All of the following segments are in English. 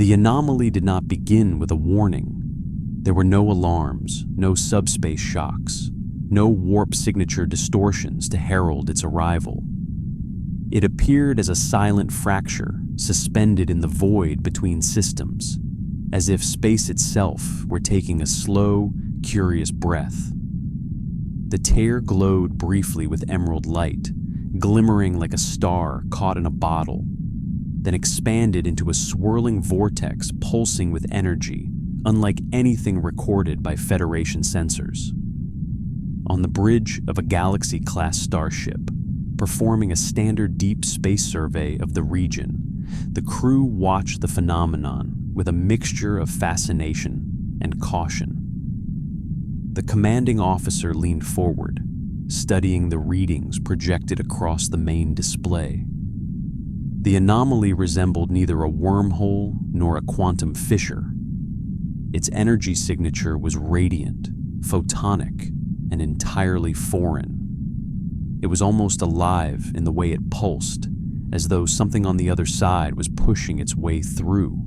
The anomaly did not begin with a warning. There were no alarms, no subspace shocks, no warp signature distortions to herald its arrival. It appeared as a silent fracture suspended in the void between systems, as if space itself were taking a slow, curious breath. The tear glowed briefly with emerald light, glimmering like a star caught in a bottle, then expanded into a swirling vortex pulsing with energy unlike anything recorded by Federation sensors. On the bridge of a Galaxy-class starship, performing a standard deep space survey of the region, the crew watched the phenomenon with a mixture of fascination and caution. The commanding officer leaned forward, studying the readings projected across the main display. The anomaly resembled neither a wormhole nor a quantum fissure. Its energy signature was radiant, photonic, and entirely foreign. It was almost alive in the way it pulsed, as though something on the other side was pushing its way through.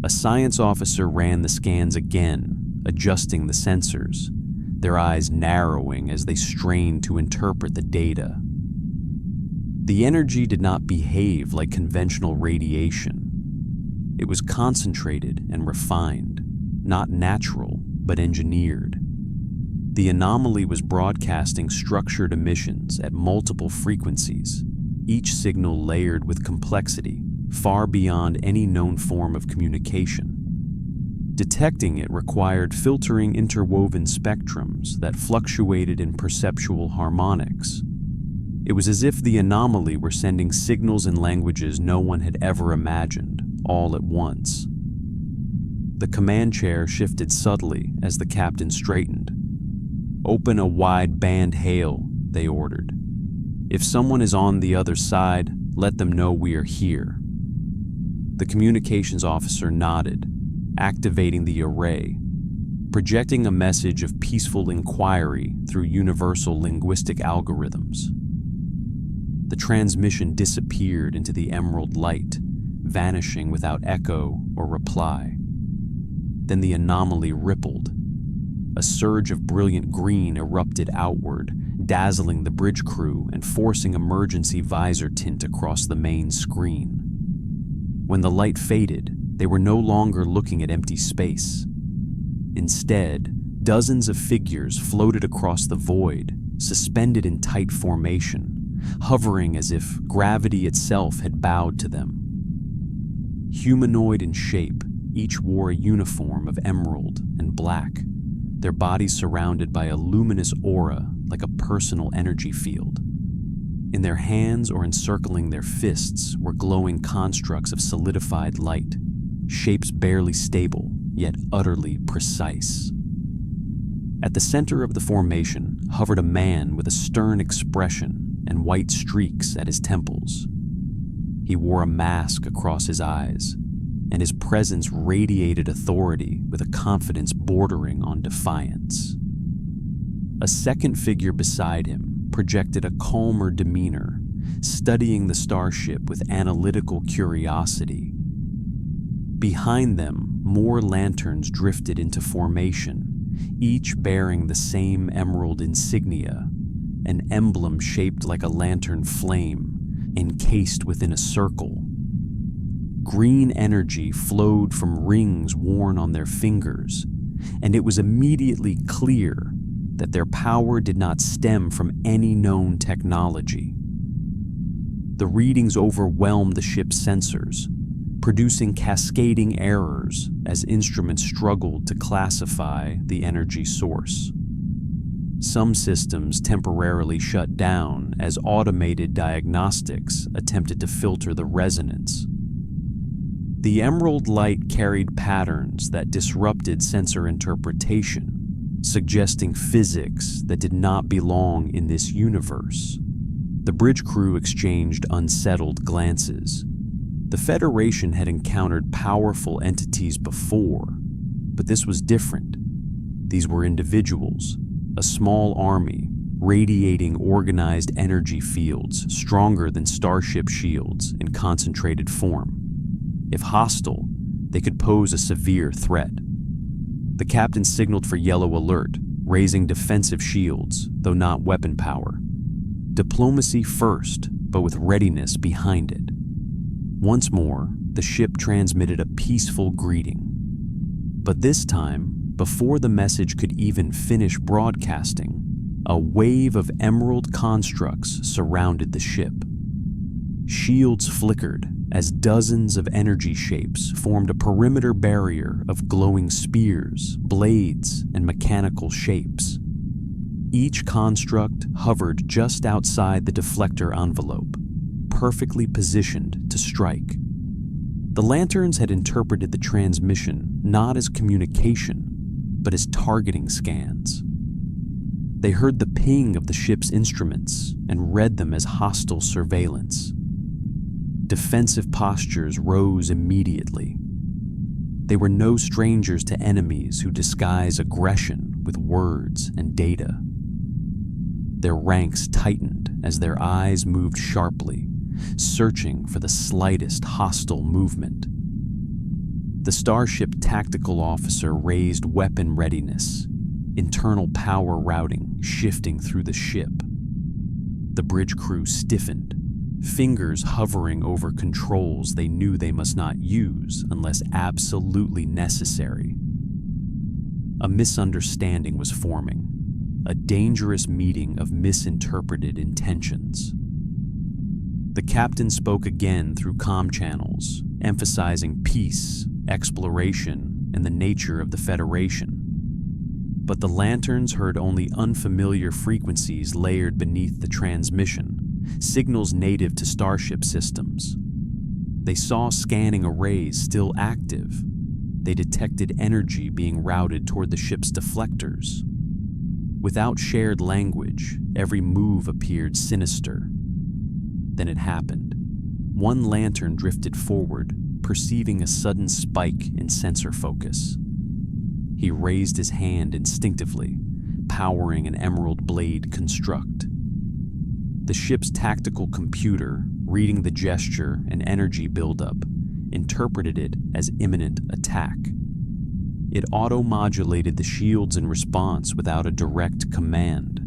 A science officer ran the scans again, adjusting the sensors, their eyes narrowing as they strained to interpret the data. The energy did not behave like conventional radiation. It was concentrated and refined, not natural, but engineered. The anomaly was broadcasting structured emissions at multiple frequencies, each signal layered with complexity far beyond any known form of communication. Detecting it required filtering interwoven spectrums that fluctuated in perceptual harmonics. It was as if the anomaly were sending signals in languages no one had ever imagined, all at once. The command chair shifted subtly as the captain straightened. "Open a wide band hail," they ordered. "If someone is on the other side, let them know we are here." The communications officer nodded, activating the array, projecting a message of peaceful inquiry through universal linguistic algorithms. The transmission disappeared into the emerald light, vanishing without echo or reply. Then the anomaly rippled. A surge of brilliant green erupted outward, dazzling the bridge crew and forcing emergency visor tint across the main screen. When the light faded, they were no longer looking at empty space. Instead, dozens of figures floated across the void, suspended in tight formation, hovering as if gravity itself had bowed to them. Humanoid in shape, each wore a uniform of emerald and black, their bodies surrounded by a luminous aura like a personal energy field. In their hands or encircling their fists were glowing constructs of solidified light, shapes barely stable, yet utterly precise. At the center of the formation hovered a man with a stern expression and white streaks at his temples. He wore a mask across his eyes, and his presence radiated authority with a confidence bordering on defiance. A second figure beside him projected a calmer demeanor, studying the starship with analytical curiosity. Behind them, more lanterns drifted into formation, each bearing the same emerald insignia, an emblem shaped like a lantern flame, encased within a circle. Green energy flowed from rings worn on their fingers, and it was immediately clear that their power did not stem from any known technology. The readings overwhelmed the ship's sensors, producing cascading errors as instruments struggled to classify the energy source. Some systems temporarily shut down as automated diagnostics attempted to filter the resonance. The emerald light carried patterns that disrupted sensor interpretation, suggesting physics that did not belong in this universe. The bridge crew exchanged unsettled glances. The Federation had encountered powerful entities before, but this was different. These were individuals, a small army, radiating organized energy fields stronger than starship shields in concentrated form. If hostile, they could pose a severe threat. The captain signaled for yellow alert, raising defensive shields, though not weapon power. Diplomacy first, but with readiness behind it. Once more, the ship transmitted a peaceful greeting. But this time, before the message could even finish broadcasting, a wave of emerald constructs surrounded the ship. Shields flickered as dozens of energy shapes formed a perimeter barrier of glowing spears, blades, and mechanical shapes. Each construct hovered just outside the deflector envelope, perfectly positioned to strike. The lanterns had interpreted the transmission not as communication, but as targeting scans. They heard the ping of the ship's instruments and read them as hostile surveillance. Defensive postures rose immediately. They were no strangers to enemies who disguise aggression with words and data. Their ranks tightened as their eyes moved sharply, searching for the slightest hostile movement. The starship tactical officer raised weapon readiness, internal power routing shifting through the ship. The bridge crew stiffened, fingers hovering over controls they knew they must not use unless absolutely necessary. A misunderstanding was forming, a dangerous meeting of misinterpreted intentions. The captain spoke again through comm channels, emphasizing peace, exploration, and the nature of the Federation. But the lanterns heard only unfamiliar frequencies layered beneath the transmission, signals native to starship systems. They saw scanning arrays still active. They detected energy being routed toward the ship's deflectors. Without shared language, every move appeared sinister. Then it happened. One lantern drifted forward, perceiving a sudden spike in sensor focus. He raised his hand instinctively, powering an emerald blade construct. The ship's tactical computer, reading the gesture and energy buildup, interpreted it as imminent attack. It auto-modulated the shields in response without a direct command.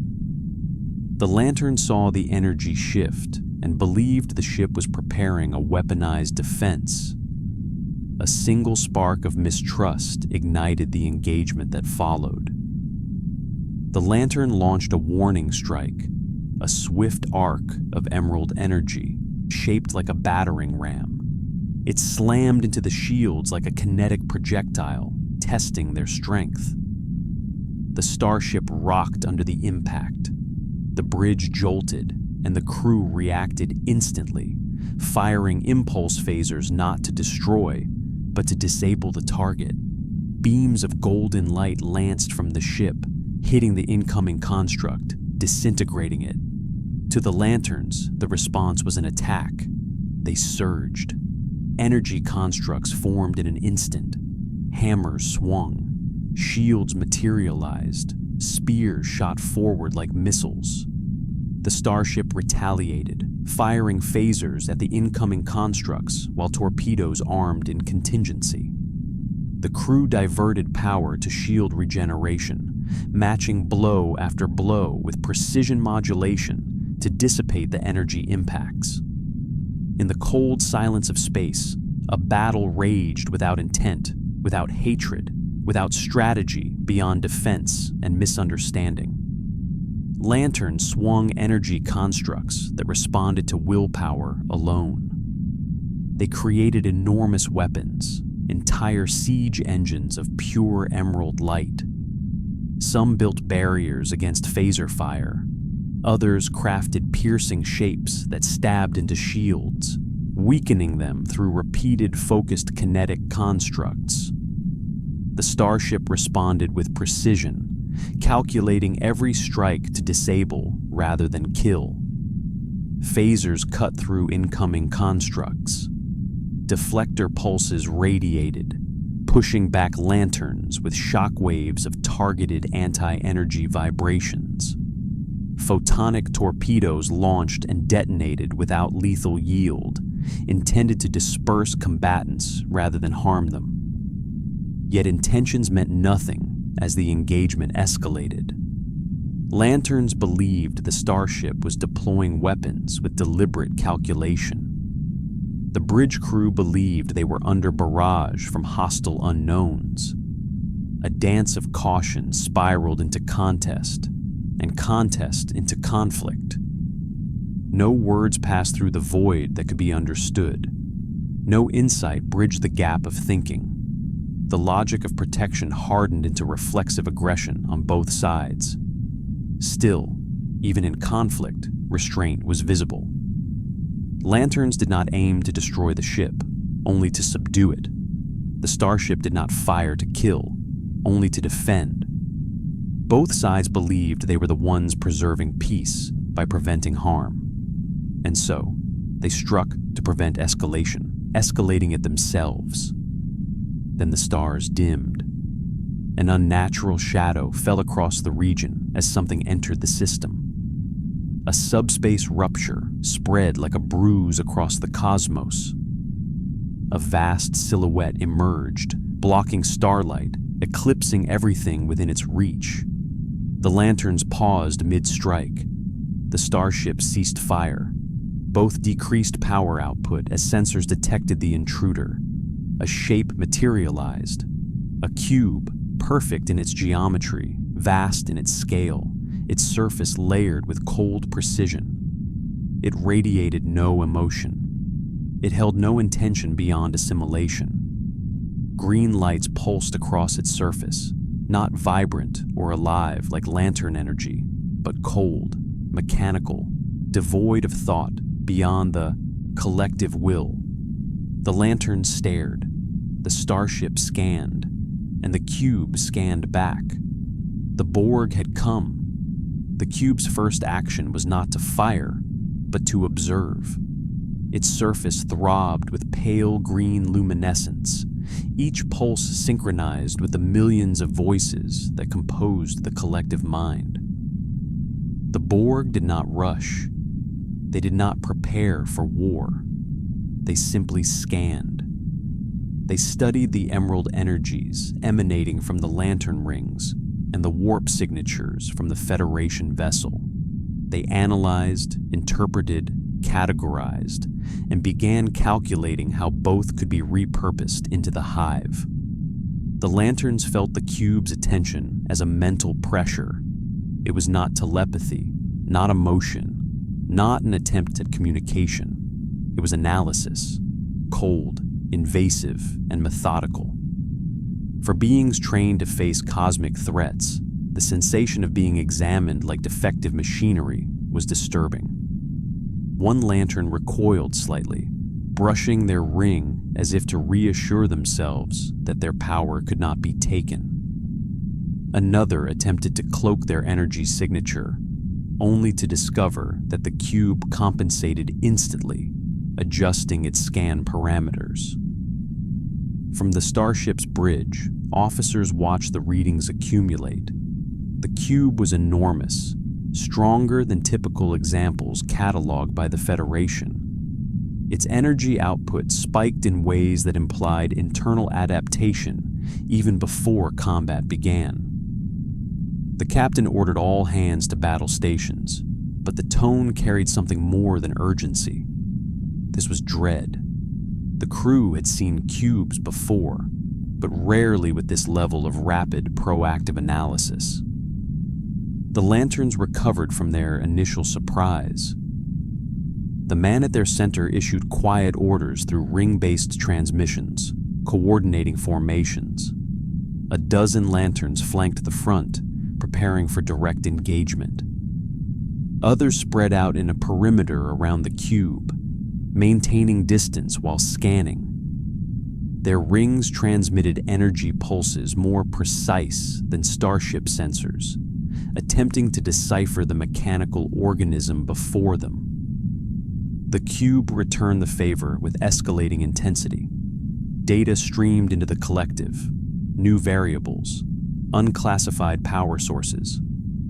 The lantern saw the energy shift and believed the ship was preparing a weaponized defense. A single spark of mistrust ignited the engagement that followed. The lantern launched a warning strike, a swift arc of emerald energy, shaped like a battering ram. It slammed into the shields like a kinetic projectile, testing their strength. The starship rocked under the impact. The bridge jolted, and the crew reacted instantly, firing impulse phasers not to destroy, but to disable the target. Beams of golden light lanced from the ship, hitting the incoming construct, disintegrating it. To the lanterns, the response was an attack. They surged. Energy constructs formed in an instant. Hammers swung. Shields materialized. Spears shot forward like missiles. The starship retaliated, firing phasers at the incoming constructs while torpedoes armed in contingency. The crew diverted power to shield regeneration, matching blow after blow with precision modulation to dissipate the energy impacts. In the cold silence of space, a battle raged without intent, without hatred, without strategy beyond defense and misunderstanding. Lanterns swung energy constructs that responded to willpower alone. They created enormous weapons, entire siege engines of pure emerald light. Some built barriers against phaser fire. Others crafted piercing shapes that stabbed into shields, weakening them through repeated focused kinetic constructs. The starship responded with precision, calculating every strike to disable rather than kill. Phasers cut through incoming constructs. Deflector pulses radiated, pushing back lanterns with shockwaves of targeted anti-energy vibrations. Photonic torpedoes launched and detonated without lethal yield, intended to disperse combatants rather than harm them. Yet intentions meant nothing as the engagement escalated. Lanterns believed the starship was deploying weapons with deliberate calculation. The bridge crew believed they were under barrage from hostile unknowns. A dance of caution spiraled into contest, and contest into conflict. No words passed through the void that could be understood. No insight bridged the gap of thinking. The logic of protection hardened into reflexive aggression on both sides. Still, even in conflict, restraint was visible. Lanterns did not aim to destroy the ship, only to subdue it. The starship did not fire to kill, only to defend. Both sides believed they were the ones preserving peace by preventing harm. And so, they struck to prevent escalation, escalating it themselves. Then the stars dimmed. An unnatural shadow fell across the region as something entered the system. A subspace rupture spread like a bruise across the cosmos. A vast silhouette emerged, blocking starlight, eclipsing everything within its reach. The lanterns paused mid-strike. The starship ceased fire. Both decreased power output as sensors detected the intruder. A shape materialized. A cube, perfect in its geometry, vast in its scale, its surface layered with cold precision. It radiated no emotion. It held no intention beyond assimilation. Green lights pulsed across its surface, not vibrant or alive like lantern energy, but cold, mechanical, devoid of thought beyond the collective will. The lantern stared, the starship scanned, and the cube scanned back. The Borg had come. The cube's first action was not to fire, but to observe. Its surface throbbed with pale green luminescence, each pulse synchronized with the millions of voices that composed the collective mind. The Borg did not rush. They did not prepare for war. They simply scanned. They studied the emerald energies emanating from the lantern rings and the warp signatures from the Federation vessel. They analyzed, interpreted, categorized, and began calculating how both could be repurposed into the hive. The lanterns felt the cube's attention as a mental pressure. It was not telepathy, not emotion, not an attempt at communication. It was analysis, cold, invasive, and methodical. For beings trained to face cosmic threats, the sensation of being examined like defective machinery was disturbing. One lantern recoiled slightly, brushing their ring as if to reassure themselves that their power could not be taken. Another attempted to cloak their energy signature, only to discover that the cube compensated instantly, adjusting its scan parameters. From the starship's bridge, officers watched the readings accumulate. The cube was enormous, stronger than typical examples cataloged by the Federation. Its energy output spiked in ways that implied internal adaptation even before combat began. The captain ordered all hands to battle stations, but the tone carried something more than urgency. This was dread. The crew had seen cubes before, but rarely with this level of rapid, proactive analysis. The lanterns recovered from their initial surprise. The man at their center issued quiet orders through ring-based transmissions, coordinating formations. A dozen lanterns flanked the front, preparing for direct engagement. Others spread out in a perimeter around the cube, maintaining distance while scanning. Their rings transmitted energy pulses more precise than starship sensors, attempting to decipher the mechanical organism before them. The cube returned the favor with escalating intensity. Data streamed into the collective, new variables, unclassified power sources,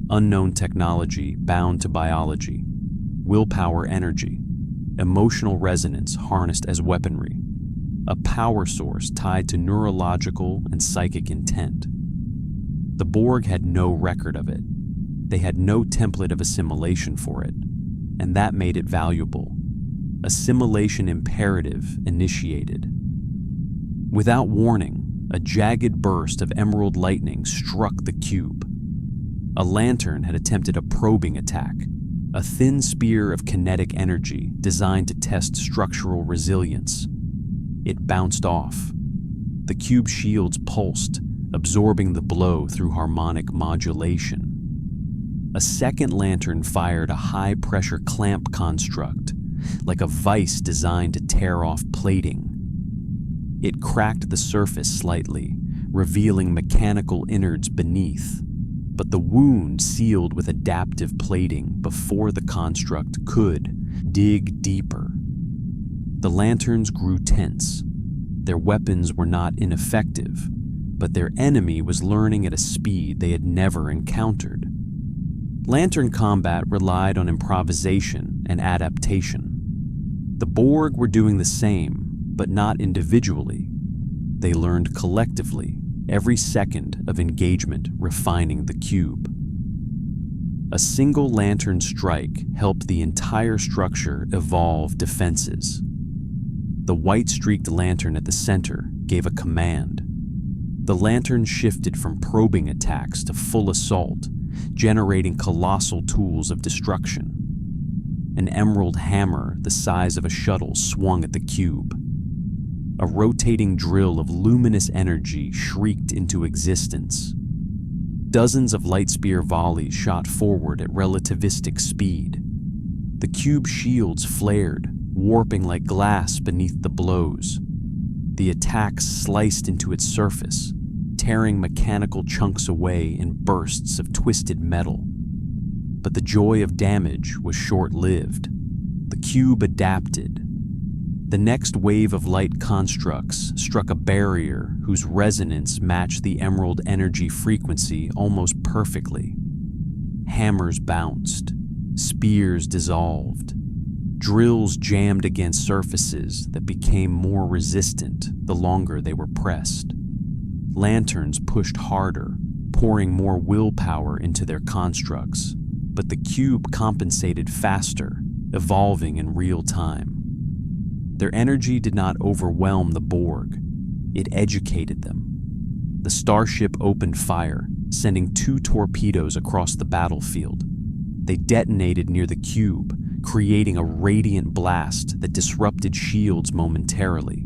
unknown technology bound to biology, willpower energy. emotional resonance harnessed as weaponry, a power source tied to neurological and psychic intent. The Borg had no record of it. They had no template of assimilation for it, and that made it valuable. Assimilation imperative initiated. Without warning, a jagged burst of emerald lightning struck the cube. A lantern had attempted a probing attack, a thin spear of kinetic energy designed to test structural resilience. It bounced off. The cube's shields pulsed, absorbing the blow through harmonic modulation. A second lantern fired a high-pressure clamp construct, like a vise designed to tear off plating. It cracked the surface slightly, revealing mechanical innards beneath, but the wound sealed with adaptive plating before the construct could dig deeper. The lanterns grew tense. Their weapons were not ineffective, but their enemy was learning at a speed they had never encountered. Lantern combat relied on improvisation and adaptation. The Borg were doing the same, but not individually. They learned collectively, every second of engagement refining the cube. A single lantern strike helped the entire structure evolve defenses. The white-streaked lantern at the center gave a command. The lantern shifted from probing attacks to full assault, generating colossal tools of destruction. An emerald hammer the size of a shuttle swung at the cube. A rotating drill of luminous energy shrieked into existence. Dozens of light spear volleys shot forward at relativistic speed. The cube's shields flared, warping like glass beneath the blows. The attacks sliced into its surface, tearing mechanical chunks away in bursts of twisted metal. But the joy of damage was short-lived. The cube adapted. The next wave of light constructs struck a barrier whose resonance matched the emerald energy frequency almost perfectly. Hammers bounced, spears dissolved, drills jammed against surfaces that became more resistant the longer they were pressed. Lanterns pushed harder, pouring more willpower into their constructs, but the cube compensated faster, evolving in real time. Their energy did not overwhelm the Borg. It educated them. The starship opened fire, sending 2 torpedoes across the battlefield. They detonated near the cube, creating a radiant blast that disrupted shields momentarily.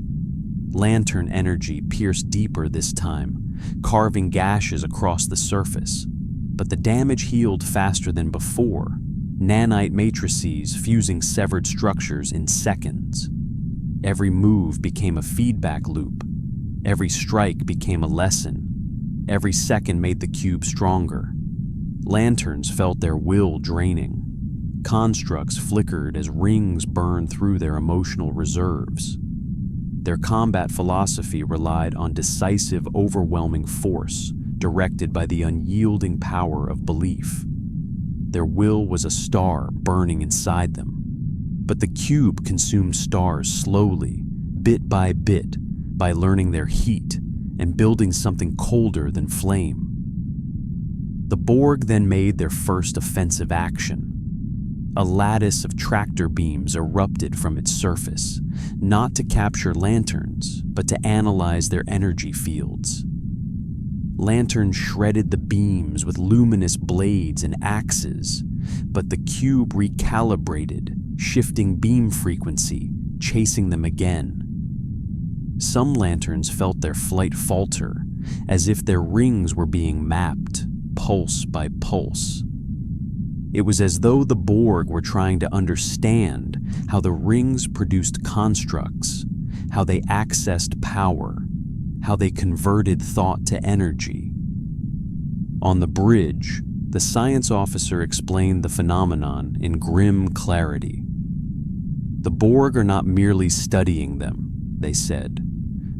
Lantern energy pierced deeper this time, carving gashes across the surface. But the damage healed faster than before, nanite matrices fusing severed structures in seconds. Every move became a feedback loop. Every strike became a lesson. Every second made the cube stronger. Lanterns felt their will draining. Constructs flickered as rings burned through their emotional reserves. Their combat philosophy relied on decisive, overwhelming force, directed by the unyielding power of belief. Their will was a star burning inside them. But the cube consumed stars slowly, bit, by learning their heat and building something colder than flame. The Borg then made their first offensive action. A lattice of tractor beams erupted from its surface, not to capture lanterns, but to analyze their energy fields. Lanterns shredded the beams with luminous blades and axes, but the cube recalibrated, shifting beam frequency, chasing them again. Some lanterns felt their flight falter, as if their rings were being mapped, pulse by pulse. It was as though the Borg were trying to understand how the rings produced constructs, how they accessed power, how they converted thought to energy. On the bridge, the science officer explained the phenomenon in grim clarity. The Borg are not merely studying them, they said.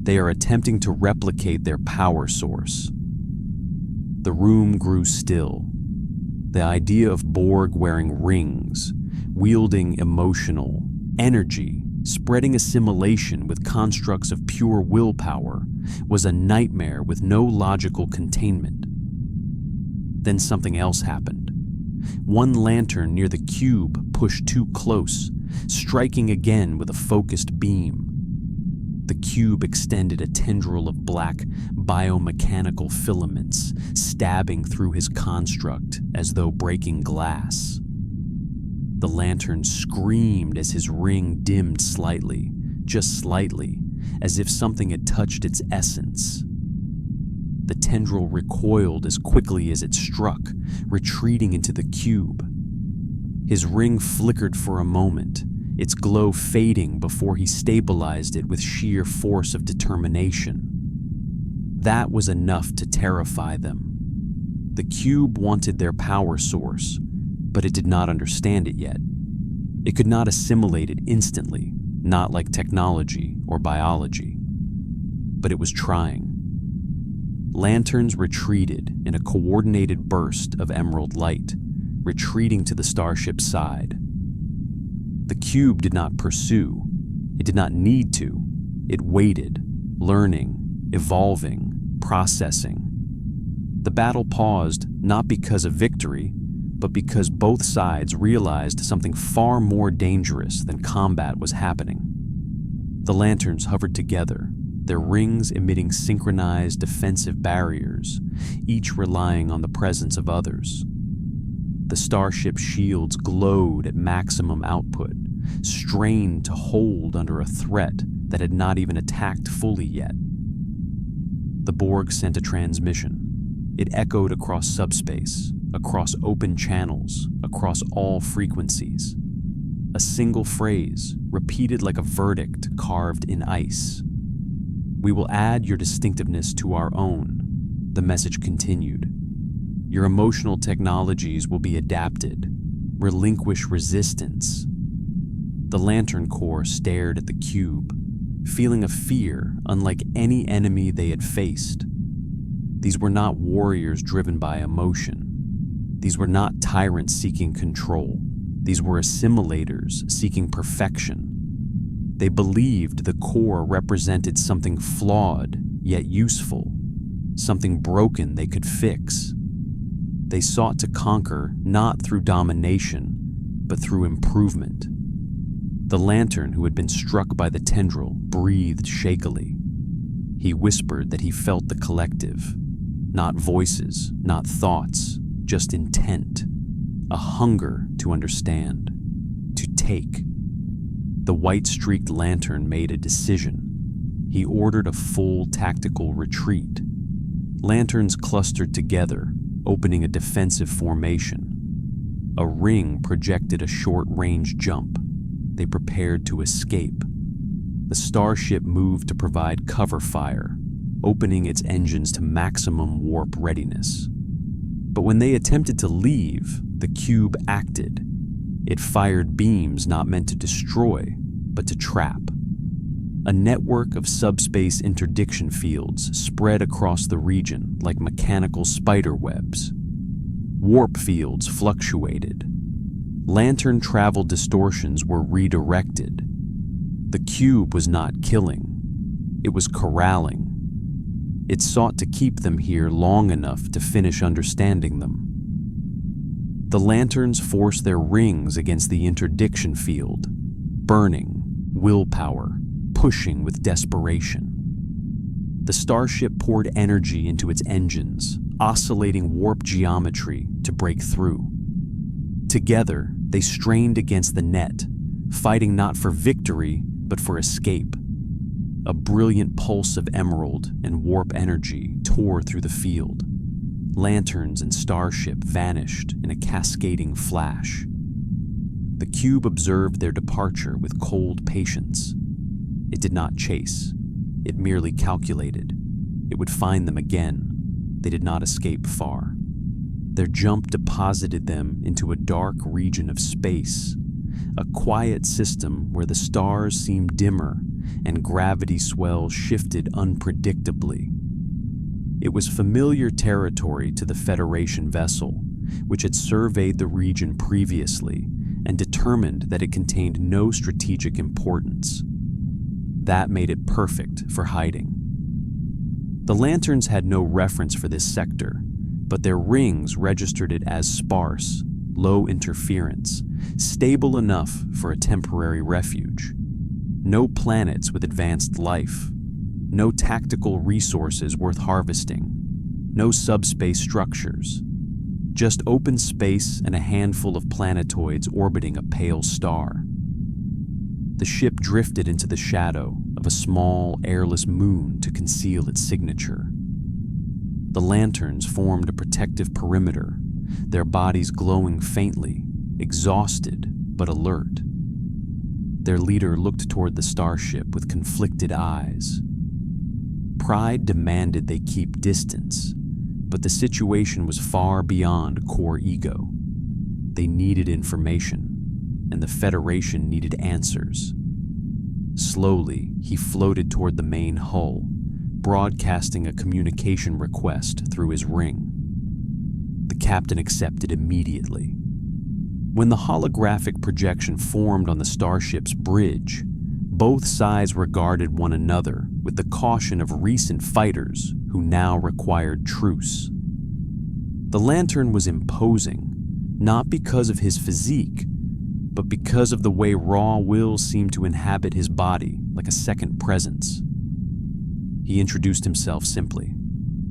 They are attempting to replicate their power source. The room grew still. The idea of Borg wearing rings, wielding emotional, Energy, spreading assimilation with constructs of pure willpower, was a nightmare with no logical containment. Then something else happened. One lantern near the cube pushed too close, striking again with a focused beam. The cube extended a tendril of black, biomechanical filaments, stabbing through his construct as though breaking glass. The lantern screamed as his ring dimmed slightly, just slightly, as if something had touched its essence. The tendril recoiled as quickly as it struck, retreating into the cube. His ring flickered for a moment, its glow fading before he stabilized it with sheer force of determination. That was enough to terrify them. The cube wanted their power source, but it did not understand it yet. It could not assimilate it instantly, not like technology or biology. But it was trying. Lanterns retreated in a coordinated burst of emerald light, retreating to the starship's side. The cube did not pursue. It did not need to. It waited, learning, evolving, processing. The battle paused not because of victory, but because both sides realized something far more dangerous than combat was happening. The lanterns hovered together, their rings emitting synchronized defensive barriers, each relying on the presence of others. The starship's shields glowed at maximum output, strained to hold under a threat that had not even attacked fully yet. The Borg sent a transmission. It echoed across subspace, across open channels, across all frequencies. A single phrase, repeated like a verdict carved in ice. "We will add your distinctiveness to our own," the message continued. "Your emotional technologies will be adapted. Relinquish resistance." The Lantern Corps stared at the cube, feeling a fear unlike any enemy they had faced. These were not warriors driven by emotion. These were not tyrants seeking control. These were assimilators seeking perfection. They believed the core represented something flawed yet useful, something broken they could fix. They sought to conquer not through domination, but through improvement. The lantern who had been struck by the tendril breathed shakily. He whispered that he felt the collective, not voices, not thoughts, just intent, a hunger to understand, to take. The white-streaked lantern made a decision. He ordered a full tactical retreat. Lanterns clustered together, opening a defensive formation. A ring projected a short-range jump. They prepared to escape. The starship moved to provide cover fire, opening its engines to maximum warp readiness. But when they attempted to leave, the cube acted. It fired beams not meant to destroy, but to trap. A network of subspace interdiction fields spread across the region like mechanical spider webs. Warp fields fluctuated. Lantern travel distortions were redirected. The cube was not killing. It was corralling. It sought to keep them here long enough to finish understanding them. The lanterns forced their rings against the interdiction field, burning, willpower, pushing with desperation. The starship poured energy into its engines, oscillating warp geometry to break through. Together, they strained against the net, fighting not for victory, but for escape. A brilliant pulse of emerald and warp energy tore through the field. Lanterns and starship vanished in a cascading flash. The cube observed their departure with cold patience. It did not chase. It merely calculated. It would find them again. They did not escape far. Their jump deposited them into a dark region of space, a quiet system where the stars seemed dimmer and gravity swell shifted unpredictably. It was familiar territory to the Federation vessel, which had surveyed the region previously and determined that it contained no strategic importance. That made it perfect for hiding. The lanterns had no reference for this sector, but their rings registered it as sparse, low interference, stable enough for a temporary refuge. No planets with advanced life, no tactical resources worth harvesting, no subspace structures, just open space and a handful of planetoids orbiting a pale star. The ship drifted into the shadow of a small, airless moon to conceal its signature. The lanterns formed a protective perimeter, their bodies glowing faintly, exhausted but alert. Their leader looked toward the starship with conflicted eyes. Pride demanded they keep distance, but the situation was far beyond core ego. They needed information, and the Federation needed answers. Slowly, he floated toward the main hull, broadcasting a communication request through his ring. The captain accepted immediately. When the holographic projection formed on the starship's bridge, both sides regarded one another with the caution of recent fighters who now required truce. The lantern was imposing, not because of his physique, but because of the way raw will seemed to inhabit his body like a second presence. He introduced himself simply,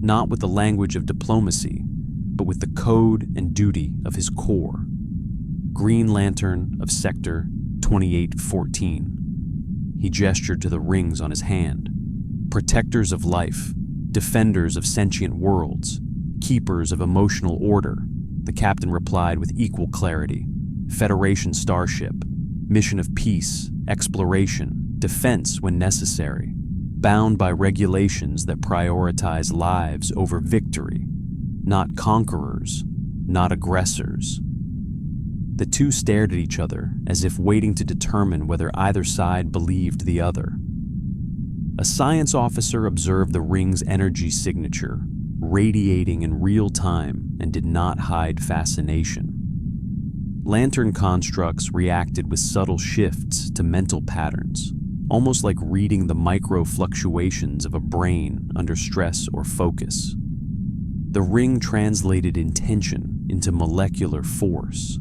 not with the language of diplomacy, but with the code and duty of his core. Green Lantern of Sector 2814. He gestured to the rings on his hand. Protectors of life, defenders of sentient worlds, keepers of emotional order, the captain replied with equal clarity. Federation starship, mission of peace, exploration, defense when necessary, bound by regulations that prioritize lives over victory, not conquerors, not aggressors. The two stared at each other as if waiting to determine whether either side believed the other. A science officer observed the ring's energy signature, radiating in real time, and did not hide fascination. Lantern constructs reacted with subtle shifts to mental patterns, almost like reading the micro fluctuations of a brain under stress or focus. The ring translated intention into molecular force.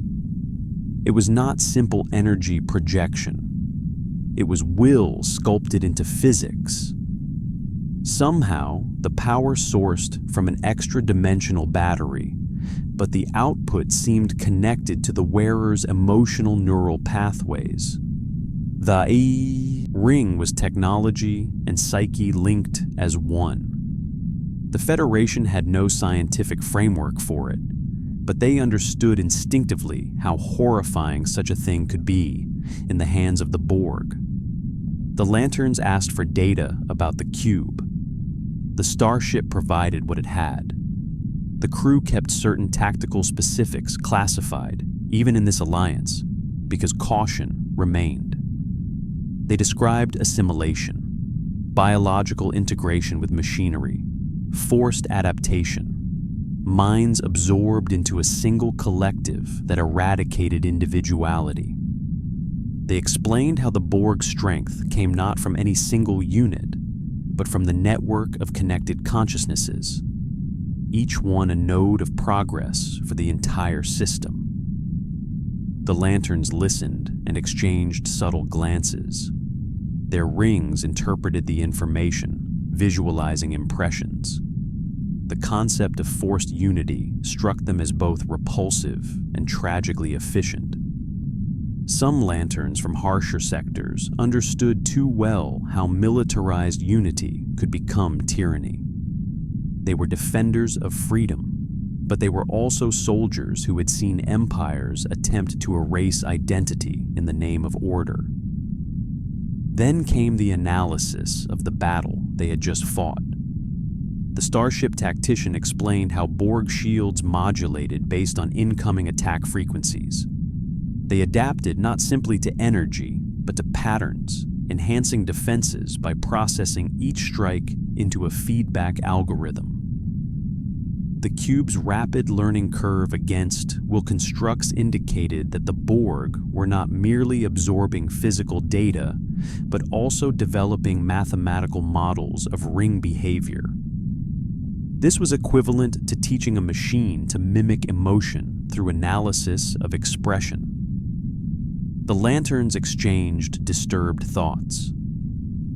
It was not simple energy projection. It was will sculpted into physics. Somehow, the power sourced from an extra-dimensional battery, but the output seemed connected to the wearer's emotional neural pathways. The ring was technology and psyche linked as one. The Federation had no scientific framework for it, but they understood instinctively how horrifying such a thing could be in the hands of the Borg. The lanterns asked for data about the cube. The starship provided what it had. The crew kept certain tactical specifics classified, even in this alliance, because caution remained. They described assimilation, biological integration with machinery, forced adaptation, minds absorbed into a single collective that eradicated individuality. They explained how the Borg's strength came not from any single unit, but from the network of connected consciousnesses, each one a node of progress for the entire system. The lanterns listened and exchanged subtle glances. Their rings interpreted the information, visualizing impressions. The concept of forced unity struck them as both repulsive and tragically efficient. Some lanterns from harsher sectors understood too well how militarized unity could become tyranny. They were defenders of freedom, but they were also soldiers who had seen empires attempt to erase identity in the name of order. Then came the analysis of the battle they had just fought. The starship tactician explained how Borg shields modulated based on incoming attack frequencies. They adapted not simply to energy, but to patterns, enhancing defenses by processing each strike into a feedback algorithm. the cube's rapid learning curve against Wilconstructs indicated that the Borg were not merely absorbing physical data, but also developing mathematical models of ring behavior. This was equivalent to teaching a machine to mimic emotion through analysis of expression. The lanterns exchanged disturbed thoughts.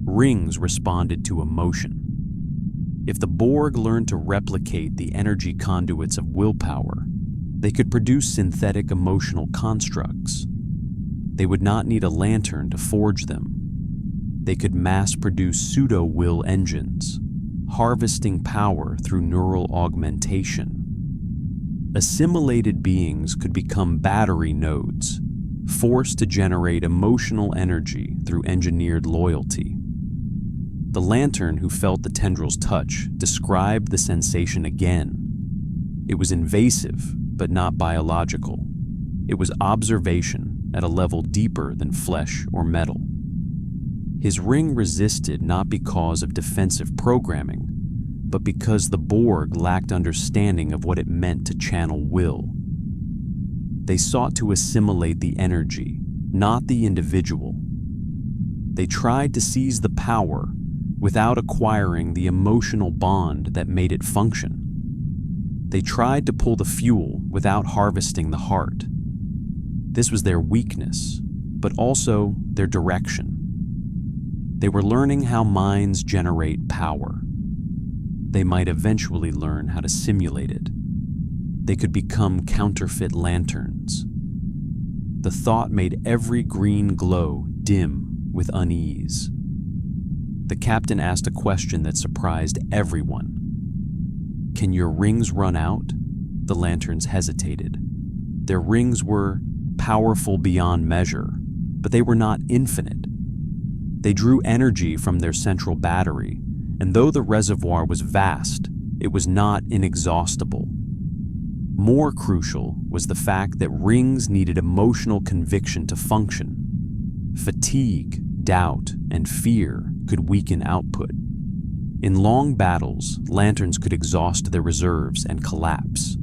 Rings responded to emotion. If the Borg learned to replicate the energy conduits of willpower, they could produce synthetic emotional constructs. They would not need a lantern to forge them. They could mass-produce pseudo-will engines, harvesting power through neural augmentation. Assimilated beings could become battery nodes, forced to generate emotional energy through engineered loyalty. The lantern who felt the tendril's touch described the sensation again. It was invasive, but not biological. It was observation at a level deeper than flesh or metal. His ring resisted not because of defensive programming, but because the Borg lacked understanding of what it meant to channel will. They sought to assimilate the energy, not the individual. They tried to seize the power without acquiring the emotional bond that made it function. They tried to pull the fuel without harvesting the heart. This was their weakness, but also their direction. They were learning how minds generate power. They might eventually learn how to simulate it. They could become counterfeit lanterns. The thought made every green glow dim with unease. The captain asked a question that surprised everyone. "Can your rings run out?" The lanterns hesitated. Their rings were powerful beyond measure, but they were not infinite. They drew energy from their central battery, and though the reservoir was vast, it was not inexhaustible. More crucial was the fact that rings needed emotional conviction to function. Fatigue, doubt, and fear could weaken output. In long battles, lanterns could exhaust their reserves and collapse.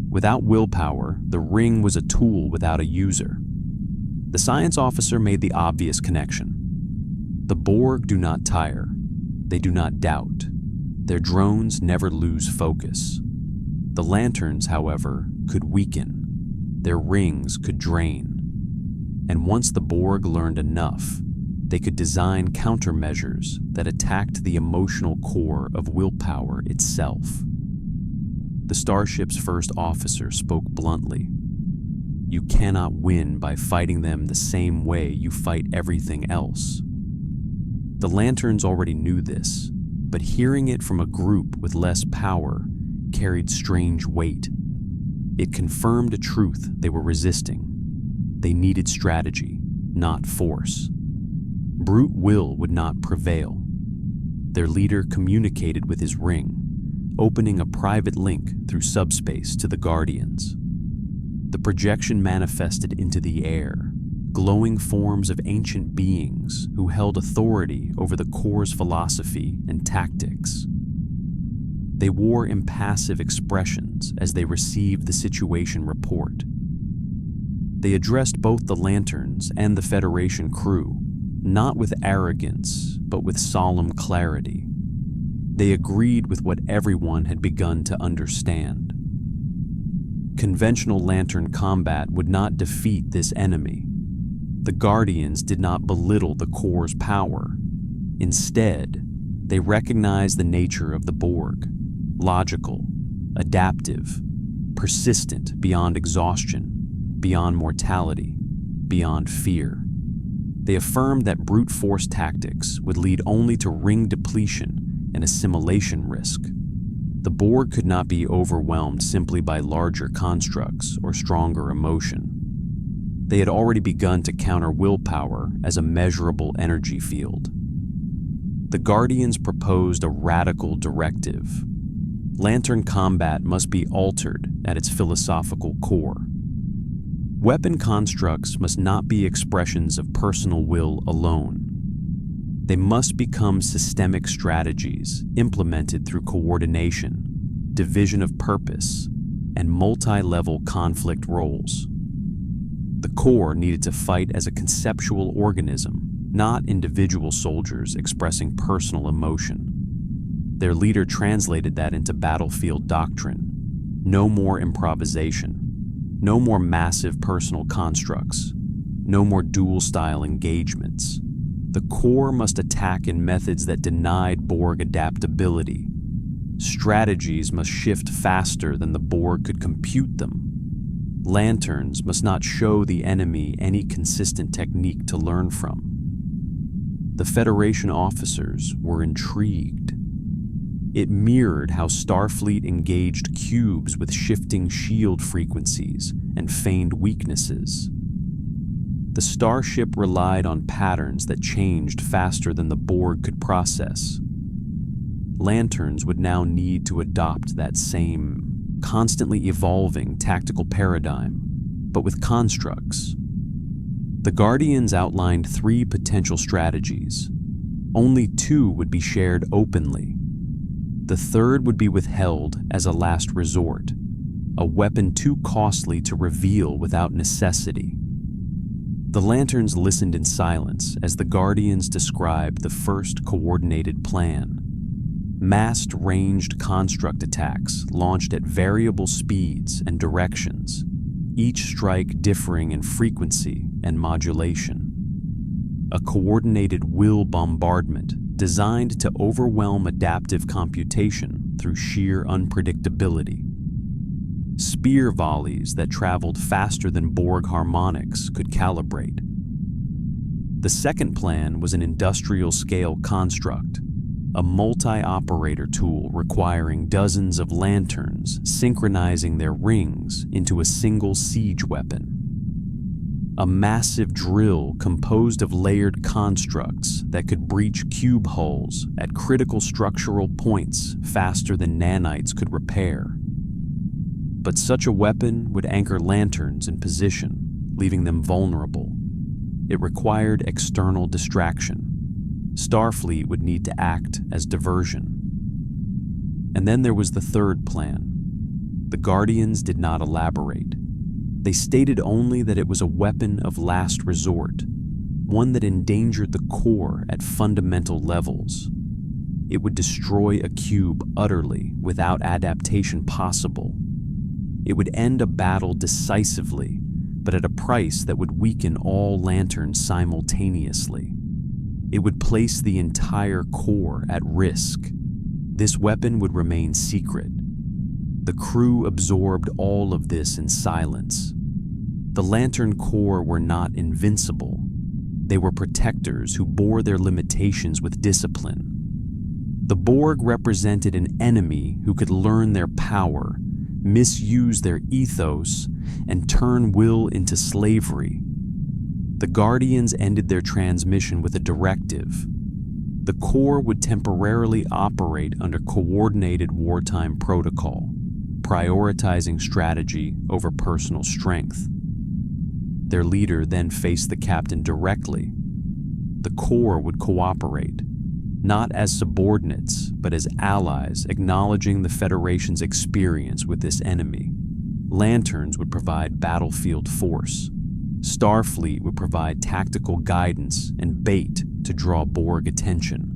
Without willpower, the ring was a tool without a user. The science officer made the obvious connection. The Borg do not tire. They do not doubt. Their drones never lose focus. The lanterns, however, could weaken. Their rings could drain. And once the Borg learned enough, they could design countermeasures that attacked the emotional core of willpower itself. The starship's first officer spoke bluntly. "You cannot win by fighting them the same way you fight everything else." The lanterns already knew this, but hearing it from a group with less power carried strange weight. It confirmed a truth they were resisting. They needed strategy, not force. Brute will would not prevail. Their leader communicated with his ring, opening a private link through subspace to the Guardians. The projection manifested into the air, glowing forms of ancient beings who held authority over the Corps' philosophy and tactics. They wore impassive expressions as they received the situation report. They addressed both the lanterns and the Federation crew, not with arrogance, but with solemn clarity. They agreed with what everyone had begun to understand. Conventional lantern combat would not defeat this enemy. The Guardians did not belittle the Corps' power. Instead, they recognized the nature of the Borg: logical, adaptive, persistent beyond exhaustion, beyond mortality, beyond fear. They affirmed that brute force tactics would lead only to ring depletion and assimilation risk. The Borg could not be overwhelmed simply by larger constructs or stronger emotion. They had already begun to counter willpower as a measurable energy field. The Guardians proposed a radical directive. Lantern combat must be altered at its philosophical core. Weapon constructs must not be expressions of personal will alone. They must become systemic strategies implemented through coordination, division of purpose, and multi-level conflict roles. The Corps needed to fight as a conceptual organism, not individual soldiers expressing personal emotion. Their leader translated that into battlefield doctrine. No more improvisation. No more massive personal constructs. No more dual-style engagements. The Corps must attack in methods that denied Borg adaptability. Strategies must shift faster than the Borg could compute them. Lanterns must not show the enemy any consistent technique to learn from. The Federation officers were intrigued. It mirrored how Starfleet engaged cubes with shifting shield frequencies and feigned weaknesses. The starship relied on patterns that changed faster than the Borg could process. Lanterns would now need to adopt that same, constantly evolving tactical paradigm, but with constructs. The Guardians outlined 3 potential strategies. Only 2 would be shared openly. The third would be withheld as a last resort, a weapon too costly to reveal without necessity. The Lanterns listened in silence as the Guardians described the first coordinated plan. Massed ranged construct attacks launched at variable speeds and directions, each strike differing in frequency and modulation. A coordinated will bombardment designed to overwhelm adaptive computation through sheer unpredictability. Spear volleys that traveled faster than Borg harmonics could calibrate. The second plan was an industrial-scale construct, a multi-operator tool requiring dozens of lanterns synchronizing their rings into a single siege weapon. A massive drill composed of layered constructs that could breach cube hulls at critical structural points faster than nanites could repair. But such a weapon would anchor lanterns in position, leaving them vulnerable. It required external distraction. Starfleet would need to act as diversion. And then there was the third plan. The Guardians did not elaborate. They stated only that it was a weapon of last resort, one that endangered the Corps at fundamental levels. It would destroy a cube utterly without adaptation possible. It would end a battle decisively, but at a price that would weaken all lanterns simultaneously. It would place the entire Corps at risk. This weapon would remain secret. The crew absorbed all of this in silence. The Lantern Corps were not invincible. They were protectors who bore their limitations with discipline. The Borg represented an enemy who could learn their power, misuse their ethos, and turn will into slavery. The Guardians ended their transmission with a directive. The Corps would temporarily operate under coordinated wartime protocol, prioritizing strategy over personal strength. Their leader then faced the captain directly. The Corps would cooperate, not as subordinates, but as allies, acknowledging the Federation's experience with this enemy. Lanterns would provide battlefield force. Starfleet would provide tactical guidance and bait to draw Borg attention.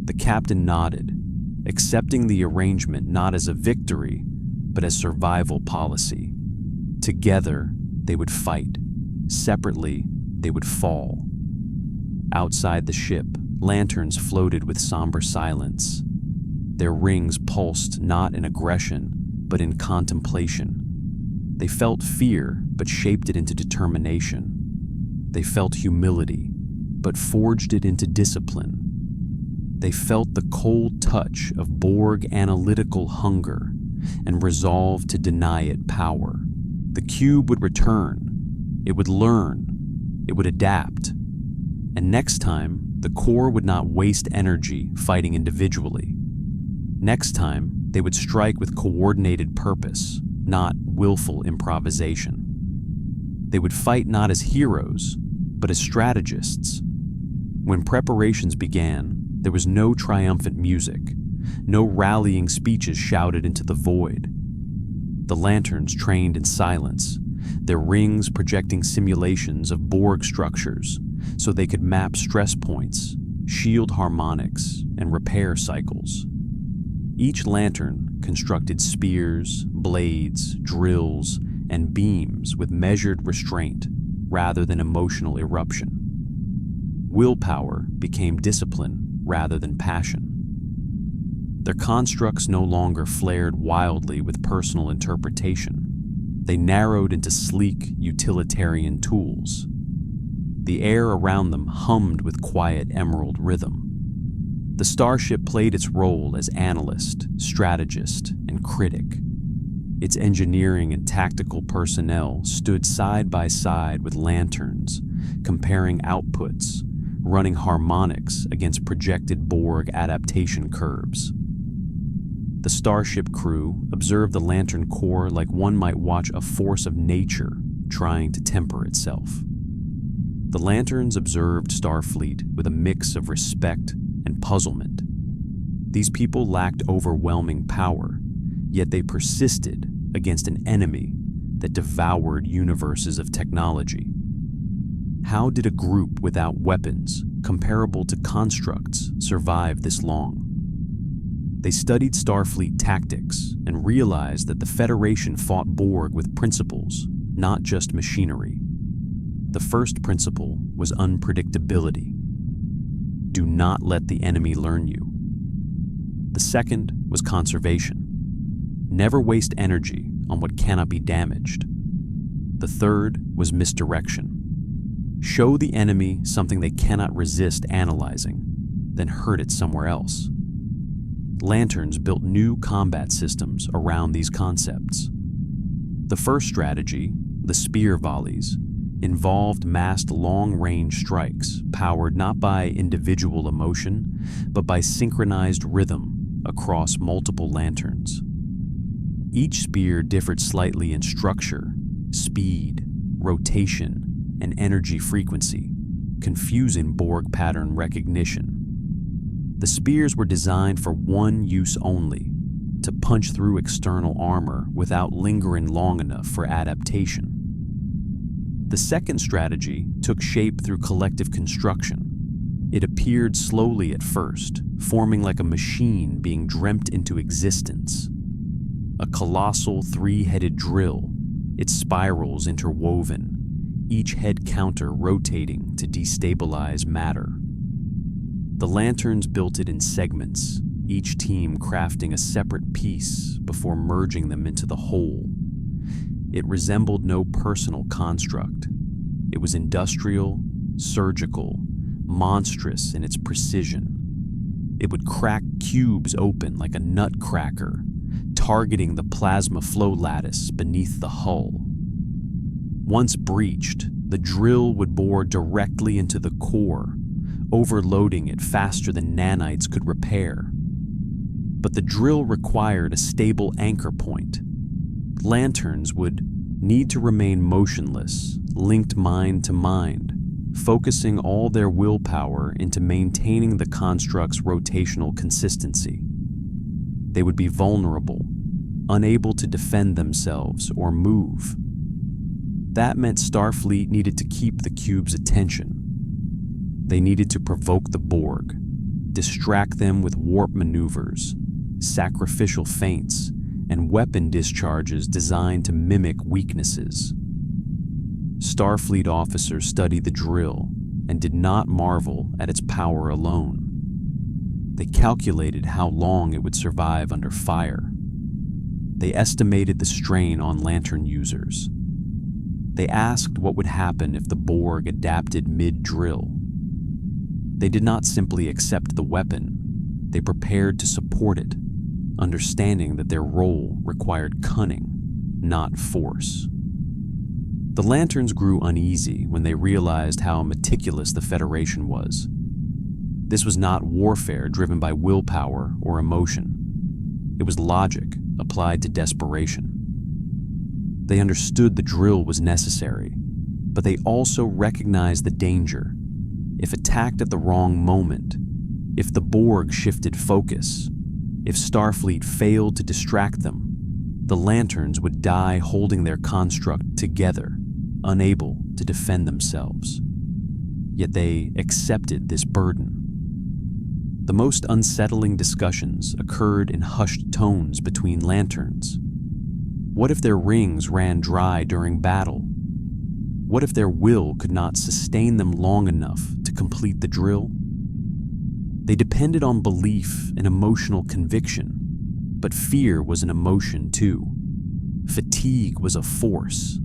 The captain nodded, accepting the arrangement not as a victory, but as survival policy. Together, they would fight. Separately, they would fall. Outside the ship, lanterns floated with somber silence. Their rings pulsed not in aggression, but in contemplation. They felt fear, but shaped it into determination. They felt humility, but forged it into discipline. They felt the cold touch of Borg analytical hunger and resolved to deny it power. The cube would return. It would learn. It would adapt. And next time, the Corps would not waste energy fighting individually. Next time, they would strike with coordinated purpose, not willful improvisation. They would fight not as heroes, but as strategists. When preparations began, there was no triumphant music, No rallying speeches shouted into the void. The lanterns trained in silence, their rings projecting simulations of Borg structures so they could map stress points, shield harmonics, and repair cycles. Each lantern constructed spears, blades, drills, and beams with measured restraint rather than emotional eruption. Willpower became discipline rather than passion. Their constructs no longer flared wildly with personal interpretation. They narrowed into sleek, utilitarian tools. The air around them hummed with quiet emerald rhythm. The starship played its role as analyst, strategist, and critic. Its engineering and tactical personnel stood side by side with lanterns, comparing outputs, running harmonics against projected Borg adaptation curves. The starship crew observed the lantern core like one might watch a force of nature trying to temper itself. The lanterns observed Starfleet with a mix of respect and puzzlement. These people lacked overwhelming power, yet they persisted against an enemy that devoured universes of technology. How did a group without weapons, comparable to constructs, survive this long? They studied Starfleet tactics and realized that the Federation fought Borg with principles, not just machinery. The first principle was unpredictability. Do not let the enemy learn you. The second was conservation. Never waste energy on what cannot be damaged. The third was misdirection. Show the enemy something they cannot resist analyzing, then hurt it somewhere else. Lanterns built new combat systems around these concepts. The first strategy, the spear volleys, involved massed long-range strikes powered not by individual emotion, but by synchronized rhythm across multiple lanterns. Each spear differed slightly in structure, speed, rotation, and energy frequency, confusing Borg pattern recognition. The spears were designed for one use only, to punch through external armor without lingering long enough for adaptation. The second strategy took shape through collective construction. It appeared slowly at first, forming like a machine being dreamt into existence. A colossal three-headed drill, its spirals interwoven, each head counter rotating to destabilize matter. The lanterns built it in segments, each team crafting a separate piece before merging them into the whole. It resembled no personal construct. It was industrial, surgical, monstrous in its precision. It would crack cubes open like a nutcracker, targeting the plasma flow lattice beneath the hull. Once breached, the drill would bore directly into the core, overloading it faster than nanites could repair. But the drill required a stable anchor point. Lanterns would need to remain motionless, linked mind to mind, focusing all their willpower into maintaining the construct's rotational consistency. They would be vulnerable, unable to defend themselves or move. That meant Starfleet needed to keep the cube's attention. They needed to provoke the Borg, distract them with warp maneuvers, sacrificial feints, and weapon discharges designed to mimic weaknesses. Starfleet officers studied the drill and did not marvel at its power alone. They calculated how long it would survive under fire. They estimated the strain on lantern users. They asked what would happen if the Borg adapted mid-drill. They did not simply accept the weapon, they prepared to support it, understanding that their role required cunning, not force. The lanterns grew uneasy when they realized how meticulous the Federation was. This was not warfare driven by willpower or emotion. It was logic applied to desperation. They understood the drill was necessary, but they also recognized the danger. If attacked at the wrong moment, if the Borg shifted focus, If Starfleet failed to distract them, the lanterns would die holding their construct together, unable to defend themselves. Yet they accepted this burden. The most unsettling discussions occurred in hushed tones between lanterns. What if their rings ran dry during battle? What if their will could not sustain them long enough to complete the drill? They depended on belief and emotional conviction, but fear was an emotion too. Fatigue was a force.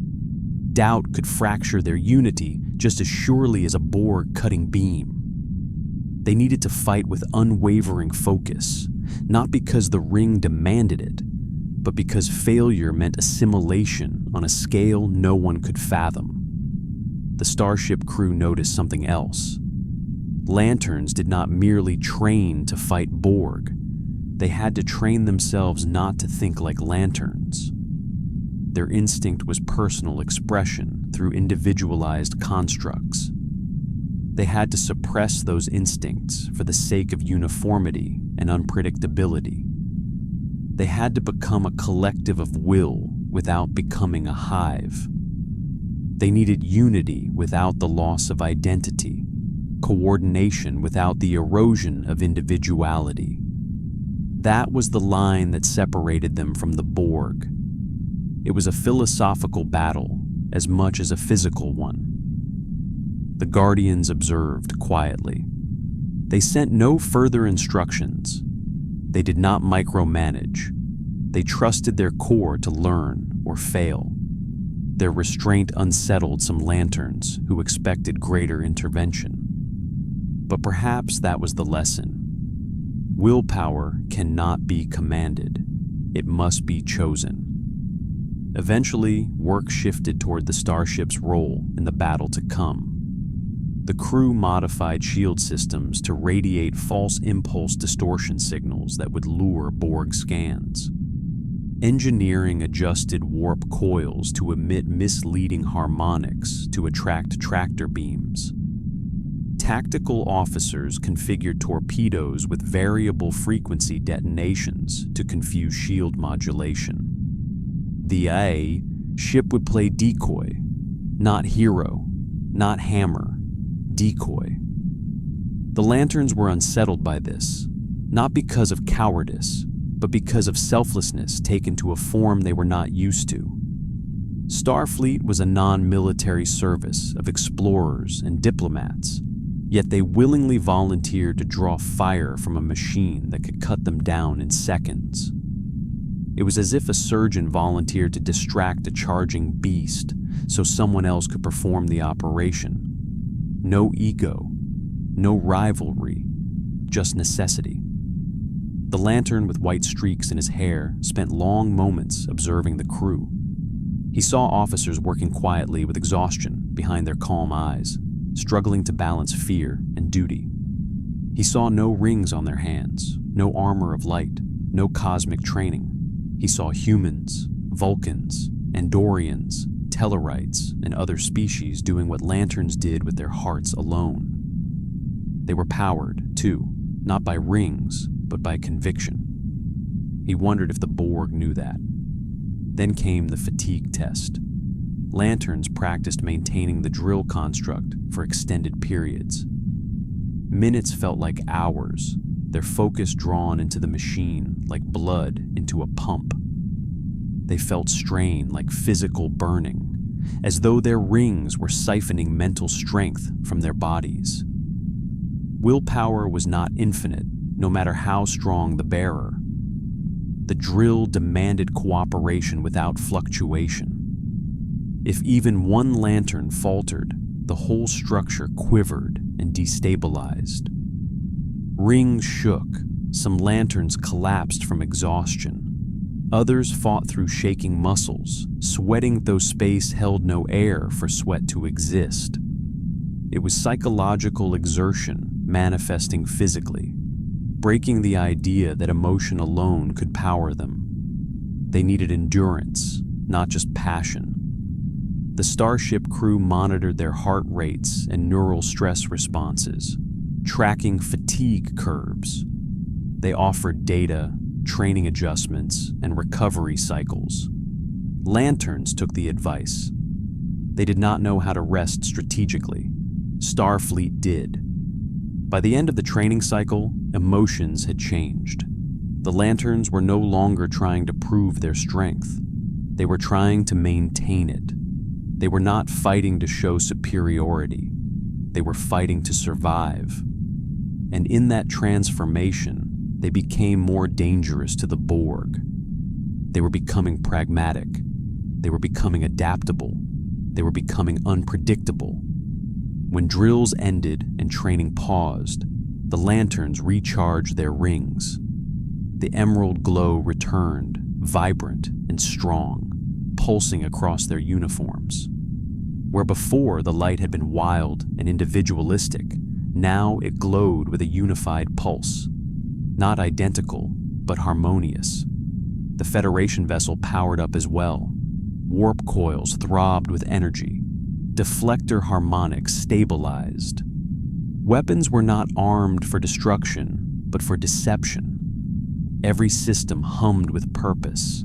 Doubt could fracture their unity just as surely as a Borg cutting beam. They needed to fight with unwavering focus, not because the ring demanded it, but because failure meant assimilation on a scale no one could fathom. The starship crew noticed something else. Lanterns did not merely train to fight Borg. They had to train themselves not to think like lanterns. Their instinct was personal expression through individualized constructs. They had to suppress those instincts for the sake of uniformity and unpredictability. They had to become a collective of will without becoming a hive. They needed unity without the loss of identity, coordination without the erosion of individuality. That was the line that separated them from the Borg. It was a philosophical battle as much as a physical one. The Guardians observed quietly. They sent no further instructions. They did not micromanage. They trusted their core to learn or fail. Their restraint unsettled some lanterns who expected greater intervention. But perhaps that was the lesson. Willpower cannot be commanded. It must be chosen. Eventually, work shifted toward the starship's role in the battle to come. The crew modified shield systems to radiate false impulse distortion signals that would lure Borg scans. Engineering adjusted warp coils to emit misleading harmonics to attract tractor beams. Tactical officers configured torpedoes with variable frequency detonations to confuse shield modulation. The ship would play decoy, not hero, not hammer, decoy. The lanterns were unsettled by this, not because of cowardice, but because of selflessness taken to a form they were not used to. Starfleet was a non-military service of explorers and diplomats, yet they willingly volunteered to draw fire from a machine that could cut them down in seconds. It was as if a surgeon volunteered to distract a charging beast so someone else could perform the operation. No ego, no rivalry, just necessity. The lantern with white streaks in his hair spent long moments observing the crew. He saw officers working quietly with exhaustion behind their calm eyes, struggling to balance fear and duty. He saw no rings on their hands, no armor of light, no cosmic training. He saw humans, Vulcans, Andorians, Tellarites, and other species doing what lanterns did with their hearts alone. They were powered, too, not by rings, but by conviction. He wondered if the Borg knew that. Then came the fatigue test. Lanterns practiced maintaining the drill construct for extended periods. Minutes felt like hours, their focus drawn into the machine like blood into a pump. They felt strain like physical burning, as though their rings were siphoning mental strength from their bodies. Willpower was not infinite, no matter how strong the bearer. The drill demanded cooperation without fluctuation. If even one lantern faltered, the whole structure quivered and destabilized. Rings shook, some lanterns collapsed from exhaustion. Others fought through shaking muscles, sweating though space held no air for sweat to exist. It was psychological exertion manifesting physically, breaking the idea that emotion alone could power them. They needed endurance, not just passion. The starship crew monitored their heart rates and neural stress responses, tracking fatigue curves. They offered data, training adjustments, and recovery cycles. Lanterns took the advice. They did not know how to rest strategically. Starfleet did. By the end of the training cycle, emotions had changed. The Lanterns were no longer trying to prove their strength. They were trying to maintain it. They were not fighting to show superiority. They were fighting to survive. And in that transformation, they became more dangerous to the Borg. They were becoming pragmatic. They were becoming adaptable. They were becoming unpredictable. When drills ended and training paused, the Lanterns recharged their rings. The emerald glow returned, vibrant and strong, pulsing across their uniforms. Where before the light had been wild and individualistic, now it glowed with a unified pulse. Not identical, but harmonious. The Federation vessel powered up as well. Warp coils throbbed with energy. Deflector harmonics stabilized. Weapons were not armed for destruction, but for deception. Every system hummed with purpose.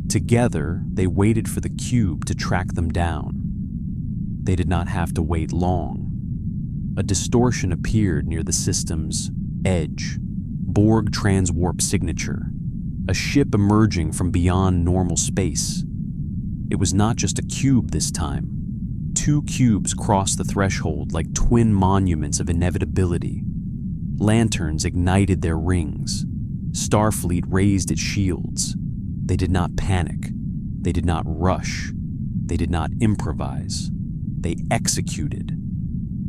Together, they waited for the cube to track them down. They did not have to wait long. A distortion appeared near the system's edge. Borg transwarp signature. A ship emerging from beyond normal space. It was not just a cube this time. Two cubes crossed the threshold like twin monuments of inevitability. Lanterns ignited their rings. Starfleet raised its shields. They did not panic. They did not rush. They did not improvise. They executed.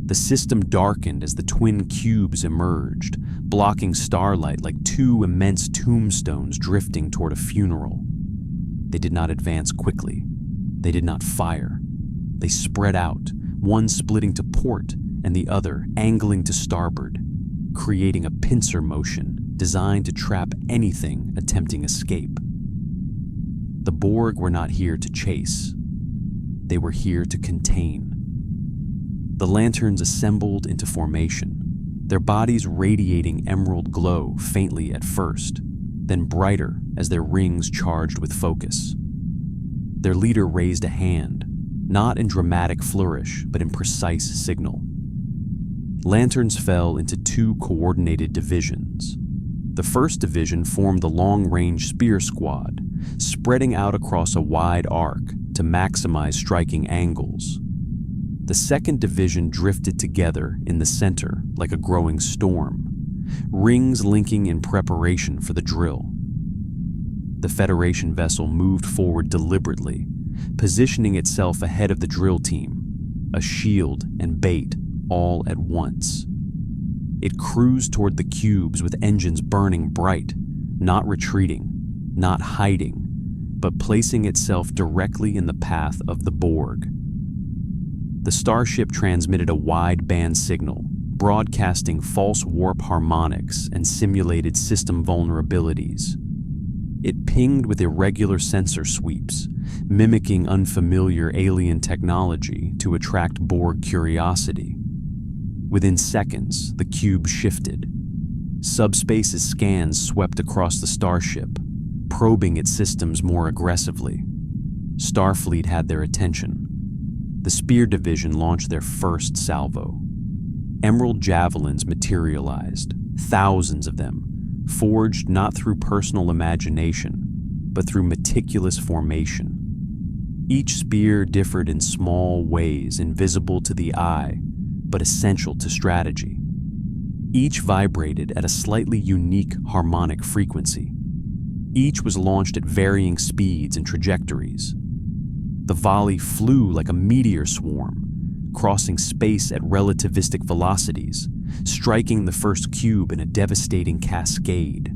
The system darkened as the twin cubes emerged, blocking starlight like two immense tombstones drifting toward a funeral. They did not advance quickly. They did not fire. They spread out, one splitting to port and the other angling to starboard, creating a pincer motion designed to trap anything attempting escape. The Borg were not here to chase. They were here to contain. The Lanterns assembled into formation, their bodies radiating emerald glow faintly at first, then brighter as their rings charged with focus. Their leader raised a hand, not in dramatic flourish, but in precise signal. Lanterns fell into two coordinated divisions. The first division formed the long-range spear squad, spreading out across a wide arc to maximize striking angles. The second division drifted together in the center like a growing storm, rings linking in preparation for the drill. The Federation vessel moved forward deliberately, positioning itself ahead of the drill team, a shield and bait all at once. It cruised toward the cubes with engines burning bright, not retreating, not hiding, but placing itself directly in the path of the Borg. The starship transmitted a wide-band signal, broadcasting false warp harmonics and simulated system vulnerabilities. It pinged with irregular sensor sweeps, mimicking unfamiliar alien technology to attract Borg curiosity. Within seconds, the cube shifted. Subspace's scans swept across the starship, probing its systems more aggressively. Starfleet had their attention. The Spear Division launched their first salvo. Emerald javelins materialized, thousands of them, forged not through personal imagination, but through meticulous formation. Each spear differed in small ways invisible to the eye, but essential to strategy. Each vibrated at a slightly unique harmonic frequency. Each was launched at varying speeds and trajectories. The volley flew like a meteor swarm, crossing space at relativistic velocities, striking the first cube in a devastating cascade.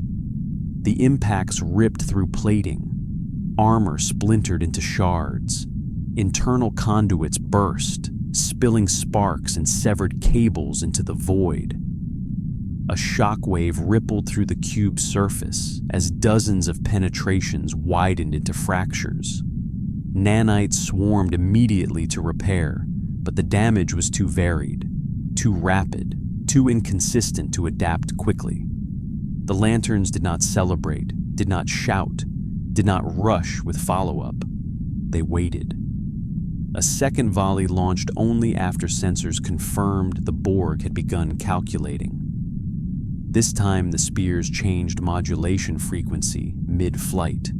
The impacts ripped through plating. Armor splintered into shards. Internal conduits burst, spilling sparks and severed cables into the void. A shockwave rippled through the cube's surface as dozens of penetrations widened into fractures. Nanites swarmed immediately to repair, but the damage was too varied, too rapid, too inconsistent to adapt quickly. The lanterns did not celebrate, did not shout, did not rush with follow-up. They waited. A second volley launched only after sensors confirmed the Borg had begun calculating. This time the spears changed modulation frequency mid-flight.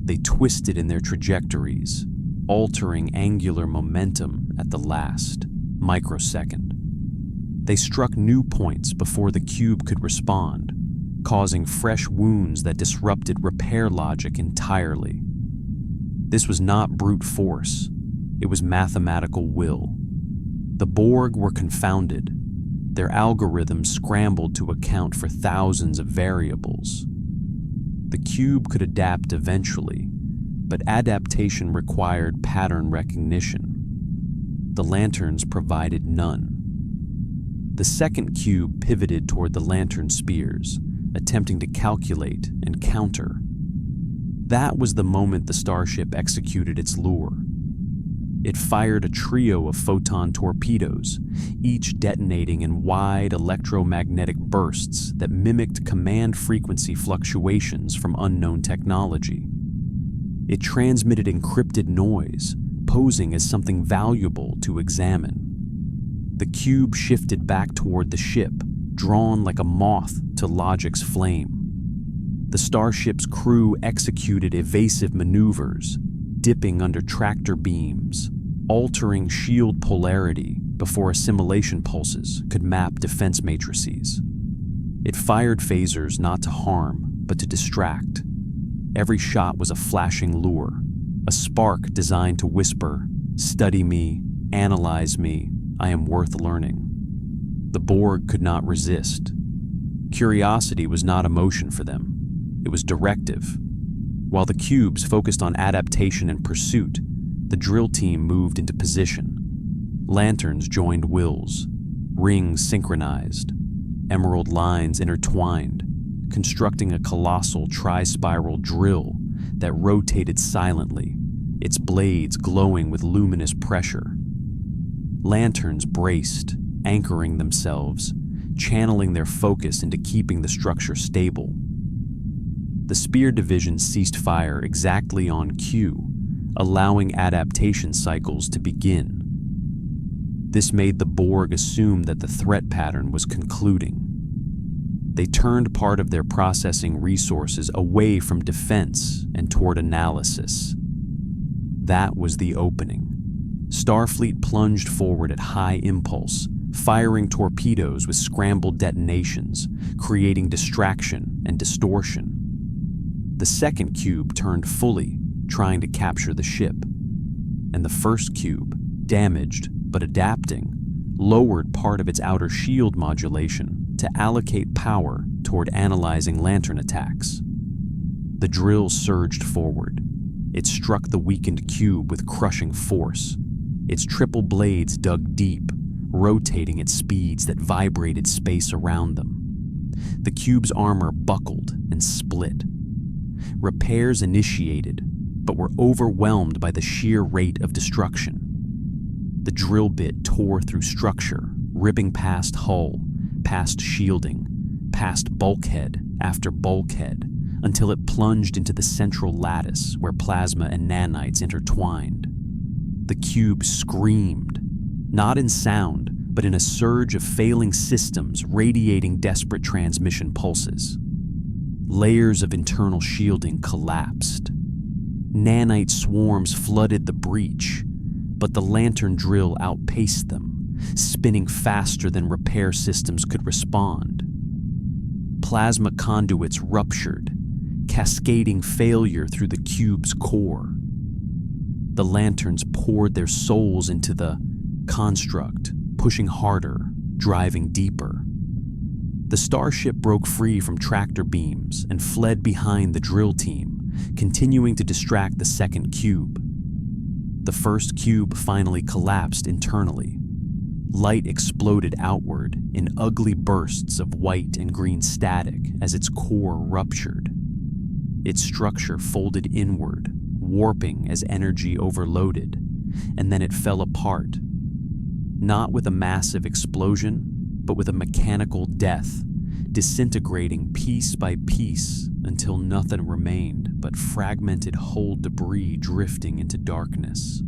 They twisted in their trajectories, altering angular momentum at the last microsecond. They struck new points before the cube could respond, causing fresh wounds that disrupted repair logic entirely. This was not brute force. It was mathematical will. The Borg were confounded. Their algorithms scrambled to account for thousands of variables. The cube could adapt eventually, but adaptation required pattern recognition. The lanterns provided none. The second cube pivoted toward the lantern spears, attempting to calculate and counter. That was the moment the starship executed its lure. It fired a trio of photon torpedoes, each detonating in wide electromagnetic bursts that mimicked command frequency fluctuations from unknown technology. It transmitted encrypted noise, posing as something valuable to examine. The cube shifted back toward the ship, drawn like a moth to logic's flame. The starship's crew executed evasive maneuvers, dipping under tractor beams, altering shield polarity before assimilation pulses could map defense matrices. It fired phasers not to harm, but to distract. Every shot was a flashing lure, a spark designed to whisper, "Study me, analyze me, I am worth learning." The Borg could not resist. Curiosity was not emotion for them. It was directive. While the cubes focused on adaptation and pursuit, the drill team moved into position. Lanterns joined wills, rings synchronized, emerald lines intertwined, constructing a colossal tri-spiral drill that rotated silently, its blades glowing with luminous pressure. Lanterns braced, anchoring themselves, channeling their focus into keeping the structure stable. The spear division ceased fire exactly on cue, allowing adaptation cycles to begin. This made the Borg assume that the threat pattern was concluding. They turned part of their processing resources away from defense and toward analysis. That was the opening. Starfleet plunged forward at high impulse, firing torpedoes with scrambled detonations, creating distraction and distortion. The second cube turned fully, trying to capture the ship. And the first cube, damaged but adapting, lowered part of its outer shield modulation to allocate power toward analyzing lantern attacks. The drill surged forward. It struck the weakened cube with crushing force. Its triple blades dug deep, rotating at speeds that vibrated space around them. The cube's armor buckled and split. Repairs initiated, but were overwhelmed by the sheer rate of destruction. The drill bit tore through structure, ripping past hull, past shielding, past bulkhead after bulkhead, until it plunged into the central lattice where plasma and nanites intertwined. The cube screamed, not in sound, but in a surge of failing systems radiating desperate transmission pulses. Layers of internal shielding collapsed. Nanite swarms flooded the breach, but the lantern drill outpaced them, spinning faster than repair systems could respond. Plasma conduits ruptured, cascading failure through the cube's core. The lanterns poured their souls into the construct, pushing harder, driving deeper. The starship broke free from tractor beams and fled behind the drill team, continuing to distract the second cube. The first cube finally collapsed internally. Light exploded outward in ugly bursts of white and green static as its core ruptured. Its structure folded inward, warping as energy overloaded, and then it fell apart. Not with a massive explosion, but with a mechanical death, disintegrating piece by piece until nothing remained but fragmented hull debris drifting into darkness.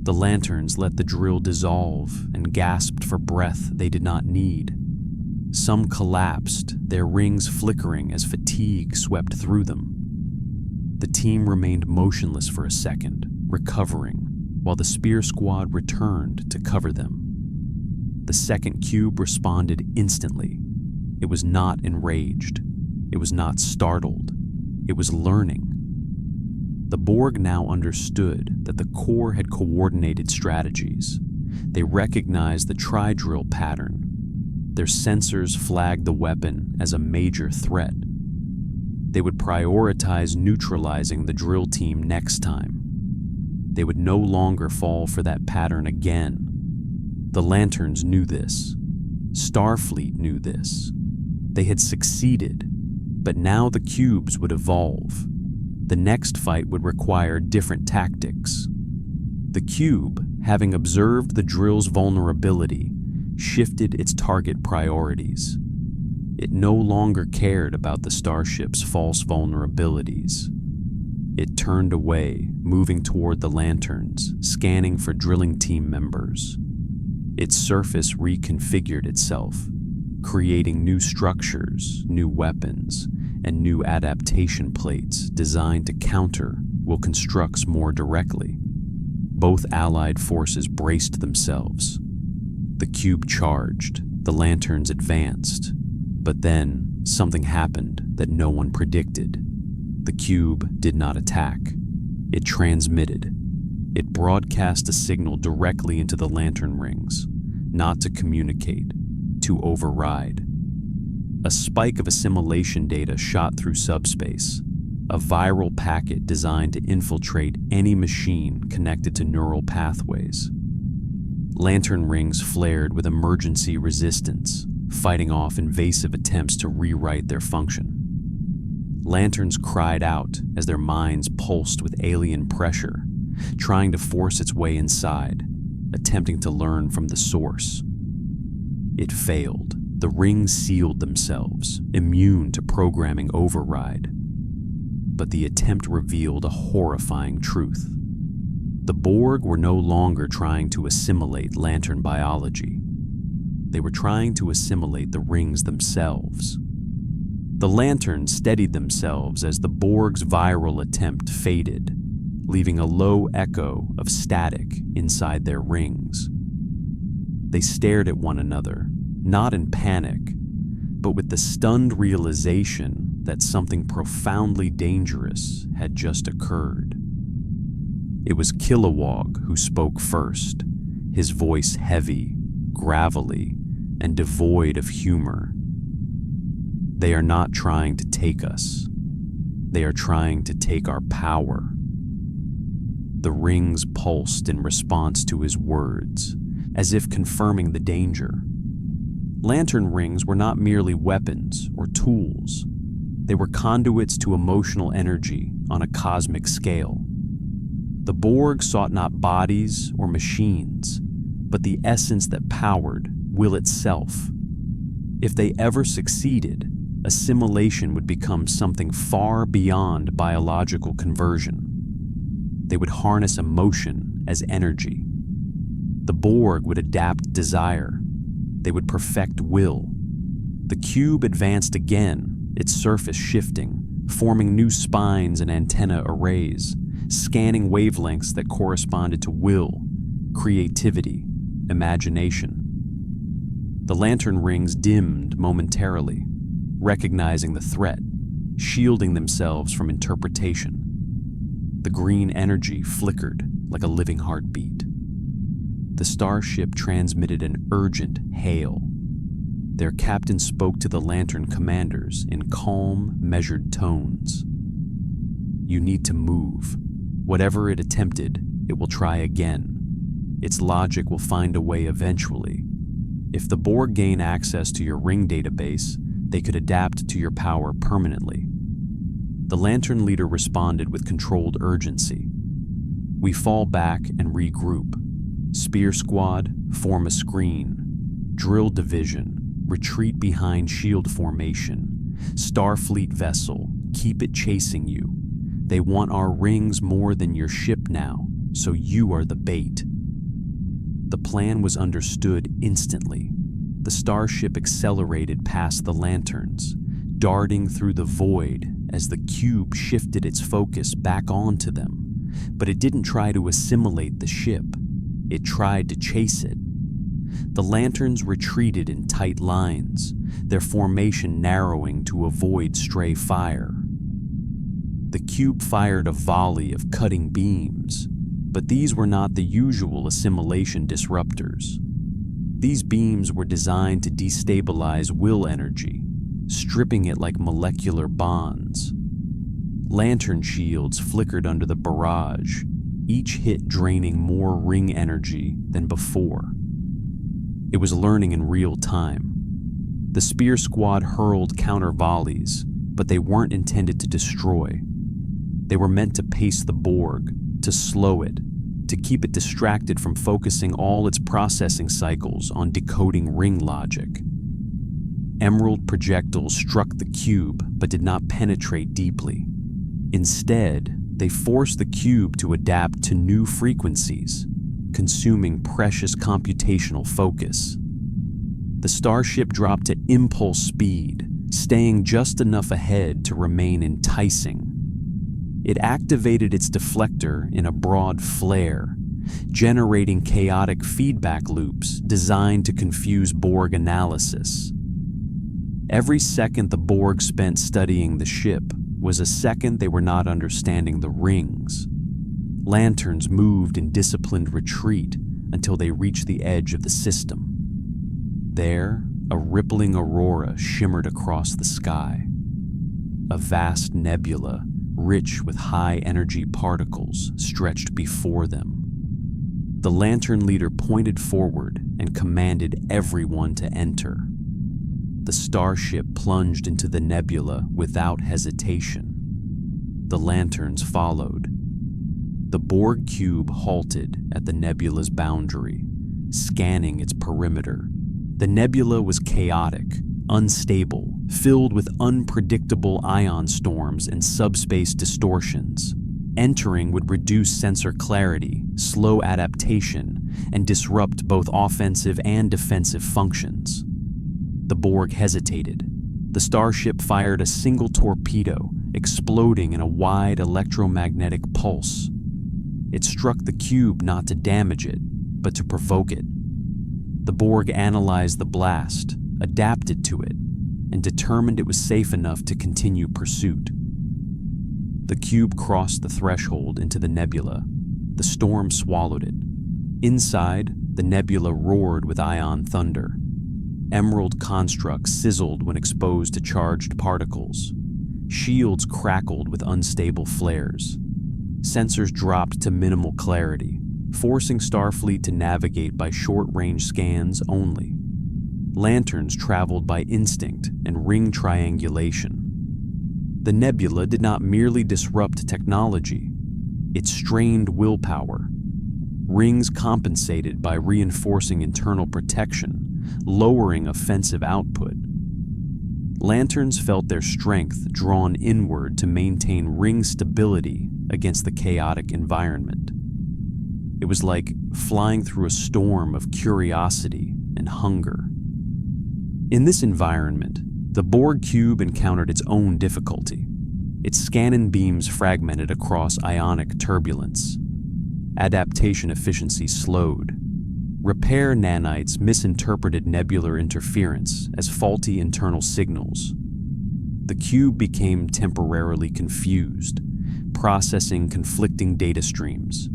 The lanterns let the drill dissolve and gasped for breath they did not need. Some collapsed, their rings flickering as fatigue swept through them. The team remained motionless for a second, recovering, while the spear squad returned to cover them. The second cube responded instantly. It was not enraged. It was not startled. It was learning. The Borg now understood that the core had coordinated strategies. They recognized the tri-drill pattern. Their sensors flagged the weapon as a major threat. They would prioritize neutralizing the drill team next time. They would no longer fall for that pattern again. The lanterns knew this. Starfleet knew this. They had succeeded, but now the cubes would evolve. The next fight would require different tactics. The cube, having observed the drill's vulnerability, shifted its target priorities. It no longer cared about the starship's false vulnerabilities. It turned away, moving toward the lanterns, scanning for drilling team members. Its surface reconfigured itself, creating new structures, new weapons, and new adaptation plates designed to counter Will constructs more directly. Both allied forces braced themselves. The cube charged, the lanterns advanced, but then something happened that no one predicted. The cube did not attack. It transmitted. It broadcast a signal directly into the lantern rings, not to communicate, to override. A spike of assimilation data shot through subspace, a viral packet designed to infiltrate any machine connected to neural pathways. Lantern rings flared with emergency resistance, fighting off invasive attempts to rewrite their function. Lanterns cried out as their minds pulsed with alien pressure, trying to force its way inside, attempting to learn from the source. It failed. The rings sealed themselves, immune to programming override. But the attempt revealed a horrifying truth. The Borg were no longer trying to assimilate lantern biology. They were trying to assimilate the rings themselves. The lanterns steadied themselves as the Borg's viral attempt faded, leaving a low echo of static inside their rings. They stared at one another, not in panic, but with the stunned realization that something profoundly dangerous had just occurred. It was Kilowog who spoke first, his voice heavy, gravelly, and devoid of humor. They are not trying to take us. They are trying to take our power. The rings pulsed in response to his words, as if confirming the danger. Lantern rings were not merely weapons or tools. They were conduits to emotional energy on a cosmic scale. The Borg sought not bodies or machines, but the essence that powered will itself. If they ever succeeded, assimilation would become something far beyond biological conversion. They would harness emotion as energy. The Borg would adapt desire. They would perfect will. The cube advanced again, its surface shifting, forming new spines and antenna arrays, scanning wavelengths that corresponded to will, creativity, imagination. The lantern rings dimmed momentarily, recognizing the threat, shielding themselves from interpretation. The green energy flickered like a living heartbeat. The starship transmitted an urgent hail. Their captain spoke to the lantern commanders in calm, measured tones. You need to move. Whatever it attempted, it will try again. Its logic will find a way eventually. If the Borg gain access to your ring database, they could adapt to your power permanently. The lantern leader responded with controlled urgency. We fall back and regroup. Spear squad, form a screen. Drill division, retreat behind shield formation. Starfleet vessel, keep it chasing you. They want our rings more than your ship now, so you are the bait. The plan was understood instantly. The starship accelerated past the lanterns, darting through the void as the cube shifted its focus back onto them. But it didn't try to assimilate the ship. It tried to chase it. The lanterns retreated in tight lines, their formation narrowing to avoid stray fire. The cube fired a volley of cutting beams, but these were not the usual assimilation disruptors. These beams were designed to destabilize will energy, stripping it like molecular bonds. Lantern shields flickered under the barrage, each hit draining more ring energy than before. It was learning in real time. The spear squad hurled counter volleys, but they weren't intended to destroy. They were meant to pace the Borg, to slow it, to keep it distracted from focusing all its processing cycles on decoding ring logic. Emerald projectiles struck the cube but did not penetrate deeply. Instead, they forced the cube to adapt to new frequencies, consuming precious computational focus. The starship dropped to impulse speed, staying just enough ahead to remain enticing. It activated its deflector in a broad flare, generating chaotic feedback loops designed to confuse Borg analysis. Every second the Borg spent studying the ship was a second they were not understanding the rings. Lanterns moved in disciplined retreat until they reached the edge of the system. There, a rippling aurora shimmered across the sky. A vast nebula, rich with high-energy particles, stretched before them. The lantern leader pointed forward and commanded everyone to enter. The starship plunged into the nebula without hesitation. The lanterns followed. The Borg cube halted at the nebula's boundary, scanning its perimeter. The nebula was chaotic, unstable, filled with unpredictable ion storms and subspace distortions. Entering would reduce sensor clarity, slow adaptation, and disrupt both offensive and defensive functions. The Borg hesitated. The starship fired a single torpedo, exploding in a wide electromagnetic pulse. It struck the cube not to damage it, but to provoke it. The Borg analyzed the blast, adapted to it, and determined it was safe enough to continue pursuit. The cube crossed the threshold into the nebula. The storm swallowed it. Inside, the nebula roared with ion thunder. Emerald constructs sizzled when exposed to charged particles. Shields crackled with unstable flares. Sensors dropped to minimal clarity, forcing Starfleet to navigate by short-range scans only. Lanterns traveled by instinct and ring triangulation. The nebula did not merely disrupt technology, it strained willpower. Rings compensated by reinforcing internal protection, lowering offensive output. Lanterns felt their strength drawn inward to maintain ring stability against the chaotic environment. It was like flying through a storm of curiosity and hunger. In this environment, the Borg cube encountered its own difficulty. Its scanning beams fragmented across ionic turbulence. Adaptation efficiency slowed. Repair nanites misinterpreted nebular interference as faulty internal signals. The cube became temporarily confused, processing conflicting data streams.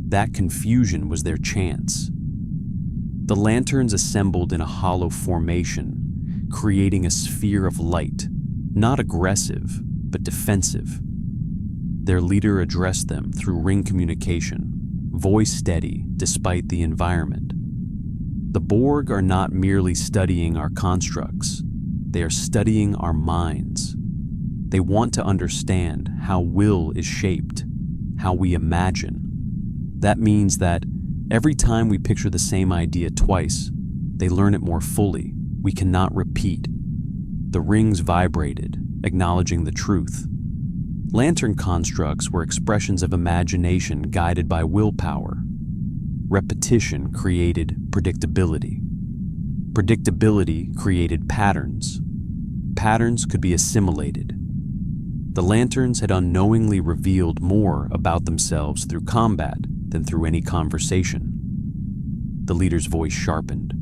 That confusion was their chance. The lanterns assembled in a hollow formation, creating a sphere of light, not aggressive, but defensive. Their leader addressed them through ring communication, voice steady despite the environment. The Borg are not merely studying our constructs, they are studying our minds. They want to understand how will is shaped, how we imagine. That means that every time we picture the same idea twice, they learn it more fully, We cannot repeat. The rings vibrated, acknowledging the truth. Lantern constructs were expressions of imagination guided by willpower. Repetition created predictability. Predictability created patterns. Patterns could be assimilated. The lanterns had unknowingly revealed more about themselves through combat than through any conversation. The leader's voice sharpened.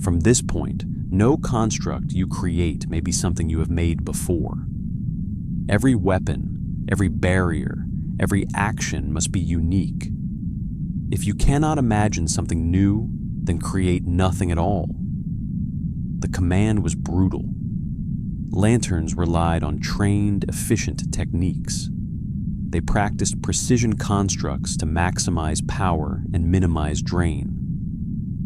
From this point, no construct you create may be something you have made before. Every weapon, every barrier, every action must be unique. If you cannot imagine something new, then create nothing at all. The command was brutal. Lanterns relied on trained, efficient techniques. They practiced precision constructs to maximize power and minimize drain.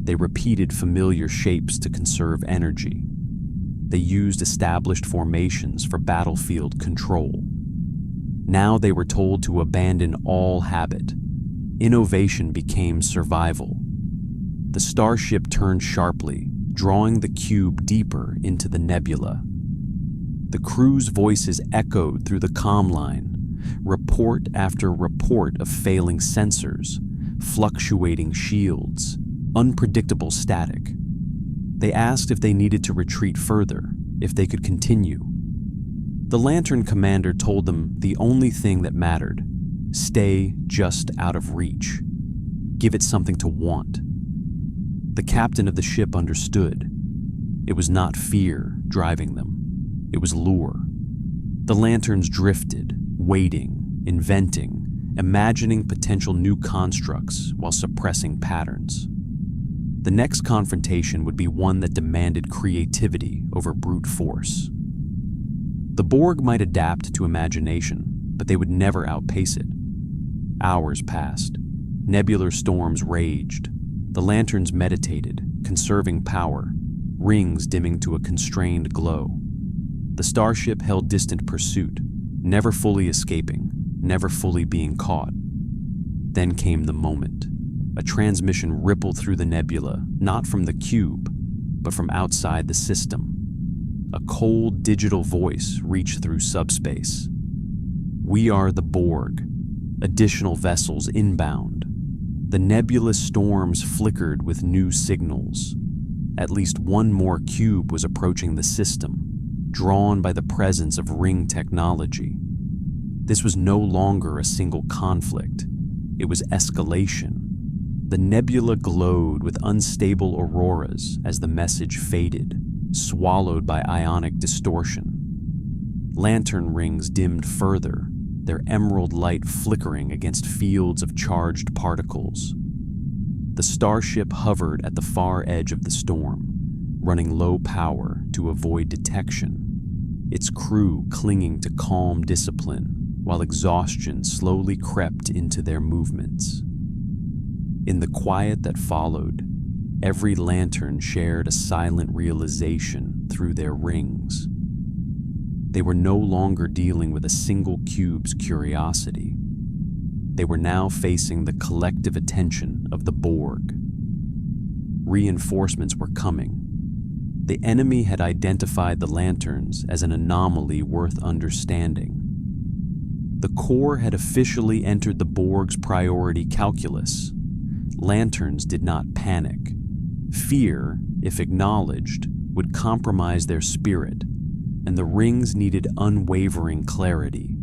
They repeated familiar shapes to conserve energy. They used established formations for battlefield control. Now they were told to abandon all habit. Innovation became survival. The starship turned sharply, drawing the cube deeper into the nebula. The crew's voices echoed through the comm line, report after report of failing sensors, fluctuating shields, unpredictable static. They asked if they needed to retreat further, if they could continue. The Lantern commander told them the only thing that mattered: stay just out of reach. Give it something to want. The captain of the ship understood. It was not fear driving them. It was lure. The lanterns drifted, waiting, inventing, imagining potential new constructs while suppressing patterns. The next confrontation would be one that demanded creativity over brute force. The Borg might adapt to imagination, but they would never outpace it. Hours passed. Nebular storms raged. The lanterns meditated, conserving power, rings dimming to a constrained glow. The starship held distant pursuit, never fully escaping, never fully being caught. Then came the moment. A transmission rippled through the nebula, not from the cube, but from outside the system. A cold digital voice reached through subspace. "We are the Borg. Additional vessels inbound." The nebulous storms flickered with new signals. At least one more cube was approaching the system, drawn by the presence of ring technology. This was no longer a single conflict. It was escalation. The nebula glowed with unstable auroras as the message faded, swallowed by ionic distortion. Lantern rings dimmed further, their emerald light flickering against fields of charged particles. The starship hovered at the far edge of the storm, running low power to avoid detection, its crew clinging to calm discipline while exhaustion slowly crept into their movements. In the quiet that followed, every lantern shared a silent realization through their rings. They were no longer dealing with a single cube's curiosity. They were now facing the collective attention of the Borg. Reinforcements were coming. The enemy had identified the lanterns as an anomaly worth understanding. The core had officially entered the Borg's priority calculus. Lanterns did not panic. Fear, if acknowledged, would compromise their spirit, and the rings needed unwavering clarity.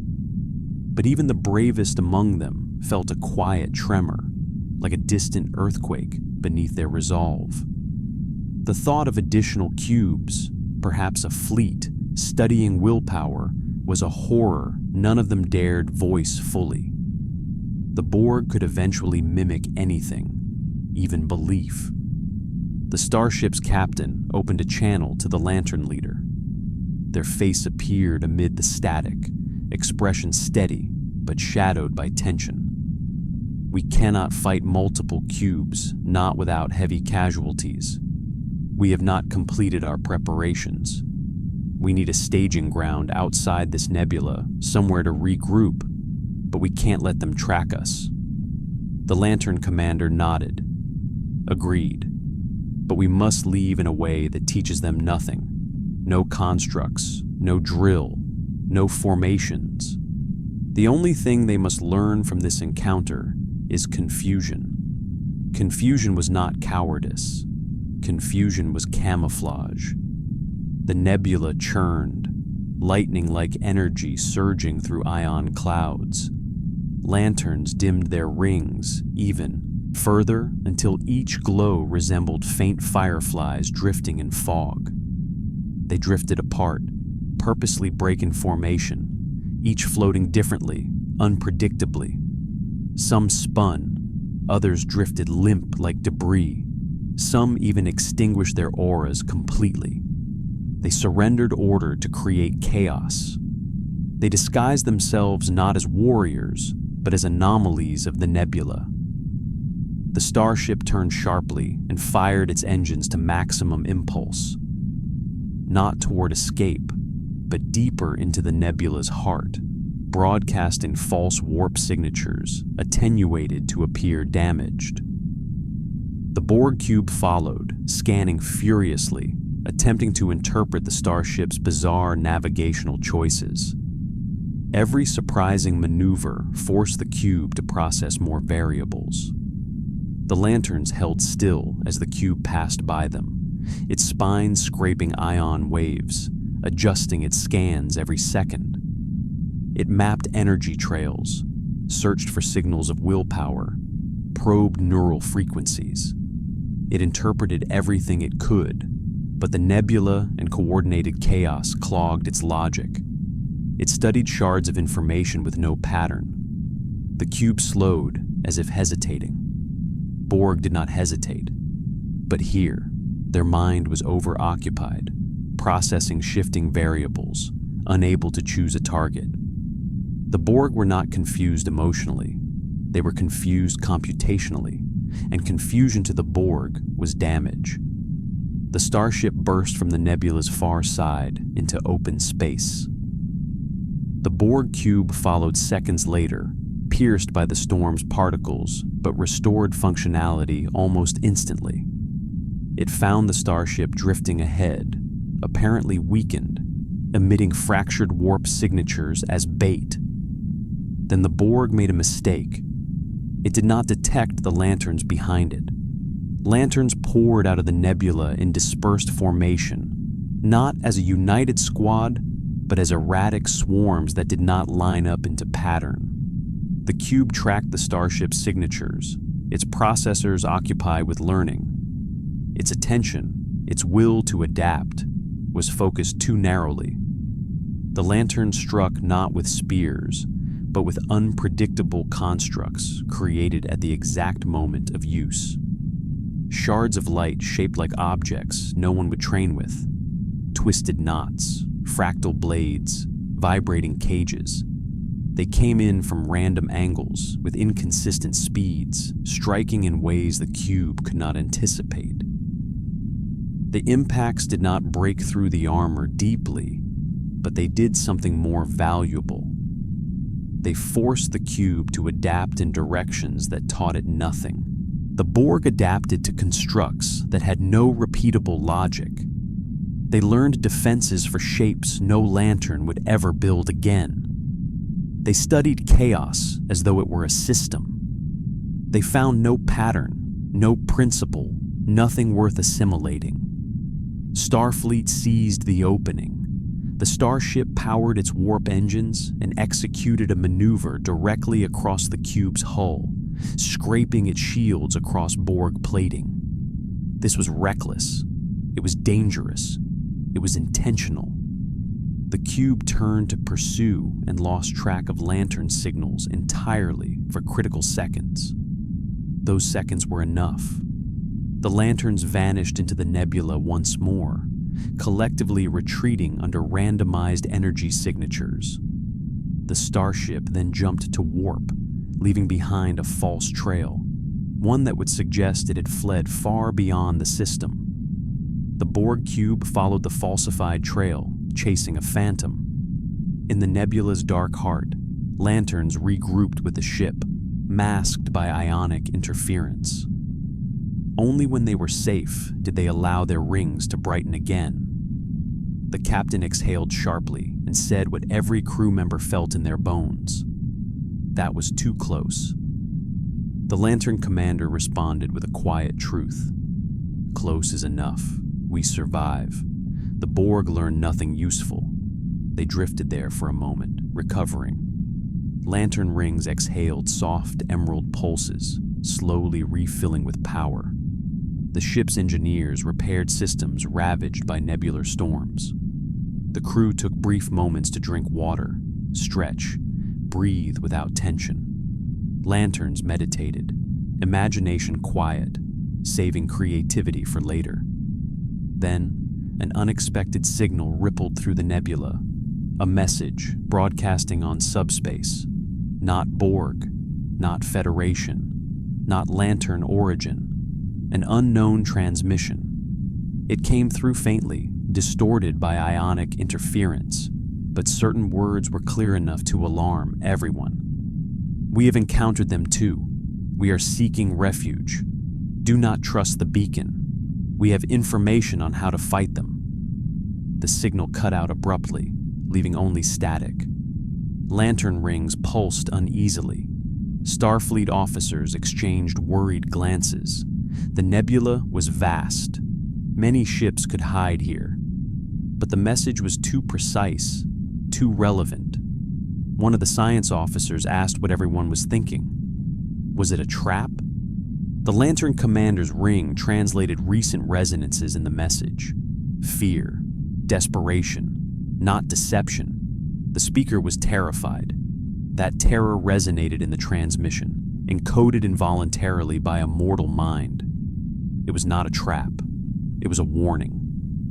But even the bravest among them felt a quiet tremor, like a distant earthquake beneath their resolve. The thought of additional cubes, perhaps a fleet, studying willpower, was a horror none of them dared voice fully. The Borg could eventually mimic anything, even belief. The starship's captain opened a channel to the lantern leader. Their face appeared amid the static, expression steady but shadowed by tension. "We cannot fight multiple cubes, not without heavy casualties. We have not completed our preparations. We need a staging ground outside this nebula, somewhere to regroup, but we can't let them track us." The Lantern commander nodded. Agreed. but we must leave in a way that teaches them nothing. No constructs, no drill, no formations. The only thing they must learn from this encounter is confusion. Confusion was not cowardice. Confusion was camouflage. The nebula churned, lightning-like energy surging through ion clouds. Lanterns dimmed their rings even further until each glow resembled faint fireflies drifting in fog. They drifted apart, purposely breaking formation, each floating differently, unpredictably. Some spun, others drifted limp like debris. Some even extinguished their auras completely. They surrendered order to create chaos. They disguised themselves not as warriors, but as anomalies of the nebula. The starship turned sharply and fired its engines to maximum impulse. Not toward escape, but deeper into the nebula's heart, broadcasting false warp signatures, attenuated to appear damaged. The Borg cube followed, scanning furiously, attempting to interpret the starship's bizarre navigational choices. Every surprising maneuver forced the cube to process more variables. The lanterns held still as the cube passed by them, its spine scraping ion waves, adjusting its scans every second. It mapped energy trails, searched for signals of willpower, probed neural frequencies. It interpreted everything it could, but the nebula and coordinated chaos clogged its logic. It studied shards of information with no pattern. The cube slowed, as if hesitating. Borg did not hesitate. But here, their mind was overoccupied, processing shifting variables, unable to choose a target. The Borg were not confused emotionally. They were confused computationally, and confusion to the Borg was damage. The starship burst from the nebula's far side into open space. The Borg cube followed seconds later, pierced by the storm's particles, but restored functionality almost instantly. It found the starship drifting ahead, apparently weakened, emitting fractured warp signatures as bait. Then the Borg made a mistake. It did not detect the lanterns behind it. Lanterns poured out of the nebula in dispersed formation, not as a united squad, but as erratic swarms that did not line up into pattern. The cube tracked the starship's signatures, its processors occupied with learning. Its attention, its will to adapt, was focused too narrowly. The lantern struck not with spears, but with unpredictable constructs created at the exact moment of use. Shards of light shaped like objects no one would train with. Twisted knots, fractal blades, vibrating cages. They came in from random angles with inconsistent speeds, striking in ways the cube could not anticipate. The impacts did not break through the armor deeply, but they did something more valuable. They forced the cube to adapt in directions that taught it nothing. The Borg adapted to constructs that had no repeatable logic. They learned defenses for shapes no lantern would ever build again. They studied chaos as though it were a system. They found no pattern, no principle, nothing worth assimilating. Starfleet seized the opening. The starship powered its warp engines and executed a maneuver directly across the cube's hull, scraping its shields across Borg plating. This was reckless. It was dangerous. It was intentional. The cube turned to pursue and lost track of lantern signals entirely for critical seconds. Those seconds were enough. The lanterns vanished into the nebula once more, collectively retreating under randomized energy signatures. The starship then jumped to warp, leaving behind a false trail, one that would suggest it had fled far beyond the system. The Borg cube followed the falsified trail, chasing a phantom. In the nebula's dark heart, lanterns regrouped with the ship, masked by ionic interference. Only when they were safe did they allow their rings to brighten again. The captain exhaled sharply and said what every crew member felt in their bones. That was too close. The Lantern commander responded with a quiet truth. Close is enough. We survive. The Borg learned nothing useful. They drifted there for a moment, recovering. Lantern rings exhaled soft emerald pulses, slowly refilling with power. The ship's engineers repaired systems ravaged by nebular storms. The crew took brief moments to drink water, stretch, breathe without tension. Lanterns meditated, imagination quiet, saving creativity for later. Then, an unexpected signal rippled through the nebula, a message broadcasting on subspace. Not Borg, not Federation, not Lantern origin, an unknown transmission. It came through faintly, distorted by ionic interference, but certain words were clear enough to alarm everyone. We have encountered them too. We are seeking refuge. Do not trust the beacon. We have information on how to fight them. The signal cut out abruptly, leaving only static. Lantern rings pulsed uneasily. Starfleet officers exchanged worried glances. The nebula was vast. Many ships could hide here. But the message was too precise, too relevant. One of the science officers asked what everyone was thinking. Was it a trap? The Lantern commander's ring translated recent resonances in the message. Fear, desperation, not deception. The speaker was terrified. That terror resonated in the transmission, encoded involuntarily by a mortal mind. It was not a trap. It was a warning.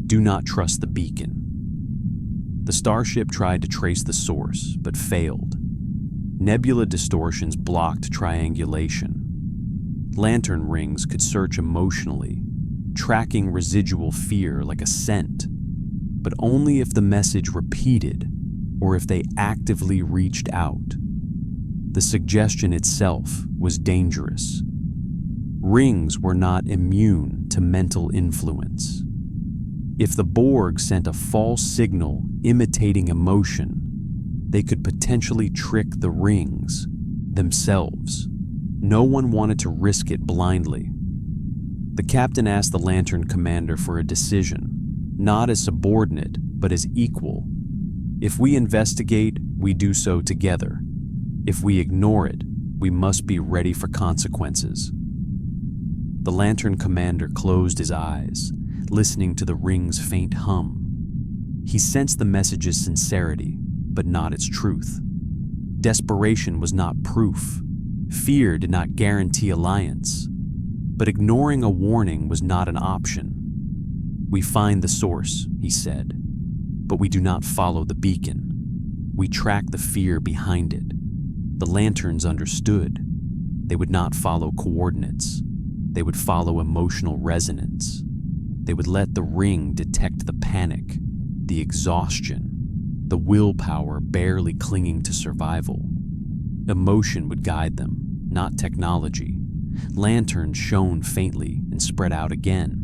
Do not trust the beacon. The starship tried to trace the source, but failed. Nebula distortions blocked triangulation. Lantern rings could search emotionally, tracking residual fear like a scent, but only if the message repeated or if they actively reached out. The suggestion itself was dangerous. Rings were not immune to mental influence. If the Borg sent a false signal imitating emotion, they could potentially trick the rings themselves. No one wanted to risk it blindly. The captain asked the Lantern commander for a decision, not as subordinate, but as equal. If we investigate, we do so together. If we ignore it, we must be ready for consequences. The Lantern commander closed his eyes, listening to the ring's faint hum. He sensed the message's sincerity, but not its truth. Desperation was not proof. Fear did not guarantee alliance. But ignoring a warning was not an option. We find the source, he said, but we do not follow the beacon. We track the fear behind it. The Lanterns understood. They would not follow coordinates. They would follow emotional resonance. They would let the ring detect the panic, the exhaustion, the willpower barely clinging to survival. Emotion would guide them, not technology. Lanterns shone faintly and spread out again.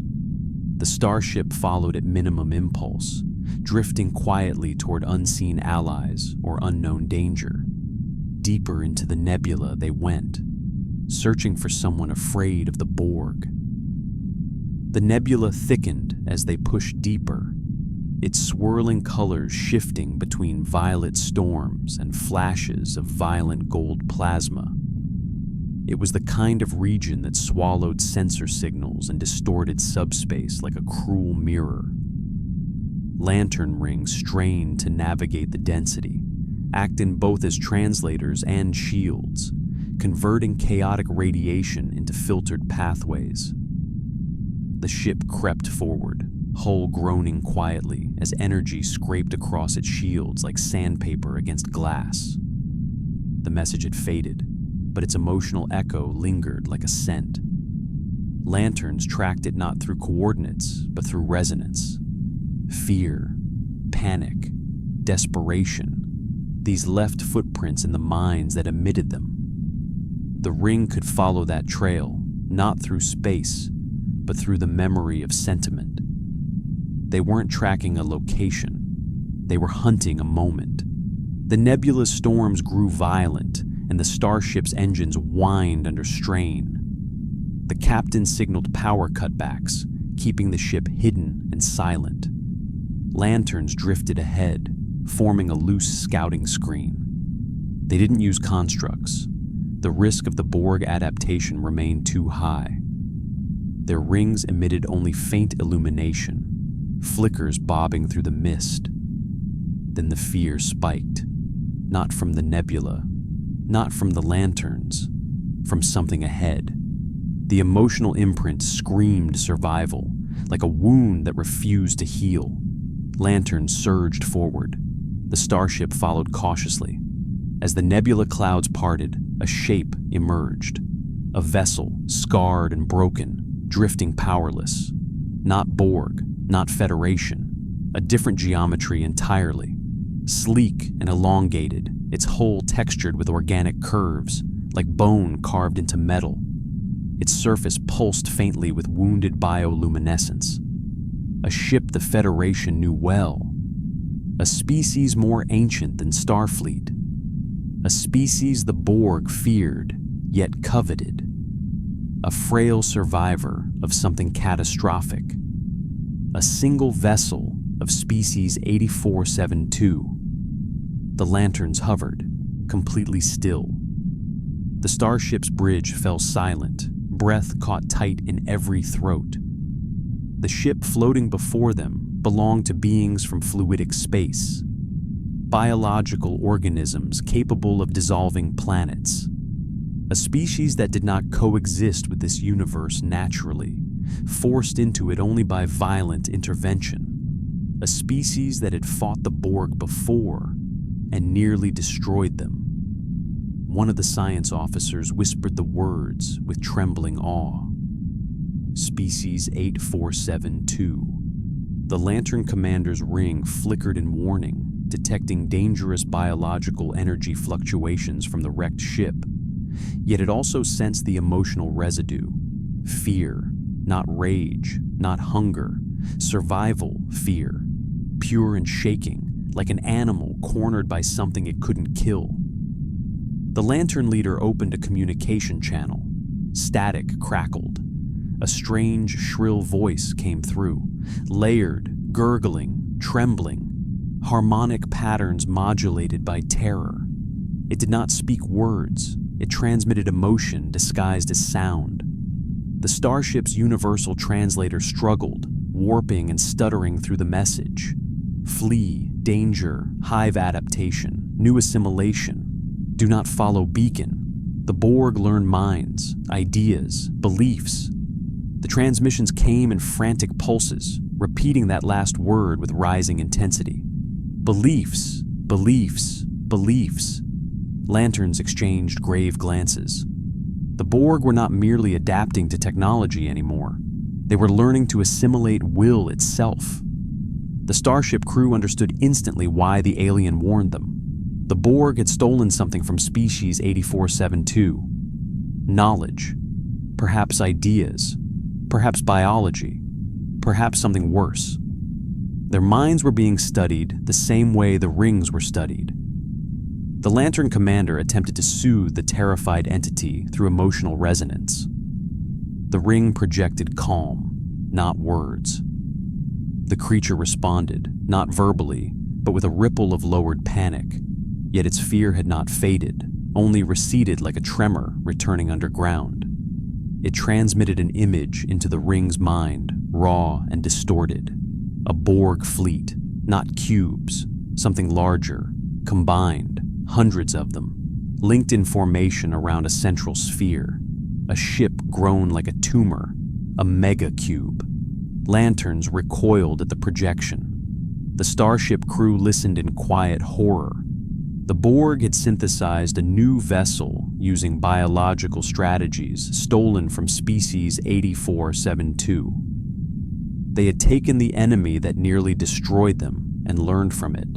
The starship followed at minimum impulse, drifting quietly toward unseen allies or unknown danger. Deeper into the nebula they went, searching for someone afraid of the Borg. The nebula thickened as they pushed deeper, its swirling colors shifting between violet storms and flashes of violent gold plasma. It was the kind of region that swallowed sensor signals and distorted subspace like a cruel mirror. Lantern rings strained to navigate the density, acting both as translators and shields, converting chaotic radiation into filtered pathways. The ship crept forward, hull groaning quietly as energy scraped across its shields like sandpaper against glass. The message had faded, but its emotional echo lingered like a scent. Lanterns tracked it not through coordinates, but through resonance. Fear, panic, desperation. These left footprints in the minds that emitted them. The ring could follow that trail, not through space, but through the memory of sentiment. They weren't tracking a location. They were hunting a moment. The nebulous storms grew violent, and the starship's engines whined under strain. The captain signaled power cutbacks, keeping the ship hidden and silent. Lanterns drifted ahead, forming a loose scouting screen. They didn't use constructs. The risk of the Borg adaptation remained too high. Their rings emitted only faint illumination, flickers bobbing through the mist. Then the fear spiked, not from the nebula, not from the lanterns, from something ahead. The emotional imprint screamed survival, like a wound that refused to heal. Lanterns surged forward. The starship followed cautiously. As the nebula clouds parted, a shape emerged. A vessel, scarred and broken, drifting powerless. Not Borg, not Federation. A different geometry entirely. Sleek and elongated, its hull textured with organic curves, like bone carved into metal. Its surface pulsed faintly with wounded bioluminescence. A ship the Federation knew well. A species more ancient than Starfleet. A species the Borg feared, yet coveted. A frail survivor of something catastrophic. A single vessel of species 8472. The lanterns hovered, completely still. The starship's bridge fell silent, breath caught tight in every throat. The ship floating before them belonged to beings from fluidic space, biological organisms capable of dissolving planets, a species that did not coexist with this universe naturally, forced into it only by violent intervention, a species that had fought the Borg before and nearly destroyed them. One of the science officers whispered the words with trembling awe. Species 8472. The Lantern Commander's ring flickered in warning, detecting dangerous biological energy fluctuations from the wrecked ship. Yet it also sensed the emotional residue. Fear, not rage, not hunger. Survival fear. Pure and shaking, like an animal cornered by something it couldn't kill. The Lantern leader opened a communication channel. Static crackled. A strange, shrill voice came through, layered, gurgling, trembling, harmonic patterns modulated by terror. It did not speak words. It transmitted emotion disguised as sound. The starship's universal translator struggled, warping and stuttering through the message. Flee, danger, hive adaptation, new assimilation. Do not follow beacon. The Borg learn minds, ideas, beliefs. The transmissions came in frantic pulses, repeating that last word with rising intensity. Beliefs, beliefs, beliefs. Lanterns exchanged grave glances. The Borg were not merely adapting to technology anymore. They were learning to assimilate will itself. The starship crew understood instantly why the alien warned them. The Borg had stolen something from species 8472. Knowledge. Perhaps ideas. Perhaps biology. Perhaps something worse. Their minds were being studied the same way the rings were studied. The Lantern Commander attempted to soothe the terrified entity through emotional resonance. The ring projected calm, not words. The creature responded, not verbally, but with a ripple of lowered panic. Yet its fear had not faded, only receded like a tremor returning underground. It transmitted an image into the ring's mind, raw and distorted. A Borg fleet, not cubes, something larger, combined, hundreds of them, linked in formation around a central sphere. A ship grown like a tumor, a mega-cube. Lanterns recoiled at the projection. The starship crew listened in quiet horror. The Borg had synthesized a new vessel using biological strategies stolen from species 8472. They had taken the enemy that nearly destroyed them and learned from it.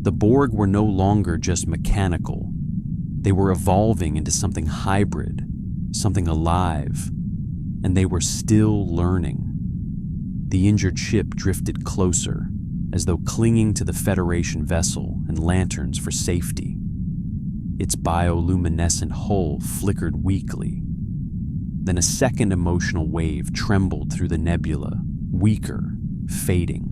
The Borg were no longer just mechanical. They were evolving into something hybrid, something alive. and they were still learning. The injured ship drifted closer, as though clinging to the Federation vessel and lanterns for safety. Its bioluminescent hull flickered weakly. Then a second emotional wave trembled through the nebula, weaker, fading.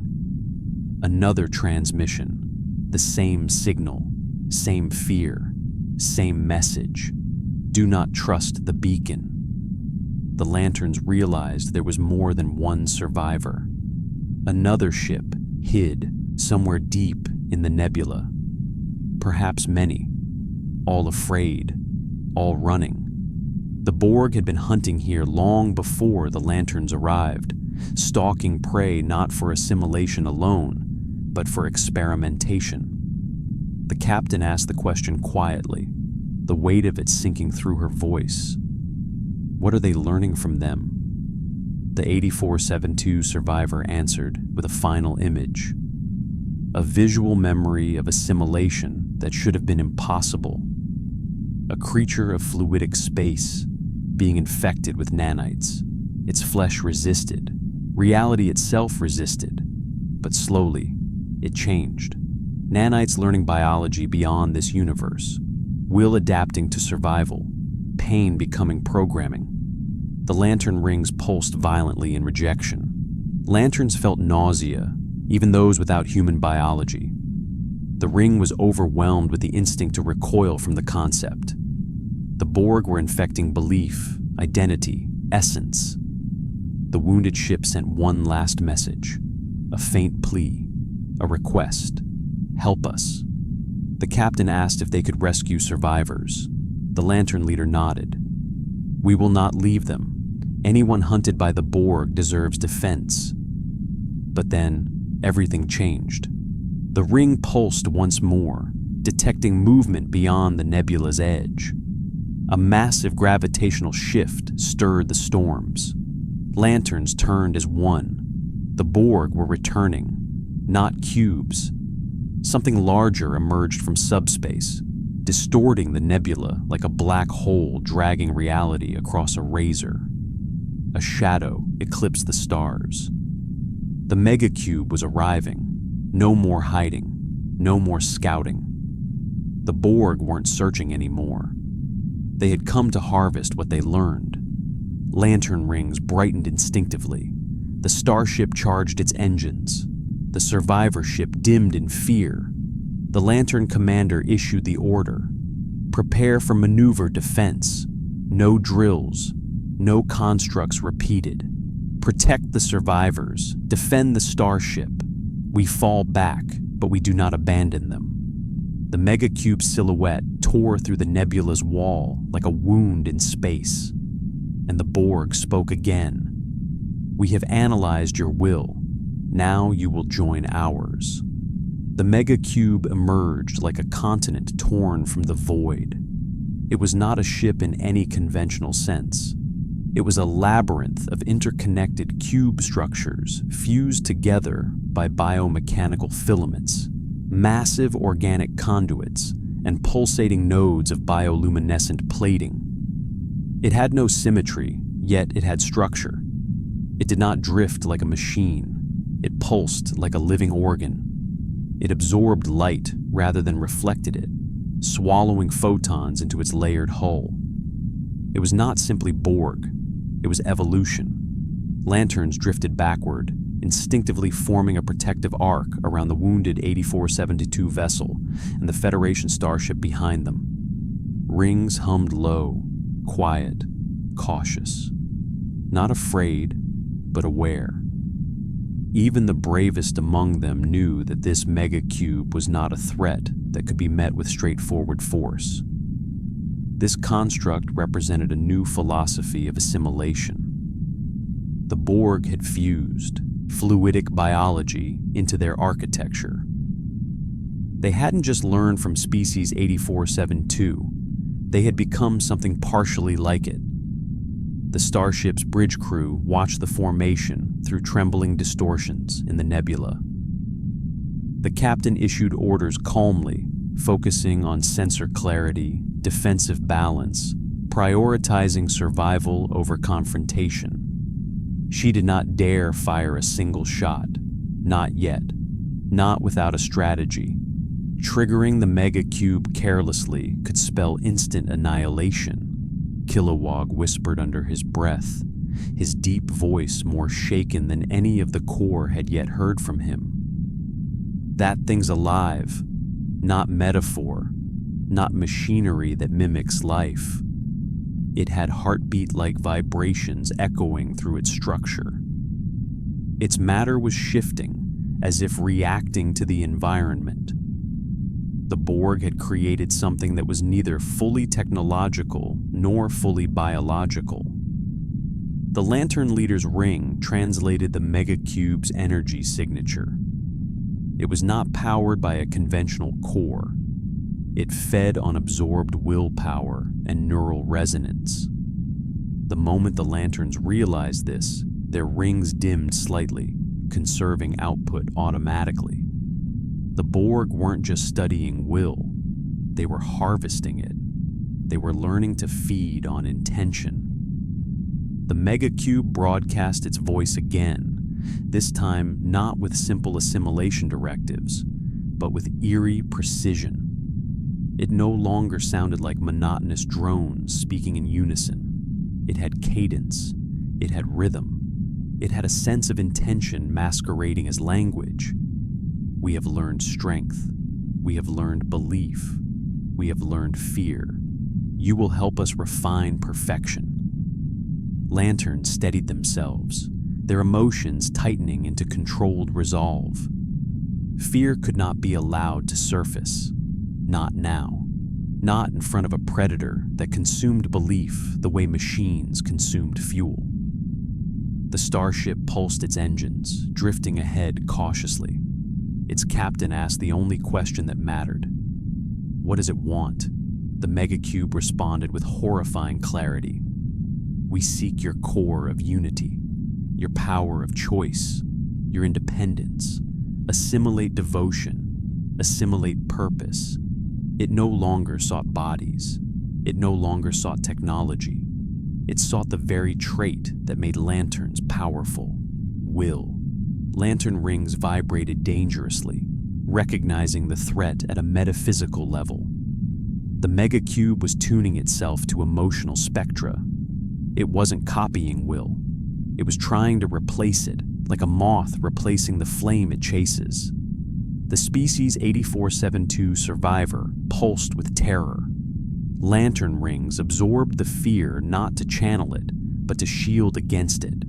Another transmission, the same signal, same fear, same message. Do not trust the beacon. The lanterns realized there was more than one survivor. Another ship hid somewhere deep in the nebula. Perhaps many, all afraid, all running. The Borg had been hunting here long before the lanterns arrived, stalking prey not for assimilation alone, but for experimentation. The captain asked the question quietly, the weight of it sinking through her voice. What are they learning from them? The 8472 survivor answered with a final image. A visual memory of assimilation that should have been impossible. A creature of fluidic space, being infected with nanites. Its flesh resisted. Reality itself resisted. But slowly, it changed. Nanites learning biology beyond this universe. Will adapting to survival. Pain becoming programming. The lantern rings pulsed violently in rejection. Lanterns felt nausea, even those without human biology. The ring was overwhelmed with the instinct to recoil from the concept. The Borg were infecting belief, identity, essence. The wounded ship sent one last message, a faint plea, a request. Help us. The captain asked if they could rescue survivors. The lantern leader nodded. We will not leave them. Anyone hunted by the Borg deserves defense. But then, everything changed. The ring pulsed once more, detecting movement beyond the nebula's edge. A massive gravitational shift stirred the storms. Lanterns turned as one. The Borg were returning, not cubes. Something larger emerged from subspace, distorting the nebula like a black hole dragging reality across a razor. A shadow eclipsed the stars. The megacube was arriving. No more hiding. No more scouting. The Borg weren't searching anymore. They had come to harvest what they learned. Lantern rings brightened instinctively. The starship charged its engines. The survivor ship dimmed in fear. The lantern commander issued the order. Prepare for maneuver defense. No drills. No constructs repeated. Protect the survivors. Defend the starship. We fall back, but we do not abandon them. The megacube silhouette tore through the nebula's wall like a wound in space. And the Borg spoke again. We have analyzed your will. Now you will join ours. The megacube emerged like a continent torn from the void. It was not a ship in any conventional sense. It was a labyrinth of interconnected cube structures fused together by biomechanical filaments, massive organic conduits, and pulsating nodes of bioluminescent plating. It had no symmetry, yet it had structure. It did not drift like a machine. It pulsed like a living organ. It absorbed light rather than reflected it, swallowing photons into its layered hull. It was not simply Borg. It was evolution. Lanterns drifted backward, instinctively forming a protective arc around the wounded 8472 vessel and the Federation starship behind them. Rings hummed low, quiet, cautious. Not afraid, but aware. Even the bravest among them knew that this megacube was not a threat that could be met with straightforward force. This construct represented a new philosophy of assimilation. The Borg had fused fluidic biology into their architecture. They hadn't just learned from species 8472, they had become something partially like it. The starship's bridge crew watched the formation through trembling distortions in the nebula. The captain issued orders calmly, focusing on sensor clarity, defensive balance, prioritizing survival over confrontation. She did not dare fire a single shot. Not yet. Not without a strategy. Triggering the mega cube carelessly could spell instant annihilation, Kilowog whispered under his breath, his deep voice more shaken than any of the Corps had yet heard from him. That thing's alive, not metaphor, not machinery that mimics life. It had heartbeat-like vibrations echoing through its structure. Its matter was shifting, as if reacting to the environment. The Borg had created something that was neither fully technological nor fully biological. The Lantern Leader's ring translated the megacube's energy signature. It was not powered by a conventional core. It fed on absorbed willpower and neural resonance. The moment the Lanterns realized this, their rings dimmed slightly, conserving output automatically. The Borg weren't just studying will, they were harvesting it. They were learning to feed on intention. The megacube broadcast its voice again, this time not with simple assimilation directives, but with eerie precision. It no longer sounded like monotonous drones speaking in unison. It had cadence. It had rhythm. It had a sense of intention masquerading as language. We have learned strength. We have learned belief. We have learned fear. You will help us refine perfection. Lanterns steadied themselves, their emotions tightening into controlled resolve. Fear could not be allowed to surface. Not now. Not in front of a predator that consumed belief the way machines consumed fuel. The starship pulsed its engines, drifting ahead cautiously. Its captain asked the only question that mattered. What does it want? The megacube responded with horrifying clarity. We seek your core of unity, your power of choice, your independence. Assimilate devotion, assimilate purpose. It no longer sought bodies. It no longer sought technology. It sought the very trait that made lanterns powerful: will. Lantern rings vibrated dangerously, recognizing the threat at a metaphysical level. The megacube was tuning itself to emotional spectra. It wasn't copying will. It was trying to replace it, like a moth replacing the flame it chases. The species 8472 survivor pulsed with terror. Lantern rings absorbed the fear not to channel it, but to shield against it.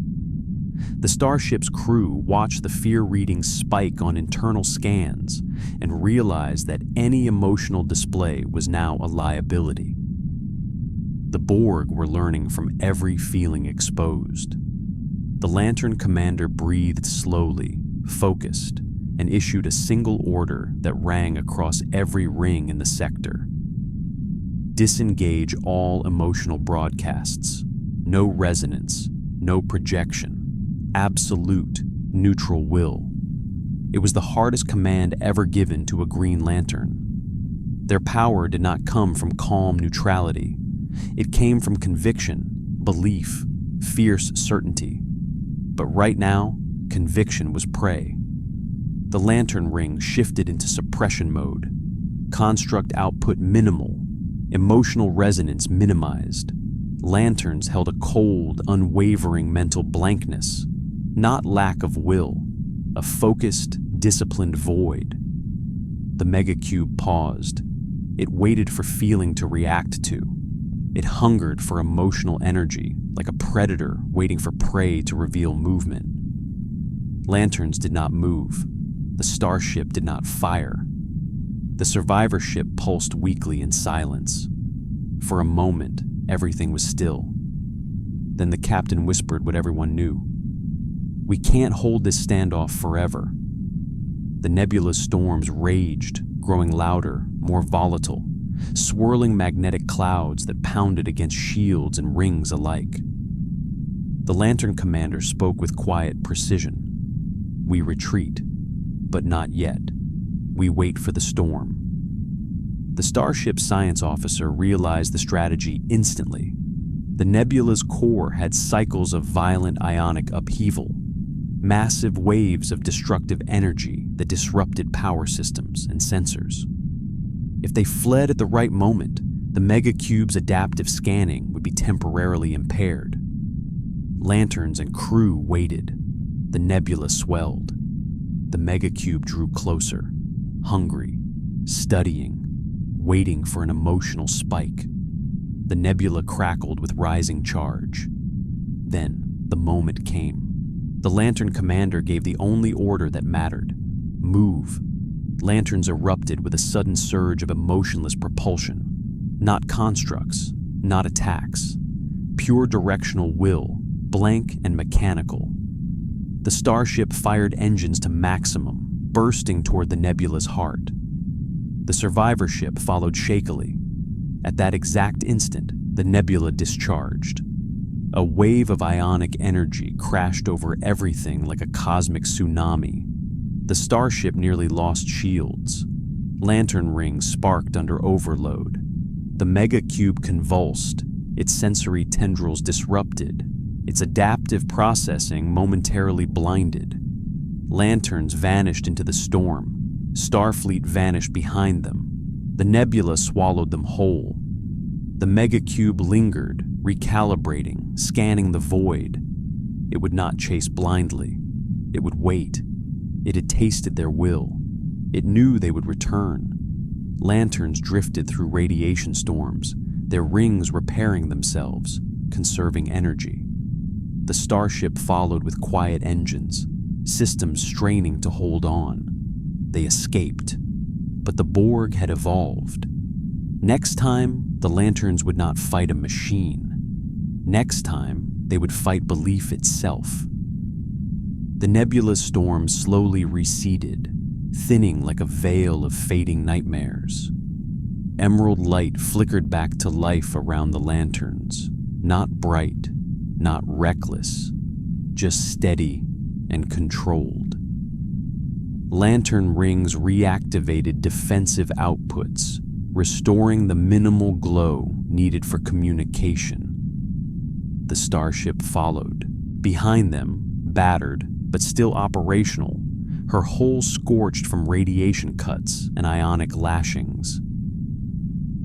The starship's crew watched the fear readings spike on internal scans and realized that any emotional display was now a liability. The Borg were learning from every feeling exposed. The Lantern commander breathed slowly, focused, and issued a single order that rang across every ring in the sector. Disengage all emotional broadcasts. No resonance, no projection. Absolute, neutral will. It was the hardest command ever given to a Green Lantern. Their power did not come from calm neutrality. It came from conviction, belief, fierce certainty. But right now, conviction was prey. The Lantern ring shifted into suppression mode. Construct output minimal. Emotional resonance minimized. Lanterns held a cold, unwavering mental blankness. Not lack of will. A focused, disciplined void. The megacube paused. It waited for feeling to react to. It hungered for emotional energy, like a predator waiting for prey to reveal movement. Lanterns did not move. The starship did not fire. The survivor ship pulsed weakly in silence. For a moment, everything was still. Then the captain whispered what everyone knew. We can't hold this standoff forever. The nebulous storms raged, growing louder, more volatile, swirling magnetic clouds that pounded against shields and rings alike. The Lantern commander spoke with quiet precision. We retreat, but not yet. We wait for the storm. The starship's science officer realized the strategy instantly. The nebula's core had cycles of violent ionic upheaval, massive waves of destructive energy that disrupted power systems and sensors. If they fled at the right moment, the megacube's adaptive scanning would be temporarily impaired. Lanterns and crew waited. The nebula swelled. The megacube drew closer, hungry, studying, waiting for an emotional spike. The nebula crackled with rising charge. Then the moment came. The Lantern commander gave the only order that mattered: move. Lanterns erupted with a sudden surge of emotionless propulsion. Not constructs, not attacks. Pure directional will, blank and mechanical. The starship fired engines to maximum, bursting toward the nebula's heart. The survivor ship followed shakily. At that exact instant, the nebula discharged. A wave of ionic energy crashed over everything like a cosmic tsunami. The starship nearly lost shields. Lantern rings sparked under overload. The megacube convulsed, its sensory tendrils disrupted, its adaptive processing momentarily blinded. Lanterns vanished into the storm. Starfleet vanished behind them. The nebula swallowed them whole. The megacube lingered, recalibrating, scanning the void. It would not chase blindly. It would wait. It had tasted their will. It knew they would return. Lanterns drifted through radiation storms, their rings repairing themselves, conserving energy. The starship followed with quiet engines, systems straining to hold on. They escaped. But the Borg had evolved. Next time, the Lanterns would not fight a machine. Next time, they would fight belief itself. The nebula's storm slowly receded, thinning like a veil of fading nightmares. Emerald light flickered back to life around the Lanterns, not bright, not reckless, just steady and controlled. Lantern rings reactivated defensive outputs, restoring the minimal glow needed for communication. The starship followed. Behind them, battered but still operational, her hull scorched from radiation cuts and ionic lashings.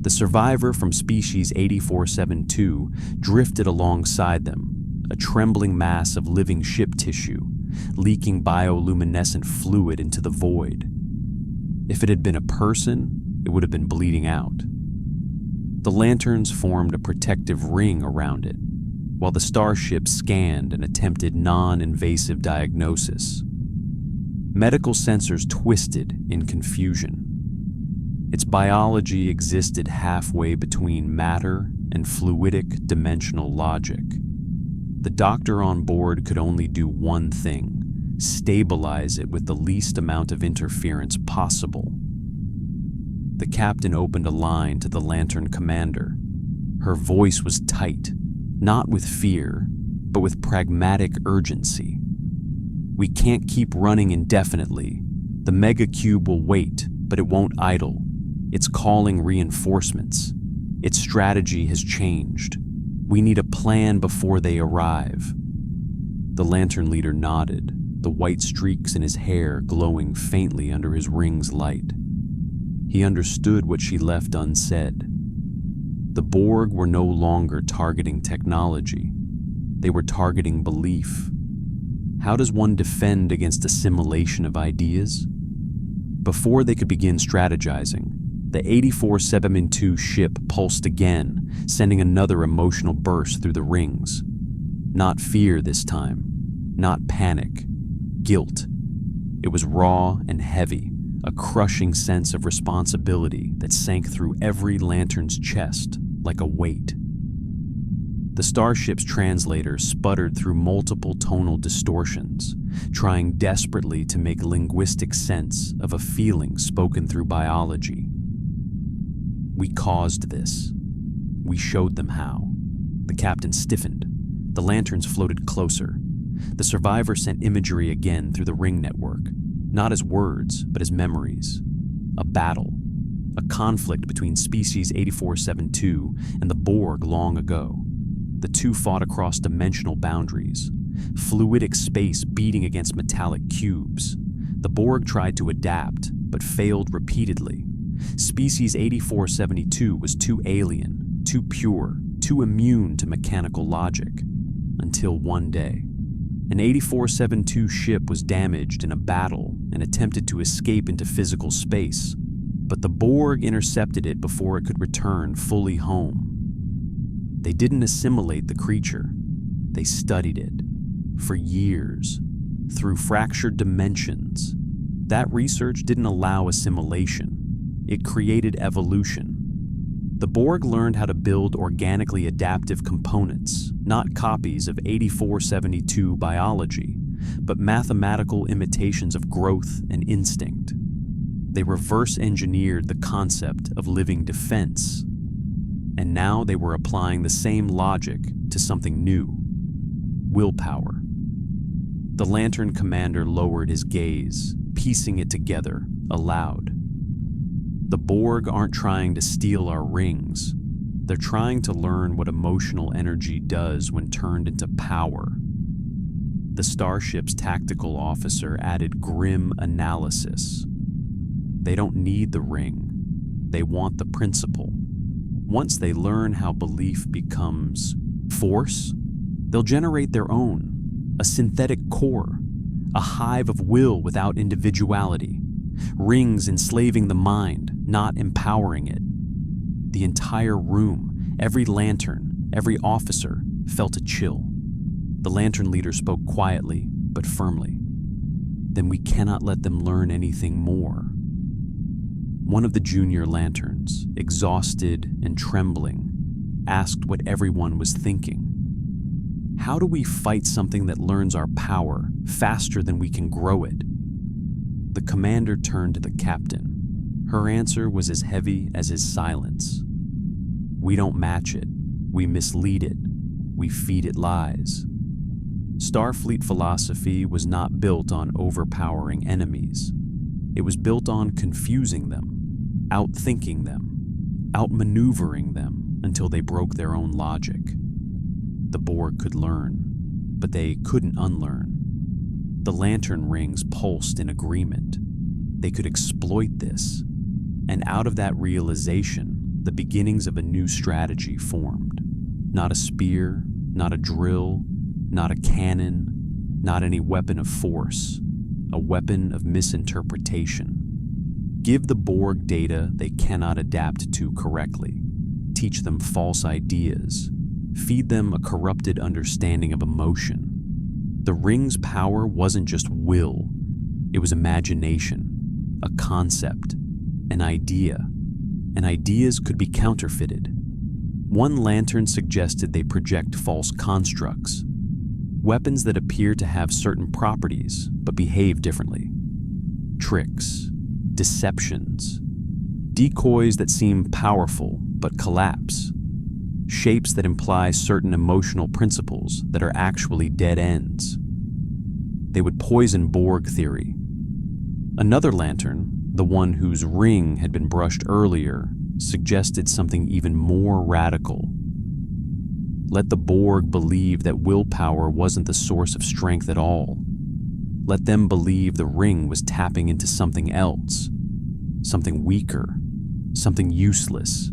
The survivor from species 8472 drifted alongside them, a trembling mass of living ship tissue, leaking bioluminescent fluid into the void. If it had been a person, it would have been bleeding out. The Lanterns formed a protective ring around it, while the starship scanned and attempted non-invasive diagnosis. Medical sensors twisted in confusion. Its biology existed halfway between matter and fluidic dimensional logic. The doctor on board could only do one thing: stabilize it with the least amount of interference possible. The captain opened a line to the Lantern commander. Her voice was tight, not with fear, but with pragmatic urgency. "We can't keep running indefinitely. The megacube will wait, but it won't idle. It's calling reinforcements. Its strategy has changed. We need a plan before they arrive." The Lantern leader nodded, the white streaks in his hair glowing faintly under his ring's light. He understood what she left unsaid. The Borg were no longer targeting technology. They were targeting belief. How does one defend against assimilation of ideas? Before they could begin strategizing, the 8472 ship pulsed again, sending another emotional burst through the rings. Not fear this time, not panic, guilt. It was raw and heavy, a crushing sense of responsibility that sank through every Lantern's chest like a weight. The starship's translator sputtered through multiple tonal distortions, trying desperately to make linguistic sense of a feeling spoken through biology. "We caused this. We showed them how." The captain stiffened. The Lanterns floated closer. The survivor sent imagery again through the ring network, not as words, but as memories. A battle, a conflict between species 8472 and the Borg long ago. The two fought across dimensional boundaries, fluidic space beating against metallic cubes. The Borg tried to adapt, but failed repeatedly. Species 8472 was too alien, too pure, too immune to mechanical logic. Until one day, an 8472 ship was damaged in a battle and attempted to escape into physical space, but the Borg intercepted it before it could return fully home. They didn't assimilate the creature. They studied it for years, through fractured dimensions. That research didn't allow assimilation. It created evolution. The Borg learned how to build organically adaptive components, not copies of 8472 biology, but mathematical imitations of growth and instinct. They reverse-engineered the concept of living defense, and now they were applying the same logic to something new: willpower. The Lantern commander lowered his gaze, piecing it together, aloud. The Borg aren't trying to steal our rings. They're trying to learn what emotional energy does when turned into power. The starship's tactical officer added grim analysis. They don't need the ring. They want the principle. Once they learn how belief becomes force, they'll generate their own, a synthetic core, a hive of will without individuality, rings enslaving the mind, not empowering it. The entire room, every lantern, every officer felt a chill. The Lantern leader spoke quietly but firmly. Then we cannot let them learn anything more. One of the junior lanterns, exhausted and trembling, asked what everyone was thinking. How do we fight something that learns our power faster than we can grow it? The commander turned to the captain. Her answer was as heavy as his silence. We don't match it. We mislead it. We feed it lies. Starfleet philosophy was not built on overpowering enemies. It was built on confusing them, outthinking them, outmaneuvering them until they broke their own logic. The Borg could learn, but they couldn't unlearn. The Lantern rings pulsed in agreement. They could exploit this, and out of that realization, the beginnings of a new strategy formed. Not a spear, not a drill, not a cannon, not any weapon of force, a weapon of misinterpretation. Give the Borg data they cannot adapt to correctly. Teach them false ideas. Feed them a corrupted understanding of emotion. The ring's power wasn't just will. It was imagination, a concept, an idea. And ideas could be counterfeited. One lantern suggested they project false constructs, weapons that appear to have certain properties but behave differently. Tricks, deceptions, decoys that seem powerful but collapse, shapes that imply certain emotional principles that are actually dead ends. They would poison Borg theory. Another lantern, the one whose ring had been brushed earlier, suggested something even more radical. Let the Borg believe that willpower wasn't the source of strength at all. Let them believe the ring was tapping into something else, something weaker, something useless,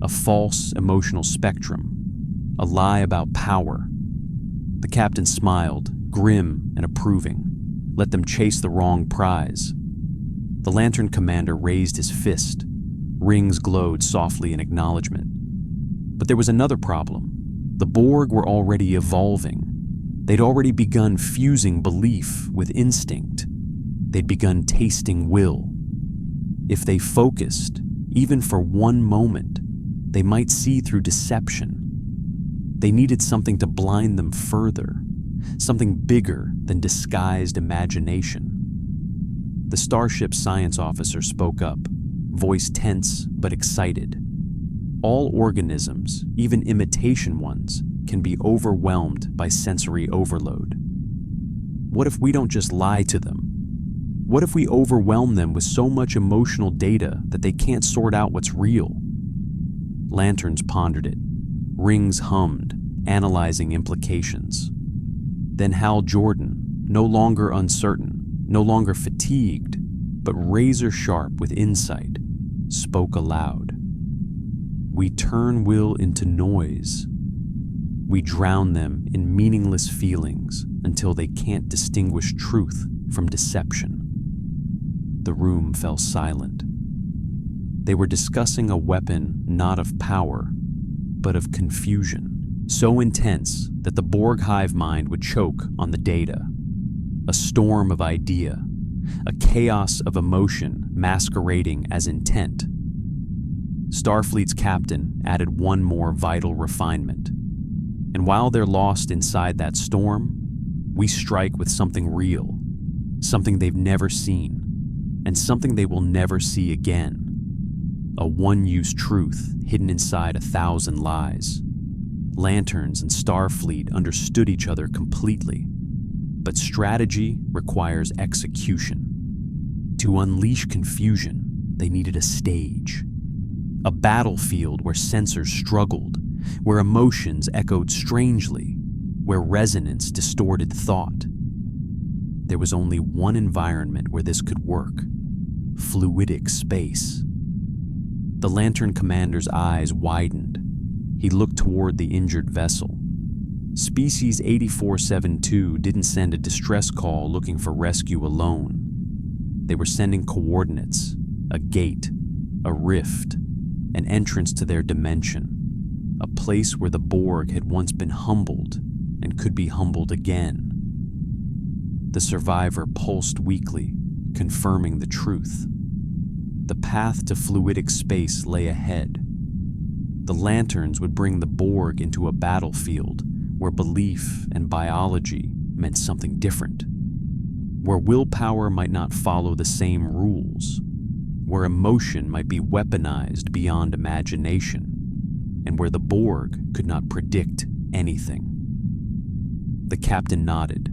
a false emotional spectrum, a lie about power. The captain smiled, grim and approving. Let them chase the wrong prize. The Lantern commander raised his fist. Rings glowed softly in acknowledgement. But there was another problem. The Borg were already evolving. They'd already begun fusing belief with instinct. They'd begun tasting will. If they focused, even for one moment, they might see through deception. They needed something to blind them further, something bigger than disguised imagination. The starship's science officer spoke up, voice tense but excited. All organisms, even imitation ones, can be overwhelmed by sensory overload. What if we don't just lie to them? What if we overwhelm them with so much emotional data that they can't sort out what's real? Lanterns pondered it. Rings hummed, analyzing implications. Then Hal Jordan, no longer uncertain, no longer fatigued, but razor-sharp with insight, spoke aloud. We turn will into noise. We drown them in meaningless feelings until they can't distinguish truth from deception. The room fell silent. They were discussing a weapon not of power, but of confusion, so intense that the Borg hive mind would choke on the data. A storm of idea, a chaos of emotion masquerading as intent. Starfleet's captain added one more vital refinement. And while they're lost inside that storm, we strike with something real, something they've never seen, and something they will never see again. A one-use truth hidden inside 1,000 lies. Lanterns and Starfleet understood each other completely, but strategy requires execution. To unleash confusion, they needed a stage. A battlefield where sensors struggled, where emotions echoed strangely, where resonance distorted thought. There was only one environment where this could work: fluidic space. The Lantern commander's eyes widened. He looked toward the injured vessel. Species 8472 didn't send a distress call looking for rescue alone. They were sending coordinates, a gate, a rift, an entrance to their dimension, a place where the Borg had once been humbled and could be humbled again. The survivor pulsed weakly, confirming the truth. The path to fluidic space lay ahead. The lanterns would bring the Borg into a battlefield where belief and biology meant something different, where willpower might not follow the same rules, where emotion might be weaponized beyond imagination, and where the Borg could not predict anything. The captain nodded.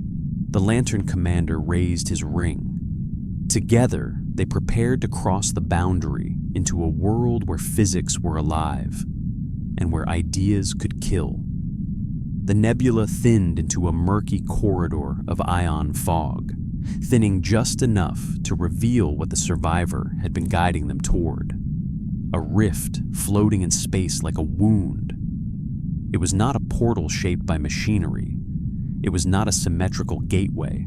The Lantern commander raised his ring. Together, they prepared to cross the boundary into a world where physics were alive and where ideas could kill. The nebula thinned into a murky corridor of ion fog, thinning just enough to reveal what the survivor had been guiding them toward. A rift floating in space like a wound. It was not a portal shaped by machinery. It was not a symmetrical gateway.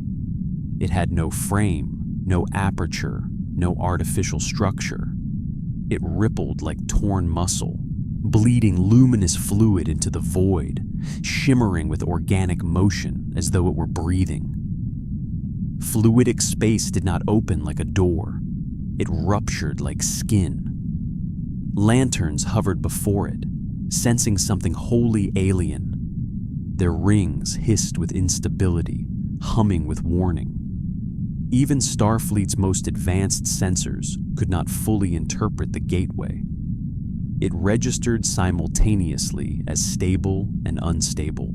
It had no frame, no aperture, no artificial structure. It rippled like torn muscle, bleeding luminous fluid into the void, shimmering with organic motion as though it were breathing. Fluidic space did not open like a door. It ruptured like skin. Lanterns hovered before it, sensing something wholly alien. Their rings hissed with instability, humming with warning. Even Starfleet's most advanced sensors could not fully interpret the gateway. It registered simultaneously as stable and unstable,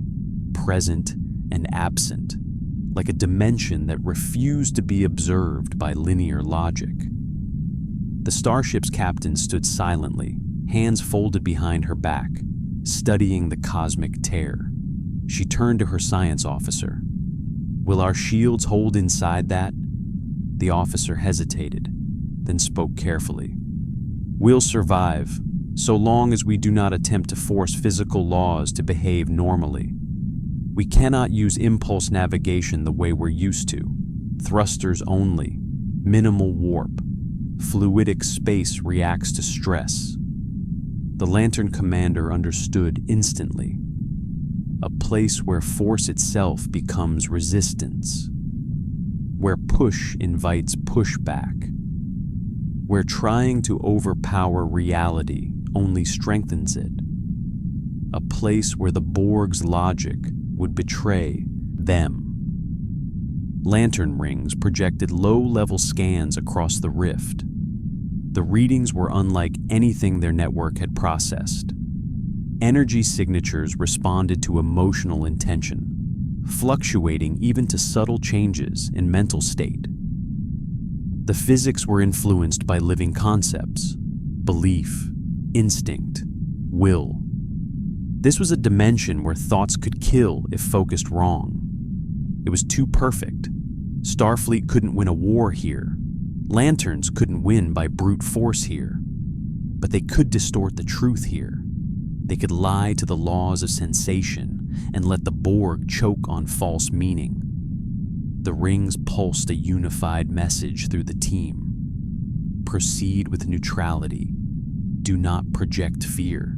present and absent, like a dimension that refused to be observed by linear logic. The starship's captain stood silently, hands folded behind her back, studying the cosmic tear. She turned to her science officer. "Will our shields hold inside that?" The officer hesitated, then spoke carefully. "We'll survive, so long as we do not attempt to force physical laws to behave normally. We cannot use impulse navigation the way we're used to. Thrusters only, minimal warp. Fluidic space reacts to stress." The Lantern commander understood instantly. A place where force itself becomes resistance, where push invites pushback, where trying to overpower reality only strengthens it. A place where the Borg's logic would betray them. Lantern rings projected low-level scans across the rift. The readings were unlike anything their network had processed. Energy signatures responded to emotional intention, fluctuating even to subtle changes in mental state. The physics were influenced by living concepts: belief, instinct, will. This was a dimension where thoughts could kill if focused wrong. It was too perfect. Starfleet couldn't win a war here. Lanterns couldn't win by brute force here. But they could distort the truth here. They could lie to the laws of sensation and let the Borg choke on false meaning. The rings pulsed a unified message through the team. Proceed with neutrality. Do not project fear.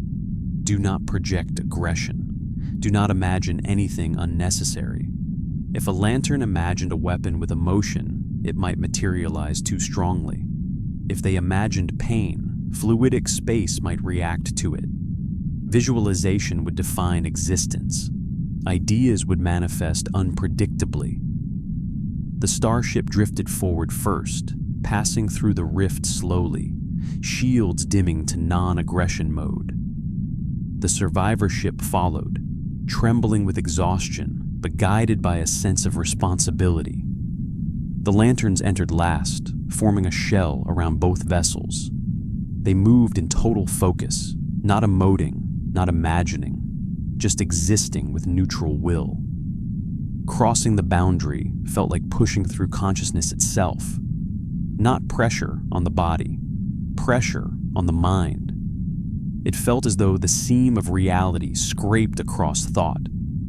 Do not project aggression. Do not imagine anything unnecessary. If a lantern imagined a weapon with emotion, it might materialize too strongly. If they imagined pain, fluidic space might react to it. Visualization would define existence. Ideas would manifest unpredictably. The starship drifted forward first, passing through the rift slowly, shields dimming to non-aggression mode. The survivor ship followed, trembling with exhaustion, but guided by a sense of responsibility. The lanterns entered last, forming a shell around both vessels. They moved in total focus, not emoting, not imagining, just existing with neutral will. Crossing the boundary felt like pushing through consciousness itself. Not pressure on the body, pressure on the mind. It felt as though the seam of reality scraped across thought,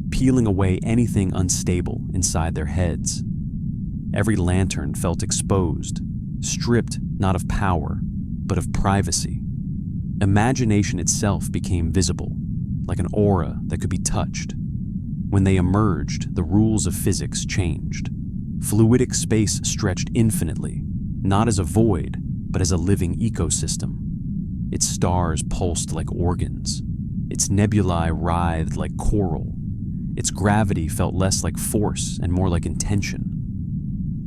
peeling away anything unstable inside their heads. Every lantern felt exposed, stripped not of power, but of privacy. Imagination itself became visible, like an aura that could be touched. When they emerged, the rules of physics changed. Fluidic space stretched infinitely, not as a void, but as a living ecosystem. Its stars pulsed like organs. Its nebulae writhed like coral. Its gravity felt less like force and more like intention.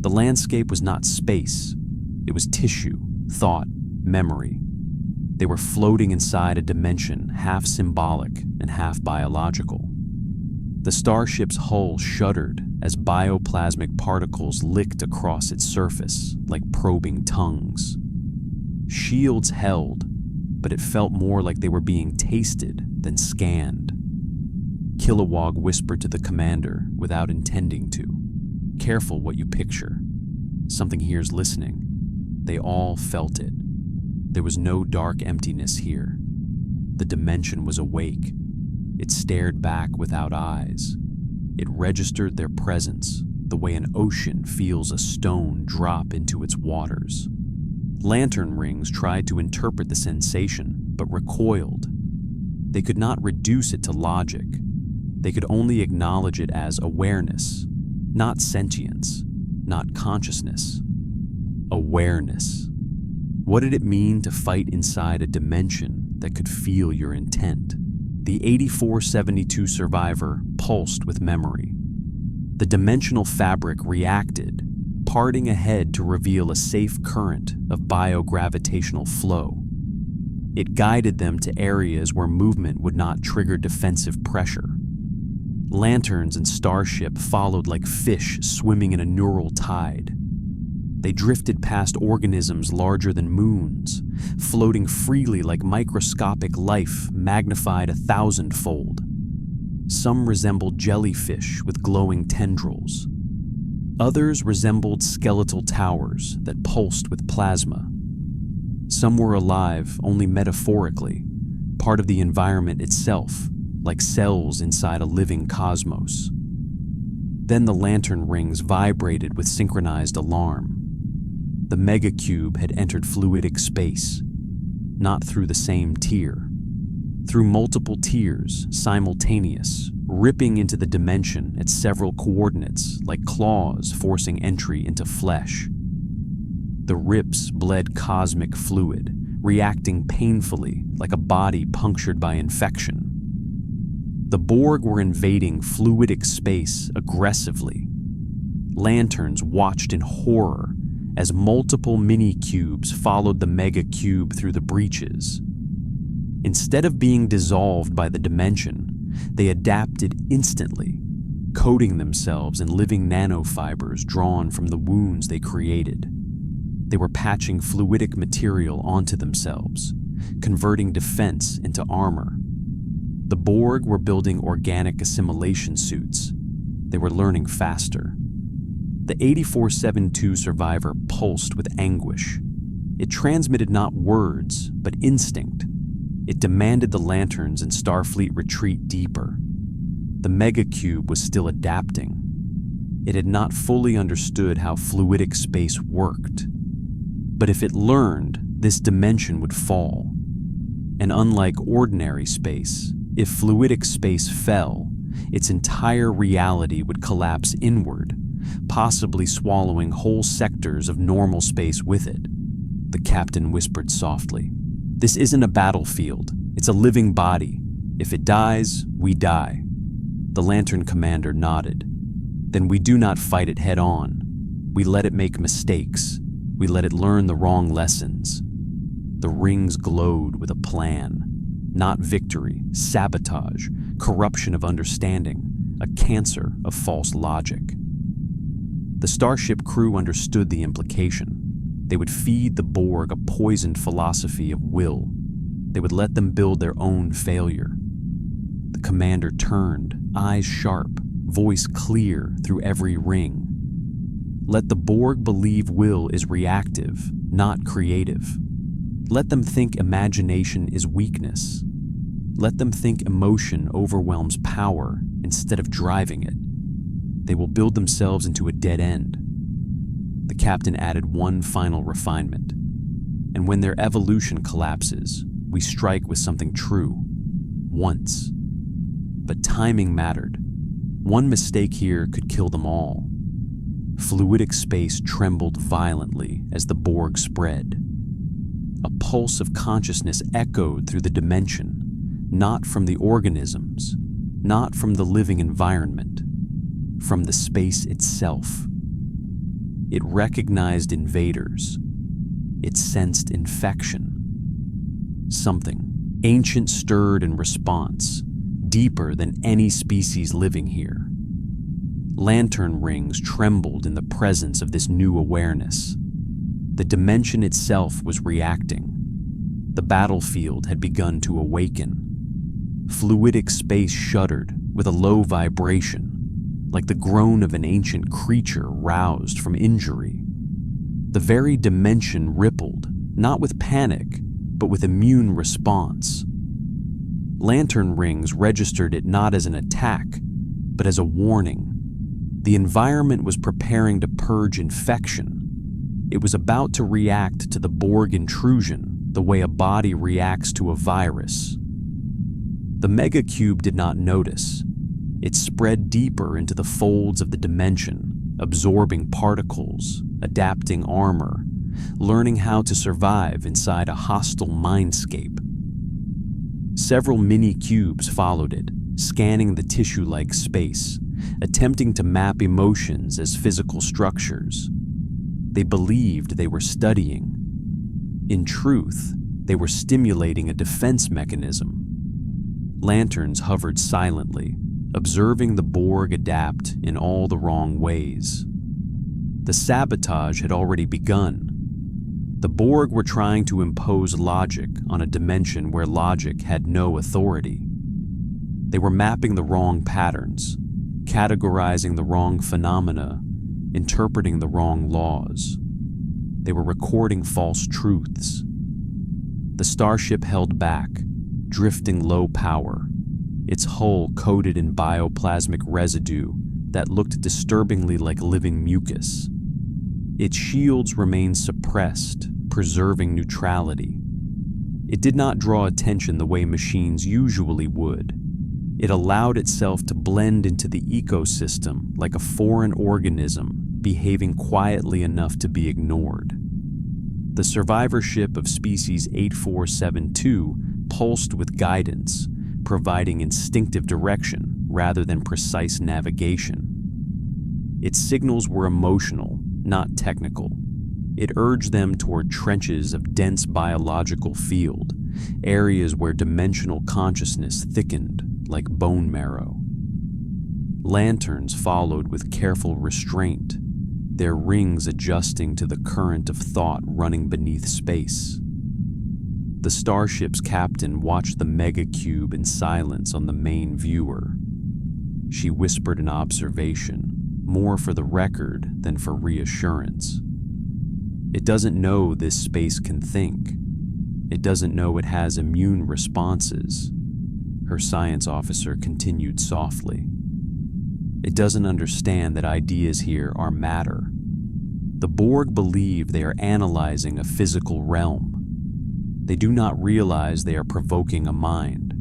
The landscape was not space. It was tissue, thought, memory. They were floating inside a dimension half symbolic and half biological. The starship's hull shuddered as bioplasmic particles licked across its surface like probing tongues. Shields held, but it felt more like they were being tasted than scanned. Kilowog whispered to the commander without intending to. Careful what you picture. Something here's listening. They all felt it. There was no dark emptiness here. The dimension was awake. It stared back without eyes. It registered their presence the way an ocean feels a stone drop into its waters. Lantern rings tried to interpret the sensation, but recoiled. They could not reduce it to logic. They could only acknowledge it as awareness, not sentience, not consciousness. Awareness. What did it mean to fight inside a dimension that could feel your intent? The 8472 survivor pulsed with memory. The dimensional fabric reacted, parting ahead to reveal a safe current of biogravitational flow. It guided them to areas where movement would not trigger defensive pressure. Lanterns and starship followed like fish swimming in a neural tide. They drifted past organisms larger than moons, floating freely like microscopic life magnified 1,000-fold. Some resembled jellyfish with glowing tendrils. Others resembled skeletal towers that pulsed with plasma. Some were alive only metaphorically, part of the environment itself, like cells inside a living cosmos. Then the lantern rings vibrated with synchronized alarm. The megacube had entered fluidic space, not through the same tier. Through multiple tiers, simultaneous, ripping into the dimension at several coordinates like claws forcing entry into flesh. The rips bled cosmic fluid, reacting painfully like a body punctured by infection. The Borg were invading fluidic space aggressively. Lanterns watched in horror as multiple mini-cubes followed the mega-cube through the breaches. Instead of being dissolved by the dimension, they adapted instantly, coating themselves in living nanofibers drawn from the wounds they created. They were patching fluidic material onto themselves, converting defense into armor. The Borg were building organic assimilation suits. They were learning faster. The 8472 survivor pulsed with anguish. It transmitted not words, but instinct. It demanded the lanterns and Starfleet retreat deeper. The megacube was still adapting. It had not fully understood how fluidic space worked. But if it learned, this dimension would fall. And unlike ordinary space, if fluidic space fell, its entire reality would collapse inward, possibly swallowing whole sectors of normal space with it. The captain whispered softly, "This isn't a battlefield. It's a living body. If it dies, we die." The lantern commander nodded. "Then we do not fight it head on. We let it make mistakes. We let it learn the wrong lessons." The rings glowed with a plan. Not victory, sabotage, corruption of understanding, a cancer of false logic. The starship crew understood the implication. They would feed the Borg a poisoned philosophy of will. They would let them build their own failure. The commander turned, eyes sharp, voice clear through every ring. Let the Borg believe will is reactive, not creative. Let them think imagination is weakness. Let them think emotion overwhelms power instead of driving it. They will build themselves into a dead end. The captain added one final refinement. And when their evolution collapses, we strike with something true. Once. But timing mattered. One mistake here could kill them all. Fluidic space trembled violently as the Borg spread. A pulse of consciousness echoed through the dimension, not from the organisms, not from the living environment, from the space itself. It recognized invaders. It sensed infection. Something ancient stirred in response, deeper than any species living here. Lantern rings trembled in the presence of this new awareness. The dimension itself was reacting. The battlefield had begun to awaken. Fluidic space shuddered with a low vibration, like the groan of an ancient creature roused from injury. The very dimension rippled, not with panic, but with immune response. Lantern rings registered it not as an attack, but as a warning. The environment was preparing to purge infection. It was about to react to the Borg intrusion the way a body reacts to a virus. The megacube did not notice. It spread deeper into the folds of the dimension, absorbing particles, adapting armor, learning how to survive inside a hostile mindscape. Several mini-cubes followed it, scanning the tissue-like space, attempting to map emotions as physical structures. They believed they were studying. In truth, they were stimulating a defense mechanism. Lanterns hovered silently, observing the Borg adapt in all the wrong ways. The sabotage had already begun. The Borg were trying to impose logic on a dimension where logic had no authority. They were mapping the wrong patterns, categorizing the wrong phenomena, interpreting the wrong laws. They were recording false truths. The starship held back, drifting low power, its hull coated in bioplasmic residue that looked disturbingly like living mucus. Its shields remained suppressed, preserving neutrality. It did not draw attention the way machines usually would. It allowed itself to blend into the ecosystem like a foreign organism, behaving quietly enough to be ignored. The survivorship of species 8472 pulsed with guidance, providing instinctive direction rather than precise navigation. Its signals were emotional, not technical. It urged them toward trenches of dense biological field, areas where dimensional consciousness thickened like bone marrow. Lanterns followed with careful restraint, their rings adjusting to the current of thought running beneath space. The starship's captain watched the megacube in silence on the main viewer. She whispered an observation, more for the record than for reassurance. It doesn't know this space can think. It doesn't know it has immune responses. Her science officer continued softly. It doesn't understand that ideas here are matter. The Borg believe they are analyzing a physical realm. They do not realize they are provoking a mind.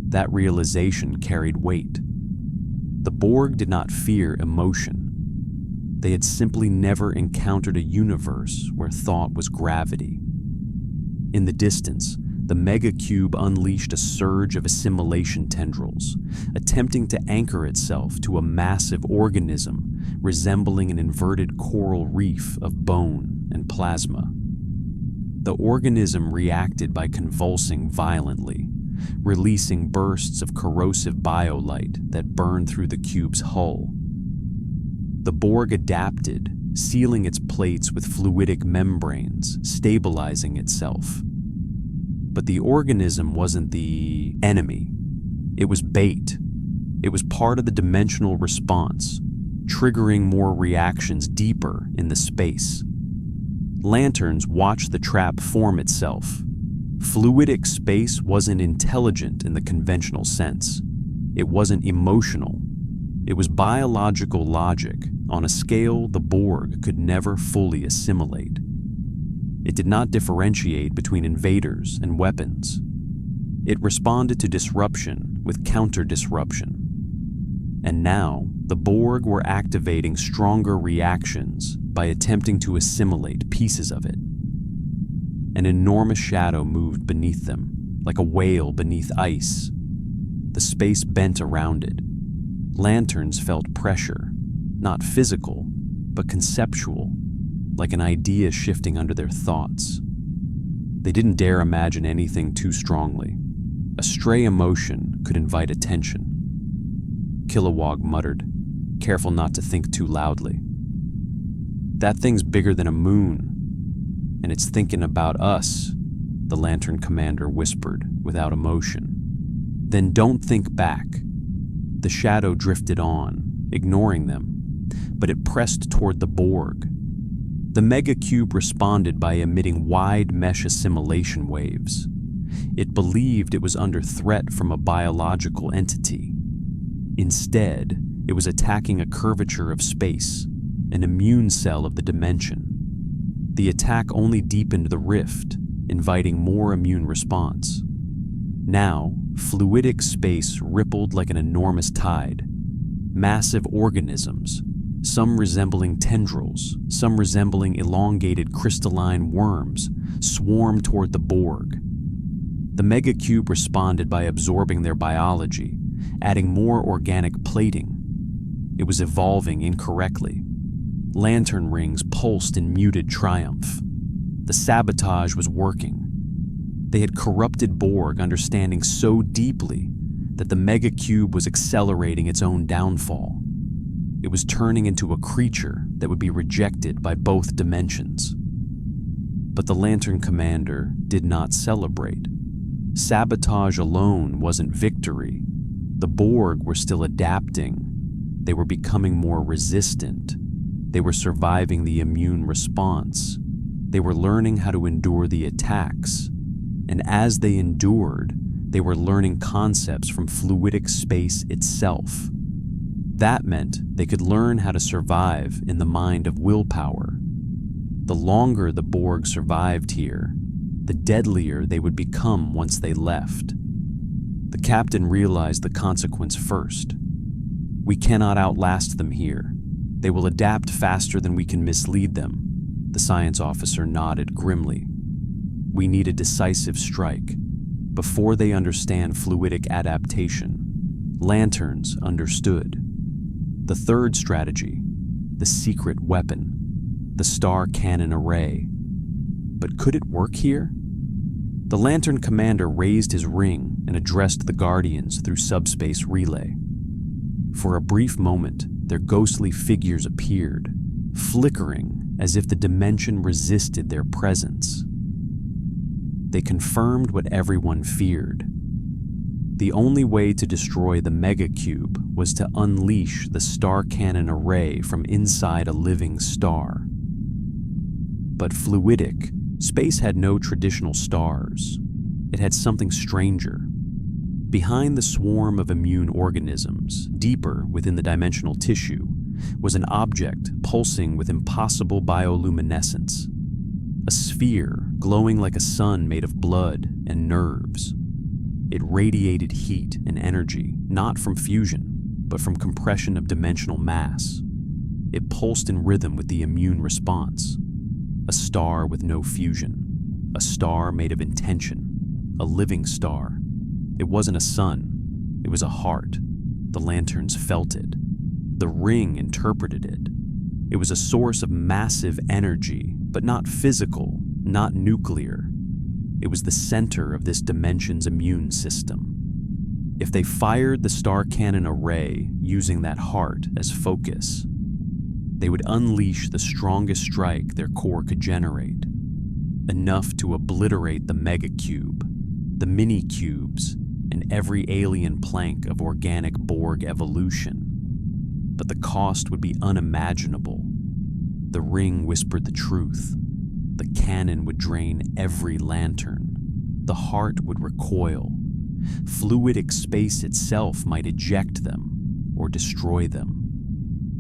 That realization carried weight. The Borg did not fear emotion. They had simply never encountered a universe where thought was gravity. In the distance, the megacube unleashed a surge of assimilation tendrils, attempting to anchor itself to a massive organism resembling an inverted coral reef of bone and plasma. The organism reacted by convulsing violently, releasing bursts of corrosive biolight that burned through the cube's hull. The Borg adapted, sealing its plates with fluidic membranes, stabilizing itself. But the organism wasn't the enemy. It was bait. It was part of the dimensional response, triggering more reactions deeper in the space. Lanterns watched the trap form itself. Fluidic space wasn't intelligent in the conventional sense. It wasn't emotional. It was biological logic on a scale the Borg could never fully assimilate. It did not differentiate between invaders and weapons. It responded to disruption with counter-disruption. And now, the Borg were activating stronger reactions by attempting to assimilate pieces of it. An enormous shadow moved beneath them, like a whale beneath ice. The space bent around it. Lanterns felt pressure, not physical, but conceptual, like an idea shifting under their thoughts. They didn't dare imagine anything too strongly. A stray emotion could invite attention. Kilowog muttered, careful not to think too loudly. That thing's bigger than a moon, and it's thinking about us, the Lantern Commander whispered without emotion. Then don't think back. The shadow drifted on, ignoring them, but it pressed toward the Borg. The megacube responded by emitting wide mesh assimilation waves. It believed it was under threat from a biological entity. Instead, it was attacking a curvature of space, an immune cell of the dimension. The attack only deepened the rift, inviting more immune response. Now, fluidic space rippled like an enormous tide. Massive organisms, some resembling tendrils, some resembling elongated crystalline worms, swarmed toward the Borg. The megacube responded by absorbing their biology, adding more organic plating. It was evolving incorrectly. Lantern rings pulsed in muted triumph. The sabotage was working. They had corrupted Borg understanding so deeply that the megacube was accelerating its own downfall. It was turning into a creature that would be rejected by both dimensions. But the Lantern Commander did not celebrate. Sabotage alone wasn't victory. The Borg were still adapting. They were becoming more resistant. They were surviving the immune response. They were learning how to endure the attacks. And as they endured, they were learning concepts from fluidic space itself. That meant they could learn how to survive in the mind of willpower. The longer the Borg survived here, the deadlier they would become once they left. The captain realized the consequence first. We cannot outlast them here. They will adapt faster than we can mislead them. The science officer nodded grimly. We need a decisive strike. Before they understand fluidic adaptation, Lanterns understood. The third strategy, the secret weapon, the star cannon array. But could it work here? The Lantern Commander raised his ring and addressed the Guardians through subspace relay. For a brief moment, their ghostly figures appeared, flickering as if the dimension resisted their presence. They confirmed what everyone feared. The only way to destroy the megacube was to unleash the star cannon array from inside a living star. But fluidic, space had no traditional stars. It had something stranger. Behind the swarm of immune organisms, deeper within the dimensional tissue, was an object pulsing with impossible bioluminescence. A sphere glowing like a sun made of blood and nerves. It radiated heat and energy, not from fusion, but from compression of dimensional mass. It pulsed in rhythm with the immune response. A star with no fusion. A star made of intention. A living star. It wasn't a sun. It was a heart. The lanterns felt it. The ring interpreted it. It was a source of massive energy, but not physical, not nuclear. It was the center of this dimension's immune system. If they fired the star cannon array using that heart as focus, they would unleash the strongest strike their core could generate, enough to obliterate the megacube, the mini-cubes, and every alien plank of organic Borg evolution. But the cost would be unimaginable. The ring whispered the truth. The cannon would drain every lantern. The heart would recoil. Fluidic space itself might eject them or destroy them.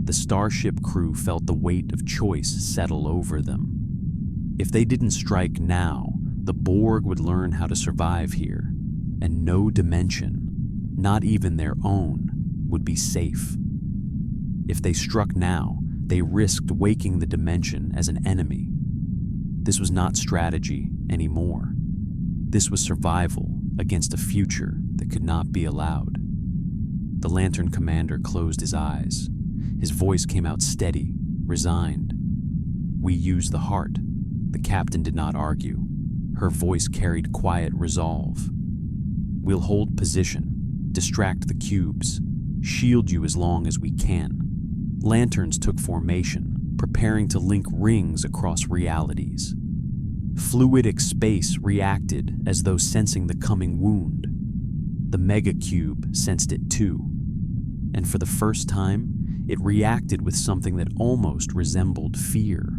The starship crew felt the weight of choice settle over them. If they didn't strike now, the Borg would learn how to survive here, and no dimension, not even their own, would be safe. If they struck now, they risked waking the dimension as an enemy. This was not strategy anymore. This was survival against a future that could not be allowed. The Lantern Commander closed his eyes. His voice came out steady, resigned. "We use the heart." The captain did not argue. Her voice carried quiet resolve. "We'll hold position, distract the cubes, shield you as long as we can." Lanterns took formation, preparing to link rings across realities. Fluidic space reacted as though sensing the coming wound. The megacube sensed it too. And for the first time, it reacted with something that almost resembled fear.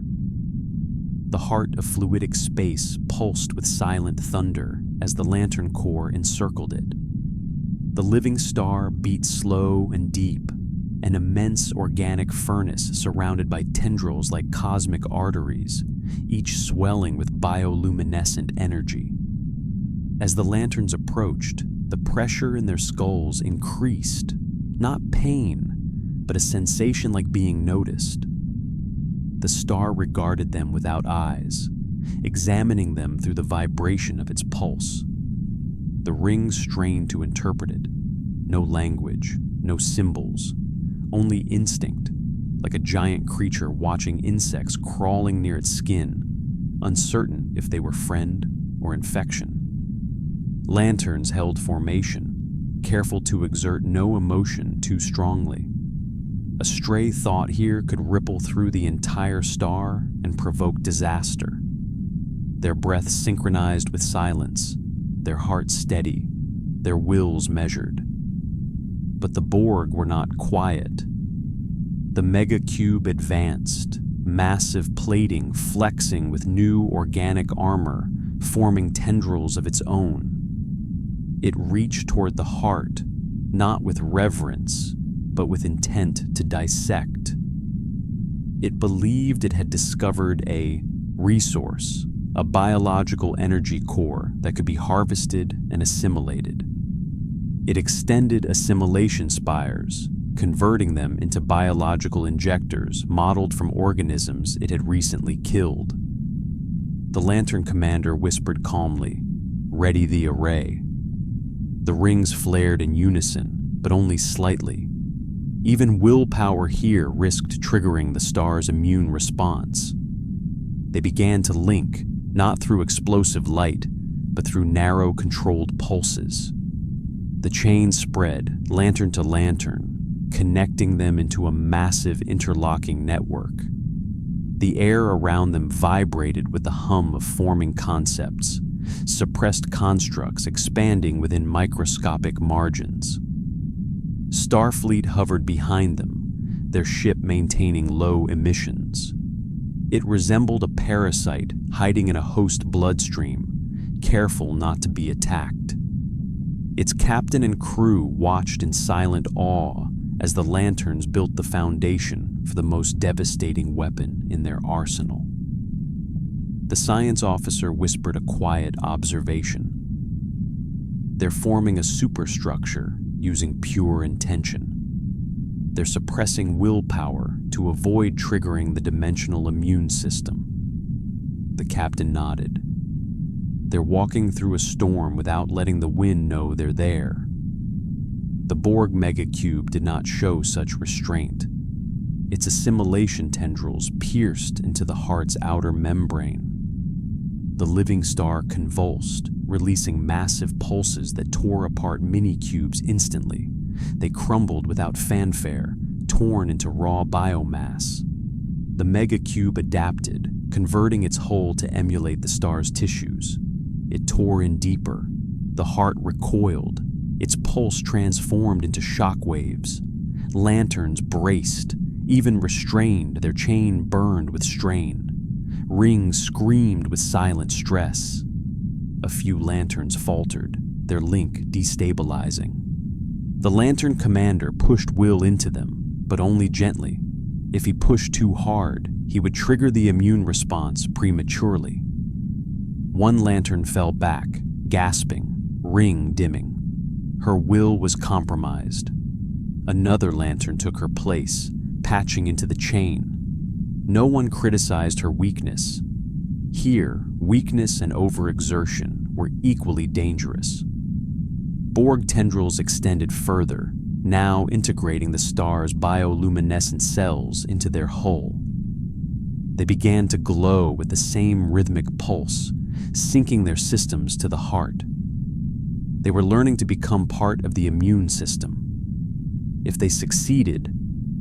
The heart of fluidic space pulsed with silent thunder as the lantern core encircled it. The living star beat slow and deep, an immense organic furnace surrounded by tendrils like cosmic arteries, each swelling with bioluminescent energy. As the lanterns approached, the pressure in their skulls increased, not pain, but a sensation like being noticed. The star regarded them without eyes, examining them through the vibration of its pulse. The ring strained to interpret it. No language, no symbols, only instinct, like a giant creature watching insects crawling near its skin, uncertain if they were friend or infection. Lanterns held formation, careful to exert no emotion too strongly. A stray thought here could ripple through the entire star and provoke disaster. Their breath synchronized with silence, their hearts steady, their wills measured. But the Borg were not quiet. The megacube advanced, massive plating flexing with new organic armor, forming tendrils of its own. It reached toward the heart, not with reverence, but with intent to dissect. It believed it had discovered a resource, a biological energy core that could be harvested and assimilated. It extended assimilation spires, converting them into biological injectors modeled from organisms it had recently killed. The Lantern Commander whispered calmly, "Ready the array." The rings flared in unison, but only slightly. Even willpower here risked triggering the star's immune response. They began to link, not through explosive light, but through narrow, controlled pulses. The chain spread, lantern to lantern, connecting them into a massive interlocking network. The air around them vibrated with the hum of forming concepts, suppressed constructs expanding within microscopic margins. Starfleet hovered behind them, their ship maintaining low emissions. It resembled a parasite hiding in a host bloodstream, careful not to be attacked. Its captain and crew watched in silent awe as the Lanterns built the foundation for the most devastating weapon in their arsenal. The science officer whispered a quiet observation. They're forming a superstructure using pure intention. They're suppressing willpower to avoid triggering the dimensional immune system. The captain nodded. They're walking through a storm without letting the wind know they're there. The Borg megacube did not show such restraint. Its assimilation tendrils pierced into the heart's outer membrane. The living star convulsed, releasing massive pulses that tore apart mini-cubes instantly. They crumbled without fanfare, torn into raw biomass. The megacube adapted, converting its hull to emulate the star's tissues. It tore in deeper. The heart recoiled. Its pulse transformed into shock waves. Lanterns braced. Even restrained, their chain burned with strain. Rings screamed with silent stress. A few lanterns faltered, their link destabilizing. The Lantern commander pushed Will into them, but only gently. If he pushed too hard, he would trigger the immune response prematurely. One lantern fell back, gasping, ring dimming. Her will was compromised. Another lantern took her place, patching into the chain. No one criticized her weakness. Here, weakness and overexertion were equally dangerous. Borg tendrils extended further, now integrating the star's bioluminescent cells into their hull. They began to glow with the same rhythmic pulse, syncing their systems to the heart. They were learning to become part of the immune system. If they succeeded,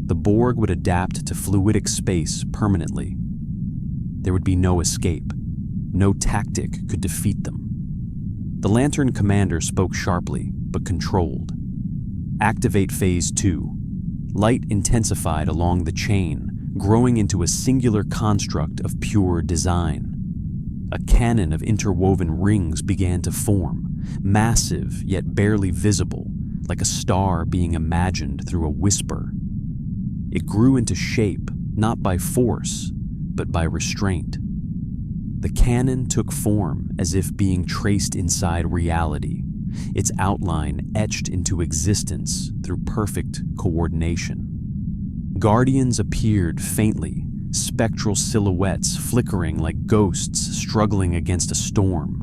the Borg would adapt to fluidic space permanently. There would be no escape. No tactic could defeat them. The Lantern commander spoke sharply, but controlled. Activate Phase 2. Light intensified along the chain, growing into a singular construct of pure design. A cannon of interwoven rings began to form, massive yet barely visible, like a star being imagined through a whisper. It grew into shape, not by force, but by restraint. The cannon took form as if being traced inside reality, its outline etched into existence through perfect coordination. Guardians appeared faintly, spectral silhouettes flickering like ghosts struggling against a storm.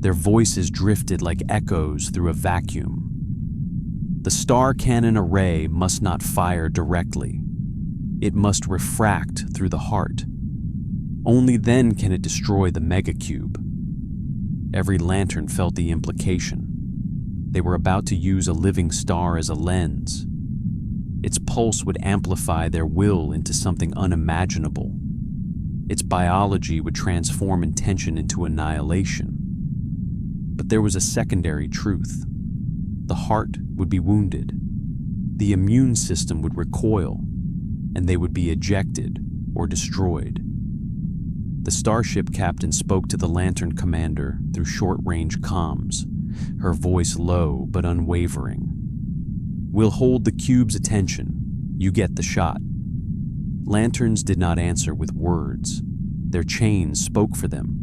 Their voices drifted like echoes through a vacuum. The star cannon array must not fire directly. It must refract through the heart. Only then can it destroy the megacube. Every lantern felt the implication. They were about to use a living star as a lens. Its pulse would amplify their will into something unimaginable. Its biology would transform intention into annihilation. But there was a secondary truth. The heart would be wounded. The immune system would recoil, and they would be ejected or destroyed. The starship captain spoke to the Lantern commander through short-range comms, her voice low but unwavering. "We'll hold the cube's attention. You get the shot." Lanterns did not answer with words. Their chains spoke for them.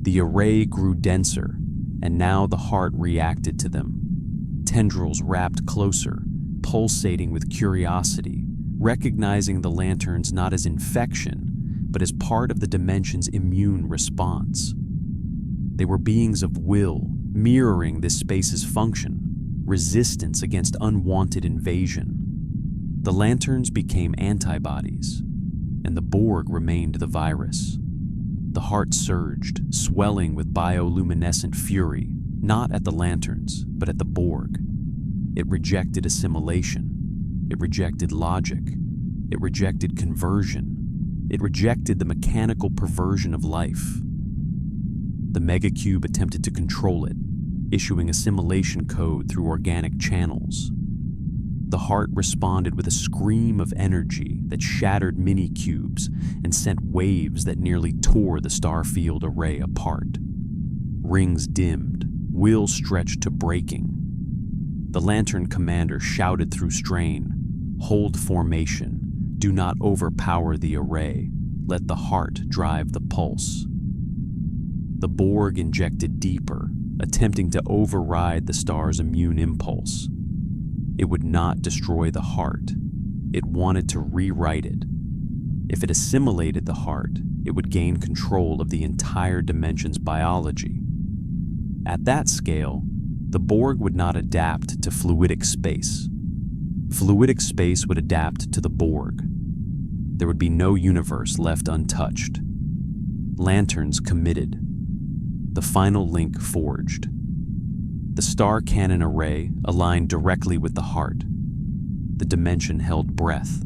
The array grew denser, and now the heart reacted to them. Tendrils wrapped closer, pulsating with curiosity, recognizing the lanterns not as infection, but as part of the dimension's immune response. They were beings of will, mirroring this space's function, resistance against unwanted invasion. The lanterns became antibodies, and the Borg remained the virus. The heart surged, swelling with bioluminescent fury, not at the lanterns, but at the Borg. It rejected assimilation. It rejected logic. It rejected conversion. It rejected the mechanical perversion of life. The megacube attempted to control it, issuing assimilation code through organic channels. The heart responded with a scream of energy that shattered mini-cubes and sent waves that nearly tore the starfield array apart. Rings dimmed, wheels stretched to breaking. The Lantern commander shouted through strain, "Hold formation. Do not overpower the array. Let the heart drive the pulse." The Borg injected deeper, attempting to override the star's immune impulse. It would not destroy the heart. It wanted to rewrite it. If it assimilated the heart, it would gain control of the entire dimension's biology. At that scale, the Borg would not adapt to fluidic space. Fluidic space would adapt to the Borg. There would be no universe left untouched. Lanterns committed. The final link forged. The star cannon array aligned directly with the heart. The dimension held breath.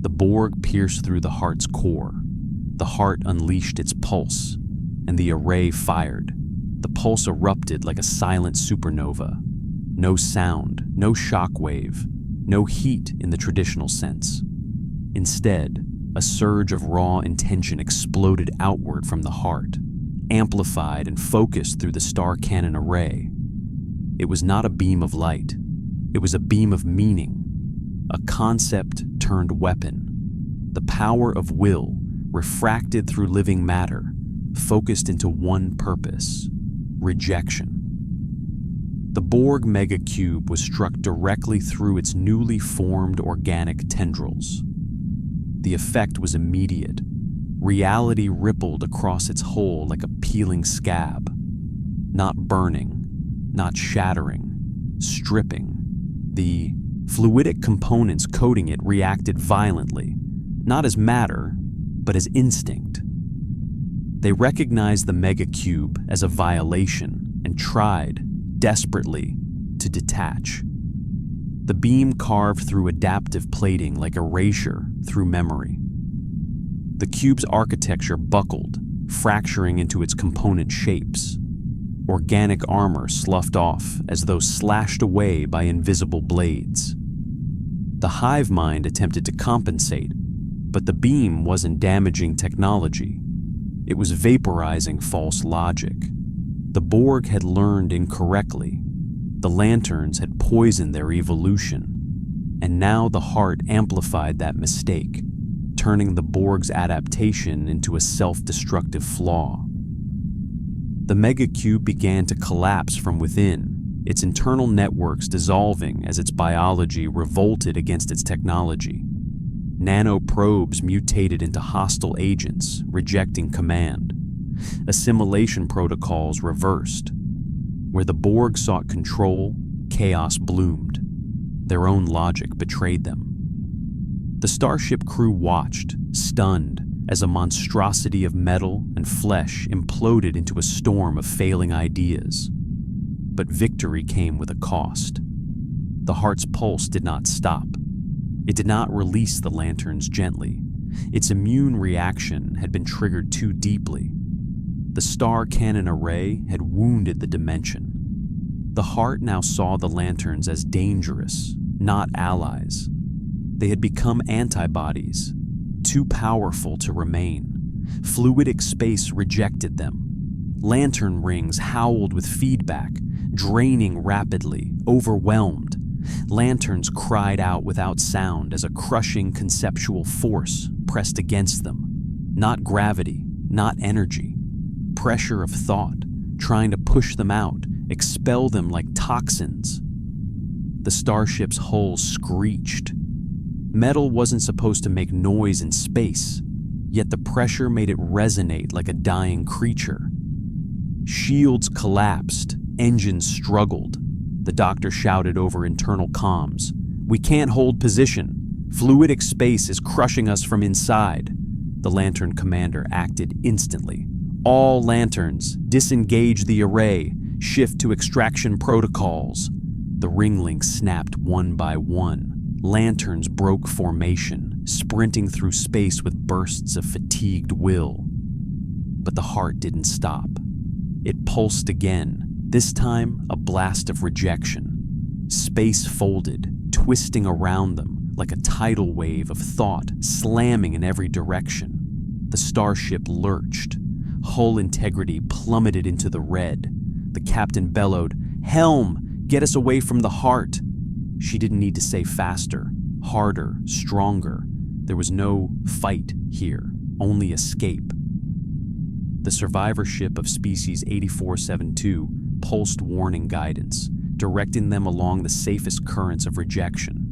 The Borg pierced through the heart's core. The heart unleashed its pulse, and the array fired. The pulse erupted like a silent supernova. No sound, no shockwave, no heat in the traditional sense. Instead, a surge of raw intention exploded outward from the heart, amplified and focused through the star cannon array. It was not a beam of light. It was a beam of meaning, a concept turned weapon. The power of will, refracted through living matter, focused into one purpose: rejection. The Borg megacube was struck directly through its newly formed organic tendrils. The effect was immediate. Reality rippled across its hull like a peeling scab. Not burning, not shattering, stripping. The fluidic components coating it reacted violently, not as matter, but as instinct. They recognized the megacube as a violation and tried, desperately, to detach. The beam carved through adaptive plating like erasure through memory. The cube's architecture buckled, fracturing into its component shapes. Organic armor sloughed off as though slashed away by invisible blades. The hive mind attempted to compensate, but the beam wasn't damaging technology. It was vaporizing false logic. The Borg had learned incorrectly. The Lanterns had poisoned their evolution, and now the heart amplified that mistake, turning the Borg's adaptation into a self-destructive flaw. The megacube began to collapse from within, its internal networks dissolving as its biology revolted against its technology. Nanoprobes mutated into hostile agents, rejecting command. Assimilation protocols reversed. Where the Borg sought control, chaos bloomed. Their own logic betrayed them. The starship crew watched, stunned, as a monstrosity of metal and flesh imploded into a storm of failing ideas. But victory came with a cost. The heart's pulse did not stop. It did not release the Lanterns gently. Its immune reaction had been triggered too deeply. The star cannon array had wounded the dimension. The heart now saw the Lanterns as dangerous, not allies. They had become antibodies, too powerful to remain. Fluidic space rejected them. Lantern rings howled with feedback, draining rapidly, overwhelmed. Lanterns cried out without sound as a crushing conceptual force pressed against them. Not gravity, not energy. Pressure of thought, trying to push them out, expel them like toxins. The starship's hull screeched. Metal wasn't supposed to make noise in space, yet the pressure made it resonate like a dying creature. Shields collapsed, engines struggled. The doctor shouted over internal comms, "We can't hold position. Fluidic space is crushing us from inside." The Lantern commander acted instantly. "All Lanterns, disengage the array. Shift to extraction protocols." The ring links snapped one by one. Lanterns broke formation, sprinting through space with bursts of fatigued will. But the heart didn't stop. It pulsed again, this time a blast of rejection. Space folded, twisting around them like a tidal wave of thought slamming in every direction. The starship lurched. Hull integrity plummeted into the red. The captain bellowed, "Helm, get us away from the heart." She didn't need to say faster, harder, stronger. There was no fight here, only escape. The survivor ship of species 8472 pulsed warning guidance, directing them along the safest currents of rejection.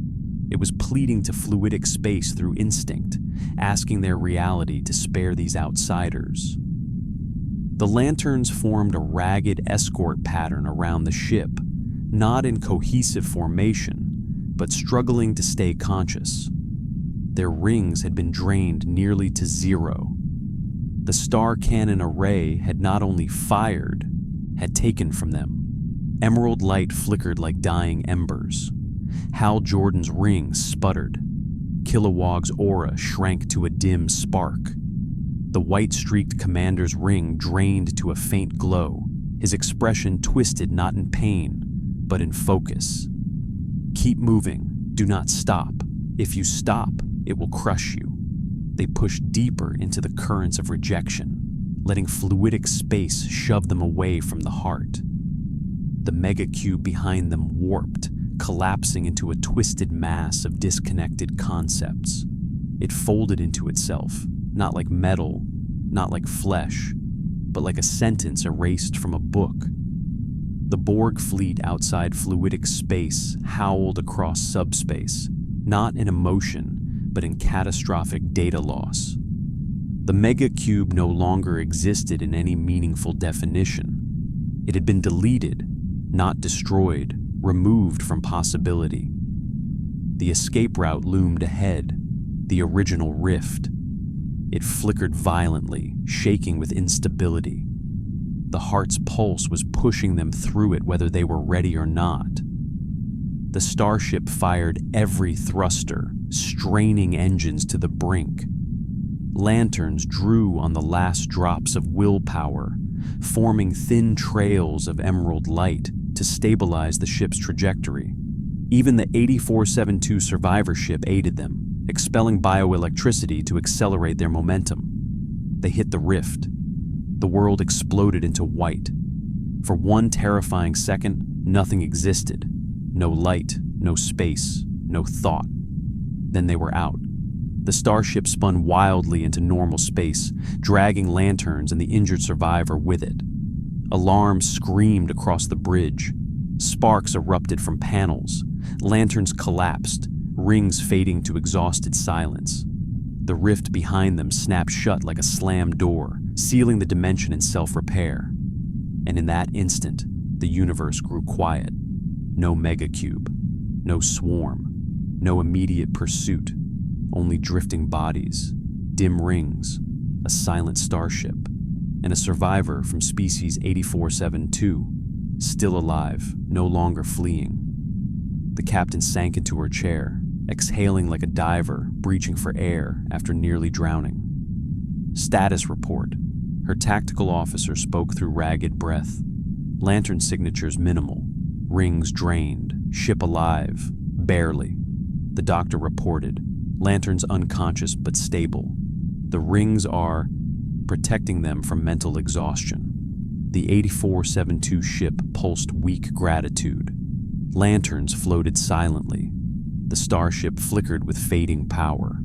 It was pleading to fluidic space through instinct, asking their reality to spare these outsiders. The lanterns formed a ragged escort pattern around the ship, not in cohesive formation, but struggling to stay conscious. Their rings had been drained nearly to zero. The star cannon array had not only fired, had taken from them. Emerald light flickered like dying embers. Hal Jordan's ring sputtered. Kilowog's aura shrank to a dim spark. The white-streaked commander's ring drained to a faint glow, his expression twisted not in pain, but in focus. "Keep moving. Do not stop. If you stop, it will crush you." They pushed deeper into the currents of rejection, letting fluidic space shove them away from the heart. The megacube behind them warped, collapsing into a twisted mass of disconnected concepts. It folded into itself, not like metal, not like flesh, but like a sentence erased from a book. The Borg fleet outside fluidic space howled across subspace, not in emotion, but in catastrophic data loss. The megacube no longer existed in any meaningful definition. It had been deleted, not destroyed, removed from possibility. The escape route loomed ahead, the original rift. It flickered violently, shaking with instability. The heart's pulse was pushing them through it whether they were ready or not. The starship fired every thruster, straining engines to the brink. Lanterns drew on the last drops of willpower, forming thin trails of emerald light to stabilize the ship's trajectory. Even the 8472 survivor ship aided them, expelling bioelectricity to accelerate their momentum. They hit the rift. The world exploded into white. For one terrifying second, nothing existed. No light, no space, no thought. Then they were out. The starship spun wildly into normal space, dragging lanterns and the injured survivor with it. Alarms screamed across the bridge. Sparks erupted from panels. Lanterns collapsed, rings fading to exhausted silence. The rift behind them snapped shut like a slammed door, sealing the dimension in self-repair. And in that instant, the universe grew quiet. No megacube, no swarm, no immediate pursuit, only drifting bodies, dim rings, a silent starship, and a survivor from species 8472, still alive, no longer fleeing. The captain sank into her chair, exhaling like a diver breaching for air after nearly drowning. "Status report." Her tactical officer spoke through ragged breath. Lantern signatures minimal. Rings drained. Ship alive. Barely. The doctor reported. Lanterns unconscious but stable. The rings are protecting them from mental exhaustion. The 8472 ship pulsed weak gratitude. Lanterns floated silently. The starship flickered with fading power.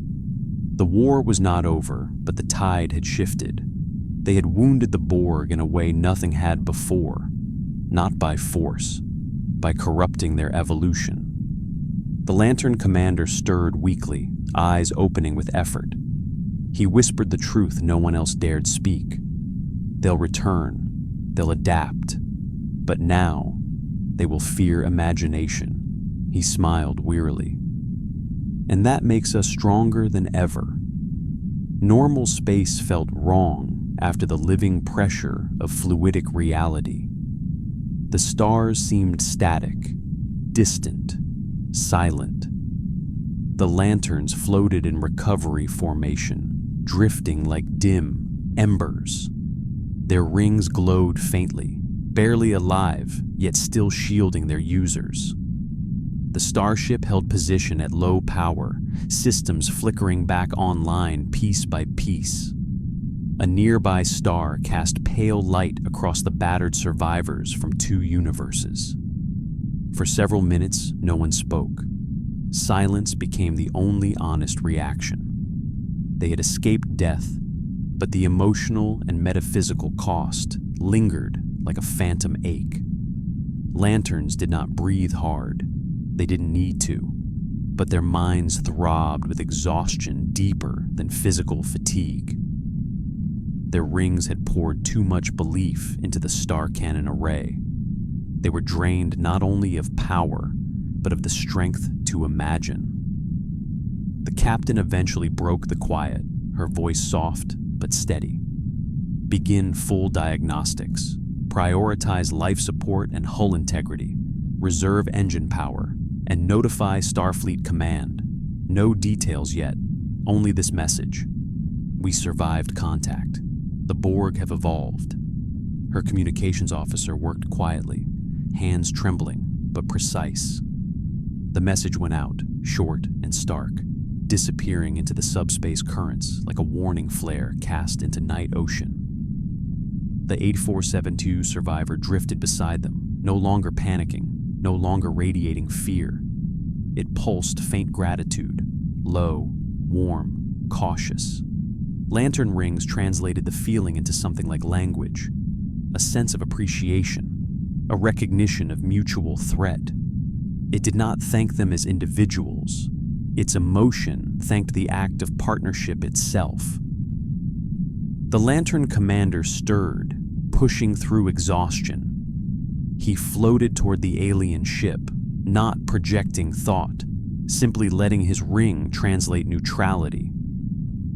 The war was not over, but the tide had shifted. They had wounded the Borg in a way nothing had before, not by force, by corrupting their evolution. The Lantern commander stirred weakly, eyes opening with effort. He whispered the truth no one else dared speak. They'll return, they'll adapt, but now they will fear imagination. He smiled wearily. And that makes us stronger than ever. Normal space felt wrong after the living pressure of fluidic reality. The stars seemed static, distant, silent. The lanterns floated in recovery formation, drifting like dim embers. Their rings glowed faintly, barely alive, yet still shielding their users. The starship held position at low power, systems flickering back online piece by piece. A nearby star cast pale light across the battered survivors from 2 universes. For several minutes, no one spoke. Silence became the only honest reaction. They had escaped death, but the emotional and metaphysical cost lingered like a phantom ache. Lanterns did not breathe hard. They didn't need to, but their minds throbbed with exhaustion deeper than physical fatigue. Their rings had poured too much belief into the star cannon array. They were drained not only of power, but of the strength to imagine. The captain eventually broke the quiet, her voice soft but steady. Begin full diagnostics. Prioritize life support and hull integrity. Reserve engine power, and notify Starfleet Command. No details yet, only this message. We survived contact. The Borg have evolved. Her communications officer worked quietly, hands trembling but precise. The message went out, short and stark, disappearing into the subspace currents like a warning flare cast into night ocean. The 8472 survivor drifted beside them, no longer panicking, no longer radiating fear. It pulsed faint gratitude, low, warm, cautious. Lantern rings translated the feeling into something like language, a sense of appreciation, a recognition of mutual threat. It did not thank them as individuals. Its emotion thanked the act of partnership itself. The Lantern commander stirred, pushing through exhaustion. He floated toward the alien ship, not projecting thought, simply letting his ring translate neutrality.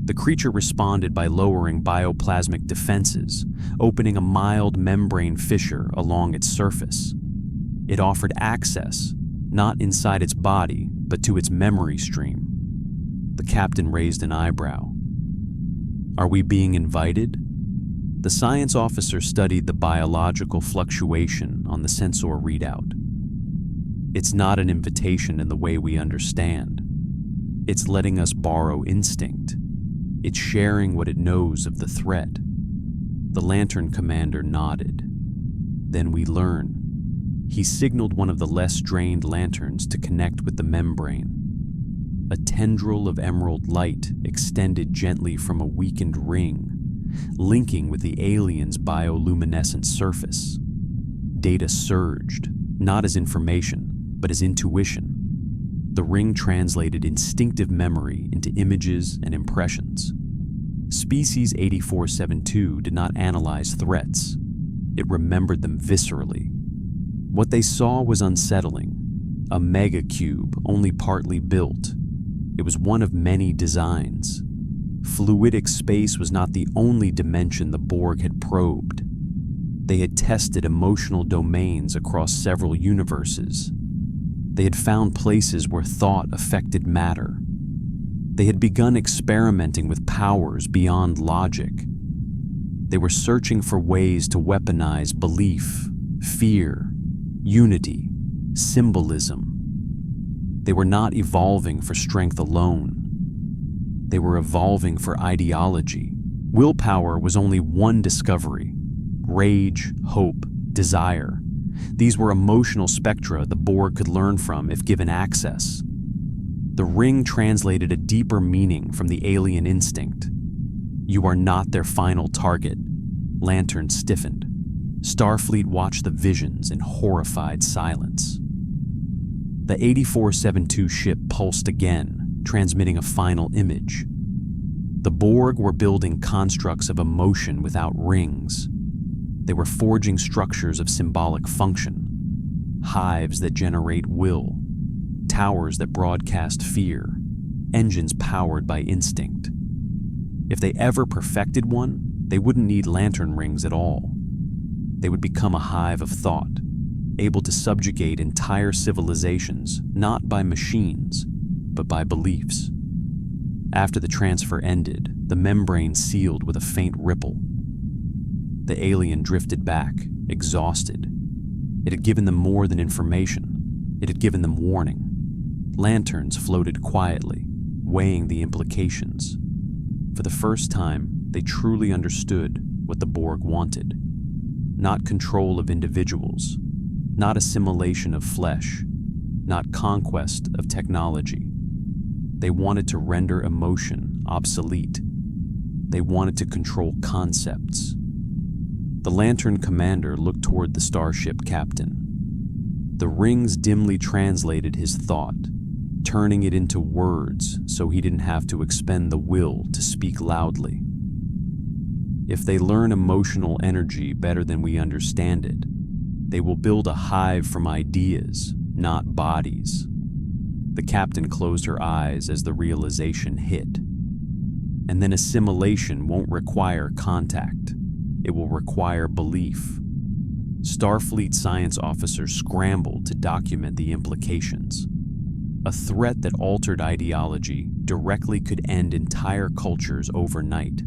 The creature responded by lowering bioplasmic defenses, opening a mild membrane fissure along its surface. It offered access, not inside its body, but to its memory stream. The captain raised an eyebrow. Are we being invited? The science officer studied the biological fluctuation on the sensor readout. It's not an invitation in the way we understand. It's letting us borrow instinct. It's sharing what it knows of the threat. The Lantern commander nodded. Then we learn. He signaled one of the less drained lanterns to connect with the membrane. A tendril of emerald light extended gently from a weakened ring, linking with the alien's bioluminescent surface. Data surged, not as information, but as intuition. The ring translated instinctive memory into images and impressions. Species 8472 did not analyze threats. It remembered them viscerally. What they saw was unsettling. A megacube only partly built. It was one of many designs. Fluidic space was not the only dimension the Borg had probed. They had tested emotional domains across several universes. They had found places where thought affected matter. They had begun experimenting with powers beyond logic. They were searching for ways to weaponize belief, fear, unity, symbolism. They were not evolving for strength alone. They were evolving for ideology. Willpower was only one discovery. Rage, hope, desire. These were emotional spectra the Borg could learn from if given access. The ring translated a deeper meaning from the alien instinct. You are not their final target. Lantern stiffened. Starfleet watched the visions in horrified silence. The 8472 ship pulsed again, transmitting a final image. The Borg were building constructs of emotion without rings. They were forging structures of symbolic function, hives that generate will, towers that broadcast fear, engines powered by instinct. If they ever perfected one, they wouldn't need lantern rings at all. They would become a hive of thought, able to subjugate entire civilizations, not by machines, but by beliefs. After the transfer ended, the membrane sealed with a faint ripple. The alien drifted back, exhausted. It had given them more than information. It had given them warning. Lanterns floated quietly, weighing the implications. For the first time, they truly understood what the Borg wanted. Not control of individuals, not assimilation of flesh, not conquest of technology. They wanted to render emotion obsolete. They wanted to control concepts. The Lantern commander looked toward the starship captain. The rings dimly translated his thought, turning it into words so he didn't have to expend the will to speak loudly. If they learn emotional energy better than we understand it, they will build a hive from ideas, not bodies. The captain closed her eyes as the realization hit. And then assimilation won't require contact. It will require belief. Starfleet science officers scrambled to document the implications. A threat that altered ideology directly could end entire cultures overnight.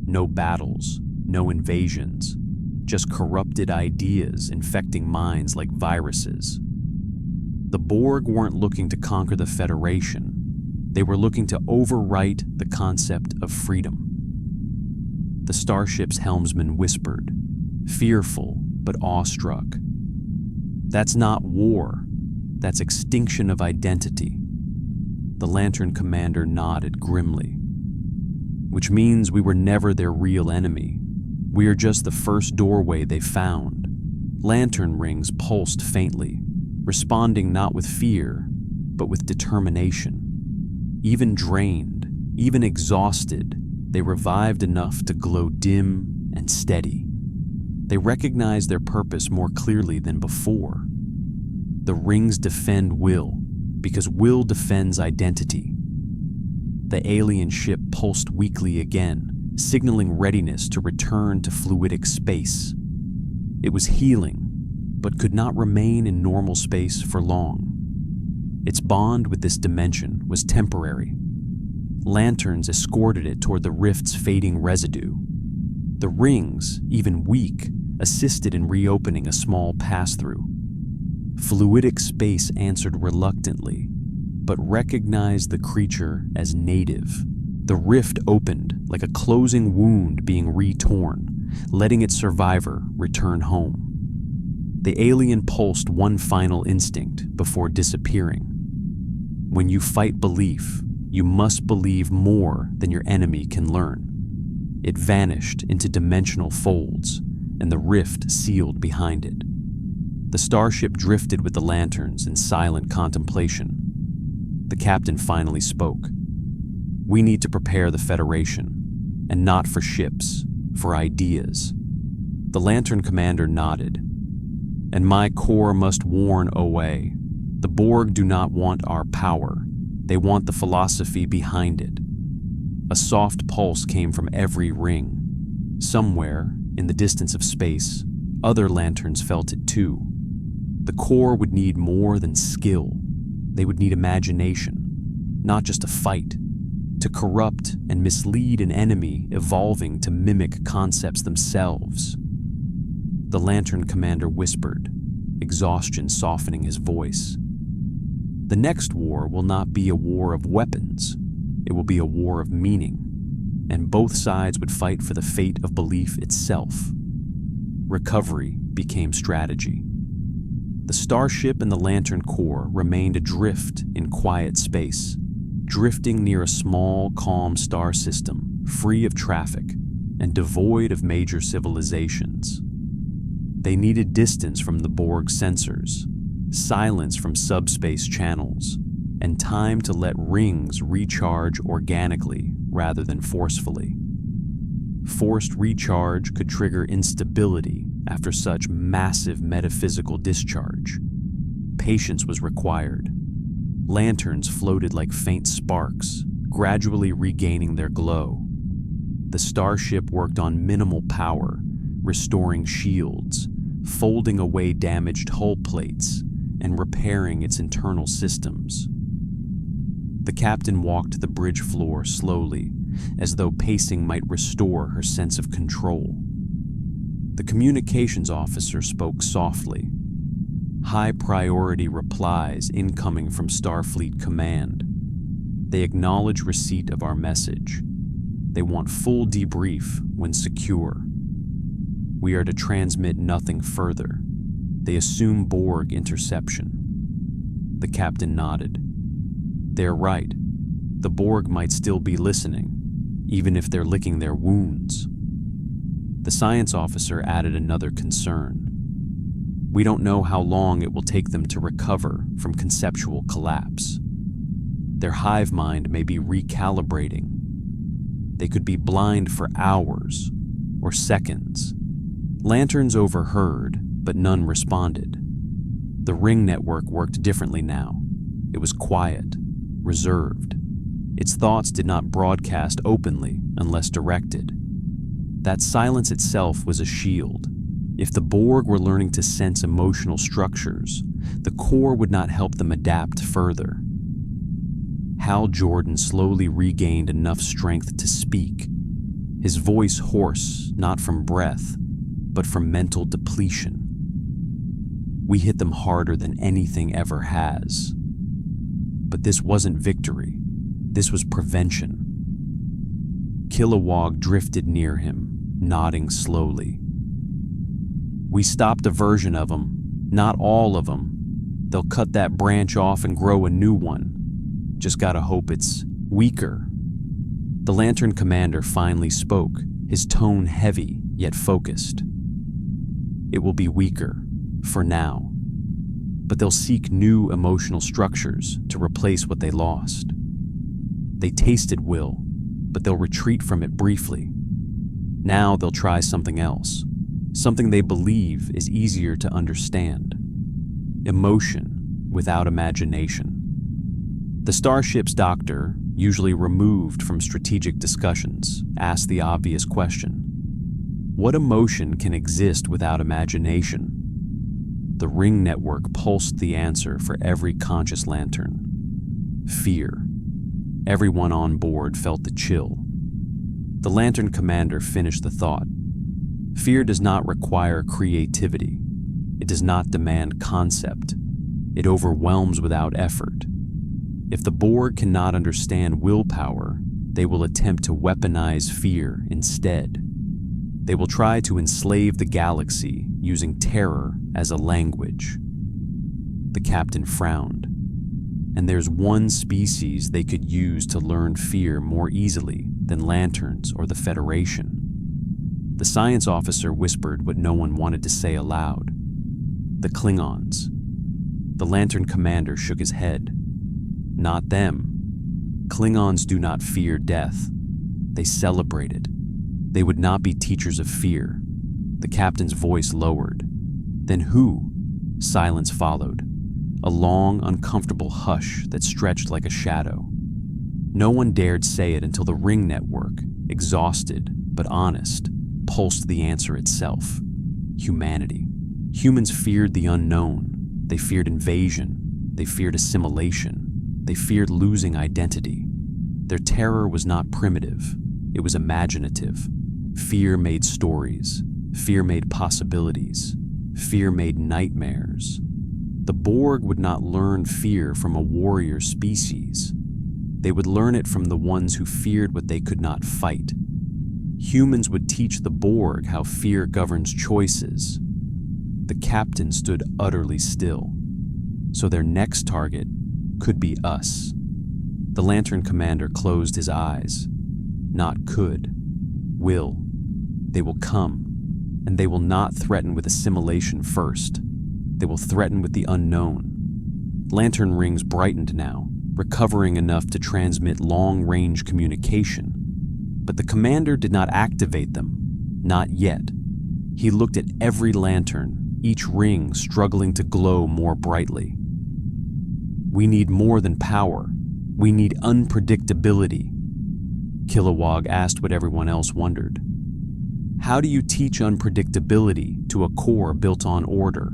No battles, no invasions, just corrupted ideas infecting minds like viruses. The Borg weren't looking to conquer the Federation. They were looking to overwrite the concept of freedom. The starship's helmsman whispered, fearful but awestruck. "That's not war. That's extinction of identity." The Lantern commander nodded grimly. "Which means we were never their real enemy. We are just the first doorway they found." Lantern rings pulsed faintly, responding not with fear, but with determination. Even drained, even exhausted, they revived enough to glow dim and steady. They recognized their purpose more clearly than before. The rings defend will, because will defends identity. The alien ship pulsed weakly again, signaling readiness to return to fluidic space. It was healing, but could not remain in normal space for long. Its bond with this dimension was temporary. Lanterns escorted it toward the rift's fading residue. The rings, even weak, assisted in reopening a small pass-through. Fluidic space answered reluctantly, but recognized the creature as native. The rift opened like a closing wound being re-torn, letting its survivor return home. The alien pulsed one final instinct before disappearing. When you fight belief, you must believe more than your enemy can learn. It vanished into dimensional folds, and the rift sealed behind it. The starship drifted with the lanterns in silent contemplation. The captain finally spoke. "We need to prepare the Federation, and not for ships, for ideas." The Lantern commander nodded. "And my core must warn OA. The Borg do not want our power. They want the philosophy behind it." A soft pulse came from every ring. Somewhere, in the distance of space, other lanterns felt it too. The core would need more than skill. They would need imagination, not just a fight, to corrupt and mislead an enemy evolving to mimic concepts themselves. The Lantern commander whispered, exhaustion softening his voice. "The next war will not be a war of weapons. It will be a war of meaning, and both sides would fight for the fate of belief itself." Recovery became strategy. The starship and the Lantern core remained adrift in quiet space, drifting near a small, calm star system, free of traffic and devoid of major civilizations. They needed distance from the Borg sensors, silence from subspace channels, and time to let rings recharge organically rather than forcefully. Forced recharge could trigger instability after such massive metaphysical discharge. Patience was required. Lanterns floated like faint sparks, gradually regaining their glow. The starship worked on minimal power, restoring shields, folding away damaged hull plates, and repairing its internal systems. The captain walked the bridge floor slowly, as though pacing might restore her sense of control. The communications officer spoke softly. High priority replies incoming from Starfleet Command. They acknowledge receipt of our message. They want full debrief when secure. We are to transmit nothing further. They assume Borg interception. The captain nodded. They're right. The Borg might still be listening, even if they're licking their wounds. The science officer added another concern. We don't know how long it will take them to recover from conceptual collapse. Their hive mind may be recalibrating. They could be blind for hours or seconds. Lanterns overheard, but none responded. The ring network worked differently now. It was quiet, reserved. Its thoughts did not broadcast openly unless directed. That silence itself was a shield. If the Borg were learning to sense emotional structures, the core would not help them adapt further. Hal Jordan slowly regained enough strength to speak, his voice hoarse, not from breath, but from mental depletion. We hit them harder than anything ever has. But this wasn't victory. This was prevention. Kilowog drifted near him, nodding slowly. We stopped a version of them, not all of them. They'll cut that branch off and grow a new one. Just gotta hope it's weaker. The Lantern commander finally spoke, his tone heavy yet focused. It will be weaker, for now. But they'll seek new emotional structures to replace what they lost. They tasted will, but they'll retreat from it briefly. Now they'll try something else, something they believe is easier to understand. Emotion without imagination. The starship's doctor, usually removed from strategic discussions, asked the obvious question. What emotion can exist without imagination? The ring network pulsed the answer for every conscious lantern. Fear. Everyone on board felt the chill. The Lantern commander finished the thought. Fear does not require creativity. It does not demand concept. It overwhelms without effort. If the Borg cannot understand willpower, they will attempt to weaponize fear instead. They will try to enslave the galaxy using terror as a language. The captain frowned. And there's one species they could use to learn fear more easily than lanterns or the Federation. The science officer whispered what no one wanted to say aloud. The Klingons. The Lantern commander shook his head. Not them. Klingons do not fear death. They celebrate it. They would not be teachers of fear. The captain's voice lowered. Then who? Silence followed. A long, uncomfortable hush that stretched like a shadow. No one dared say it until the ring network, exhausted but honest, pulsed the answer itself. Humanity. Humans feared the unknown. They feared invasion. They feared assimilation. They feared losing identity. Their terror was not primitive. It was imaginative. Fear made stories. Fear made possibilities. Fear made nightmares. The Borg would not learn fear from a warrior species. They would learn it from the ones who feared what they could not fight. Humans would teach the Borg how fear governs choices. The captain stood utterly still. So their next target could be us. The Lantern commander closed his eyes. Not could. Will. They will come. And they will not threaten with assimilation first. They will threaten with the unknown. Lantern rings brightened now, recovering enough to transmit long-range communication. But the commander did not activate them. Not yet. He looked at every lantern, each ring struggling to glow more brightly. We need more than power. We need unpredictability. Kilowog asked what everyone else wondered. How do you teach unpredictability to a core built on order?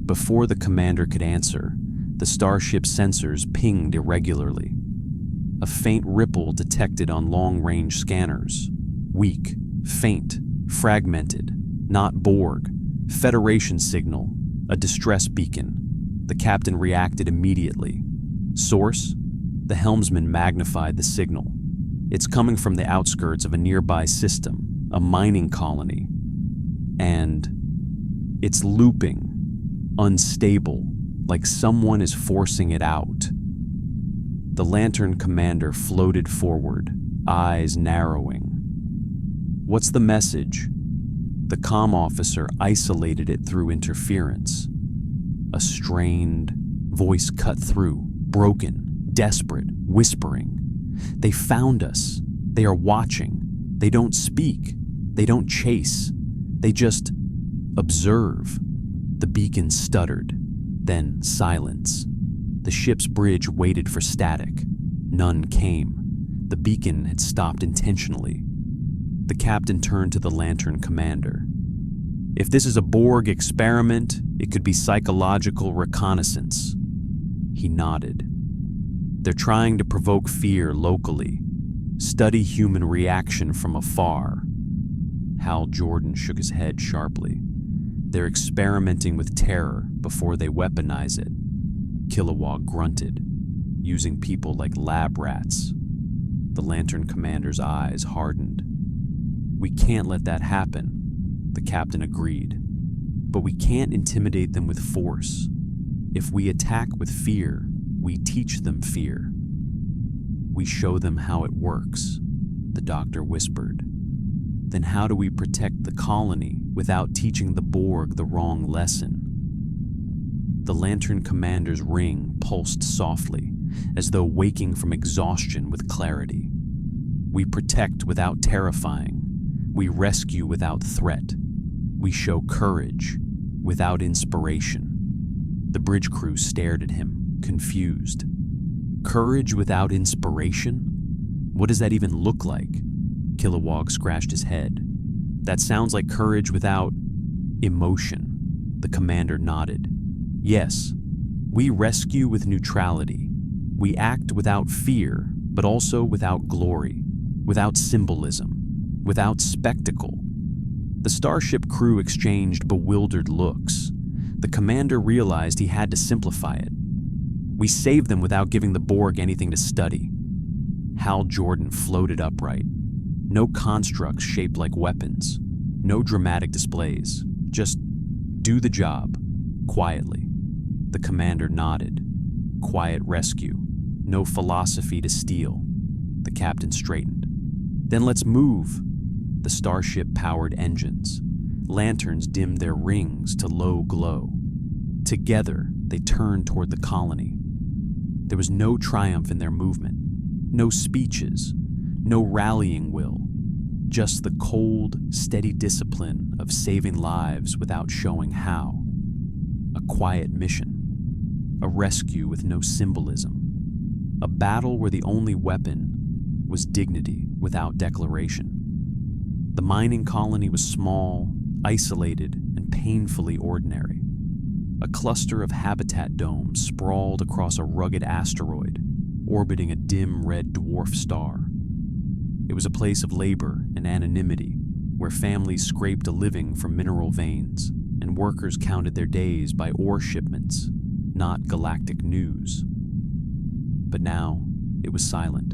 Before the commander could answer, the starship's sensors pinged irregularly. A faint ripple detected on long-range scanners. Weak, faint, fragmented, Not Borg. Federation signal. A distress beacon. The captain reacted immediately. Source? The helmsman magnified the signal. It's coming from the outskirts of a nearby system, a mining colony. And it's looping, unstable, like someone is forcing it out. The Lantern commander floated forward, eyes narrowing. What's the message? The comm officer isolated it through interference. A strained voice cut through, broken, desperate, whispering. They found us. They are watching. They don't speak. They don't chase. They just observe. The beacon stuttered, then silence. The ship's bridge waited for static. None came. The beacon had stopped intentionally. The captain turned to the Lantern commander. If this is a Borg experiment, it could be psychological reconnaissance. He nodded. They're trying to provoke fear locally, study human reaction from afar. Hal Jordan shook his head sharply. They're experimenting with terror before they weaponize it. Kilowog grunted, using people like lab rats. The Lantern commander's eyes hardened. We can't let that happen, the captain agreed. But we can't intimidate them with force. If we attack with fear, we teach them fear. We show them how it works, the doctor whispered. Then how do we protect the colony without teaching the Borg the wrong lesson? The Lantern commander's ring pulsed softly, as though waking from exhaustion with clarity. We protect without terrifying. We rescue without threat. We show courage without inspiration. The bridge crew stared at him, confused. Courage without inspiration? What does that even look like? Kilowog scratched his head. That sounds like courage without emotion. The commander nodded. Yes, we rescue with neutrality. We act without fear, but also without glory, without symbolism, without spectacle. The starship crew exchanged bewildered looks. The commander realized he had to simplify it. We save them without giving the Borg anything to study. Hal Jordan floated upright. No constructs shaped like weapons. No dramatic displays. Just do the job, quietly. The commander nodded. Quiet rescue. No philosophy to steal. The captain straightened. Then let's move. The starship powered engines. Lanterns dimmed their rings to low glow. Together, they turned toward the colony. There was no triumph in their movement. No speeches. No rallying will. Just the cold, steady discipline of saving lives without showing how. A quiet mission. A rescue with no symbolism. A battle where the only weapon was dignity without declaration. The mining colony was small, isolated, and painfully ordinary. A cluster of habitat domes sprawled across a rugged asteroid, orbiting a dim red dwarf star. It was a place of labor and anonymity, where families scraped a living from mineral veins, and workers counted their days by ore shipments, not galactic news. But now, it was silent.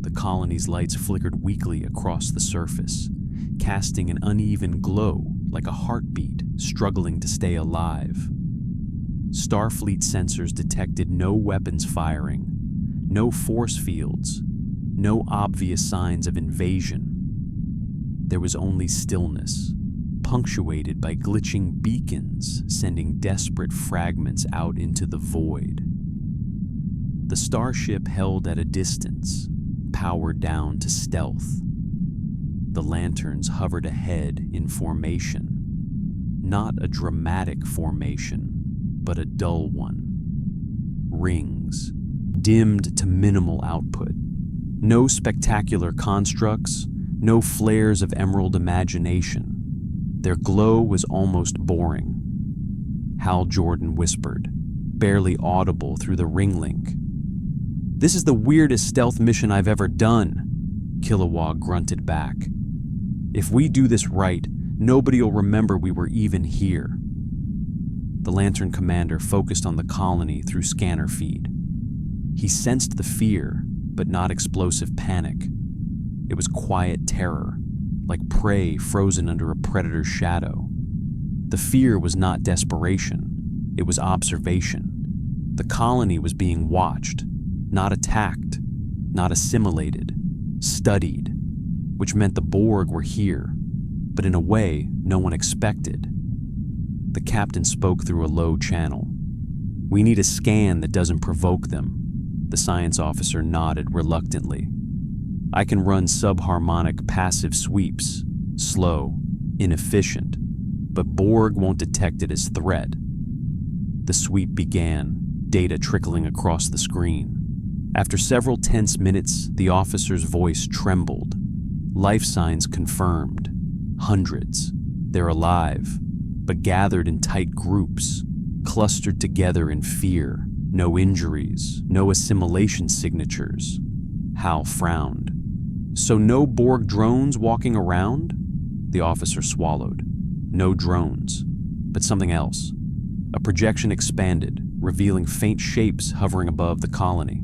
The colony's lights flickered weakly across the surface, casting an uneven glow like a heartbeat struggling to stay alive. Starfleet sensors detected no weapons firing, no force fields, no obvious signs of invasion. There was only stillness, punctuated by glitching beacons sending desperate fragments out into the void. The starship held at a distance, powered down to stealth. The lanterns hovered ahead in formation. Not a dramatic formation, but a dull one. Rings, dimmed to minimal output. No spectacular constructs, no flares of emerald imagination. Their glow was almost boring. Hal Jordan whispered, barely audible through the ring link. "This is the weirdest stealth mission I've ever done," Kilowog grunted back. "If we do this right, Nobody'll remember we were even here." The Lantern commander focused on the colony through scanner feed. He sensed the fear, but not explosive panic. It was quiet terror, like prey frozen under a predator's shadow. The fear was not desperation, it was observation. The colony was being watched, not attacked, not assimilated, studied, which meant the Borg were here, but in a way no one expected. The captain spoke through a low channel. "We need a scan that doesn't provoke them." The science officer nodded reluctantly. "I can run subharmonic passive sweeps, slow, inefficient, but Borg won't detect it as threat." The sweep began, data trickling across the screen. After several tense minutes, the officer's voice trembled. Life signs confirmed. Hundreds. They're alive, but gathered in tight groups, clustered together in fear. No injuries, no assimilation signatures. Hal frowned. "So no Borg drones walking around?" The officer swallowed. "No drones, but something else." A projection expanded, revealing faint shapes hovering above the colony.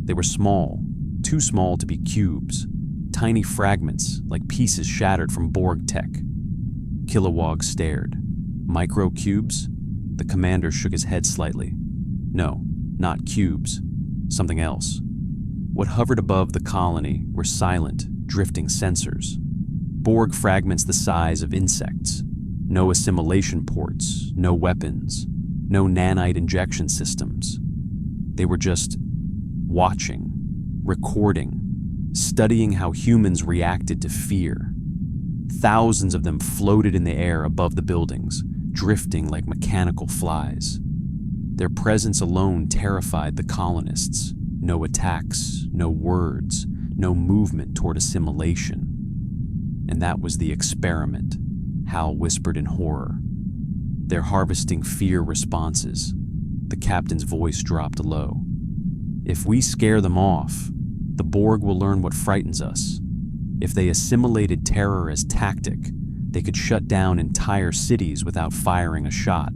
They were small, too small to be cubes, tiny fragments like pieces shattered from Borg tech. Kilowog stared. "Microcubes?" The commander shook his head slightly. "No, not cubes. Something else." What hovered above the colony were silent, drifting sensors. Borg fragments the size of insects. No assimilation ports, no weapons, no nanite injection systems. They were just watching, recording, studying how humans reacted to fear. Thousands of them floated in the air above the buildings, drifting like mechanical flies. Their presence alone terrified the colonists. No attacks, no words, no movement toward assimilation. And that was the experiment, Hal whispered in horror. "They're harvesting fear responses." The captain's voice dropped low. "If we scare them off, the Borg will learn what frightens us. If they assimilated terror as tactic, they could shut down entire cities without firing a shot."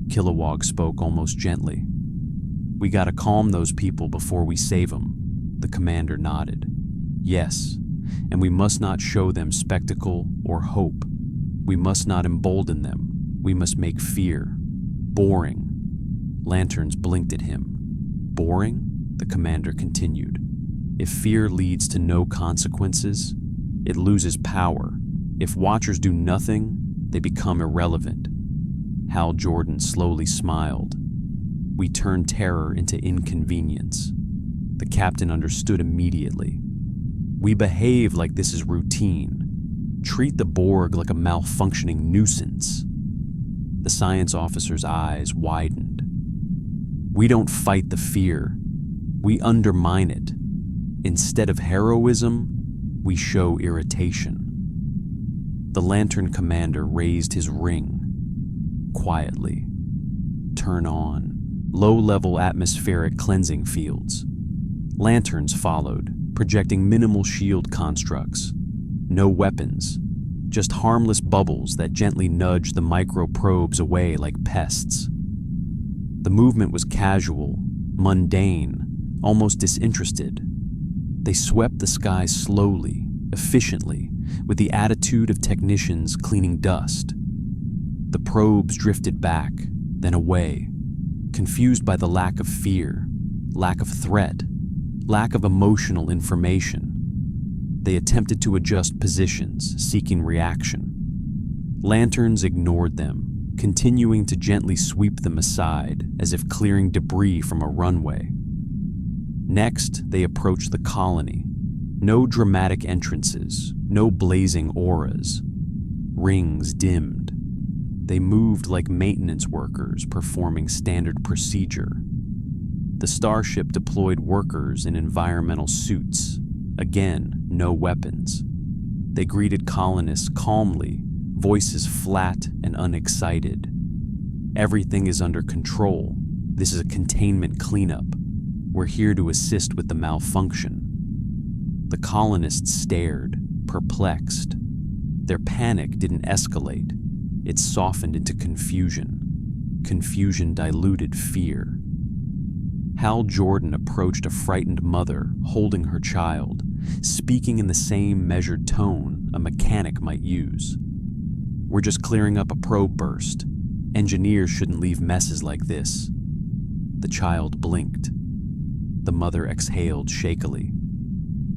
Kilowog spoke almost gently. "We gotta calm those people before we save them." The commander nodded. "Yes, and we must not show them spectacle or hope. We must not embolden them. We must make fear boring." Lanterns blinked at him. "Boring?" The commander continued. "If fear leads to no consequences, it loses power. If watchers do nothing, they become irrelevant." Hal Jordan slowly smiled. "We turn terror into inconvenience." The captain understood immediately. "We behave like this is routine. Treat the Borg like a malfunctioning nuisance." The science officer's eyes widened. "We don't fight the fear. We undermine it. Instead of heroism, we show irritation." The Lantern commander raised his ring. Quietly. "Turn on low-level atmospheric cleansing fields." Lanterns followed, projecting minimal shield constructs. No weapons, just harmless bubbles that gently nudged the microprobes away like pests. The movement was casual, mundane, almost disinterested. They swept the sky slowly, efficiently, with the attitude of technicians cleaning dust. The probes drifted back, then away, confused by the lack of fear, lack of threat, lack of emotional information. They attempted to adjust positions, seeking reaction. Lanterns ignored them, continuing to gently sweep them aside as if clearing debris from a runway. Next, they approached the colony. No dramatic entrances, no blazing auras. Rings dimmed. They moved like maintenance workers performing standard procedure. The starship deployed workers in environmental suits. Again, no weapons. They greeted colonists calmly, voices flat and unexcited. "Everything is under control. This is a containment cleanup. We're here to assist with the malfunction." The colonists stared, perplexed. Their panic didn't escalate. It softened into confusion. Confusion diluted fear. Hal Jordan approached a frightened mother holding her child, speaking in the same measured tone a mechanic might use. "We're just clearing up a probe burst. Engineers shouldn't leave messes like this." The child blinked. The mother exhaled shakily.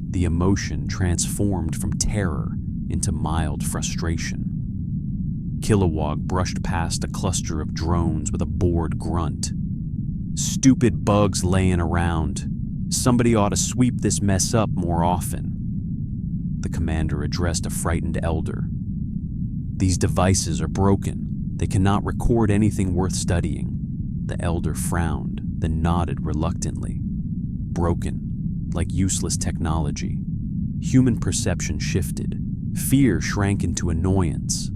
The emotion transformed from terror into mild frustration. Kilowog brushed past a cluster of drones with a bored grunt. "Stupid bugs laying around. Somebody ought to sweep this mess up more often." The commander addressed a frightened elder. "These devices are broken. They cannot record anything worth studying." The elder frowned, then nodded reluctantly. Broken, like useless technology. Human perception shifted. Fear shrank into annoyance.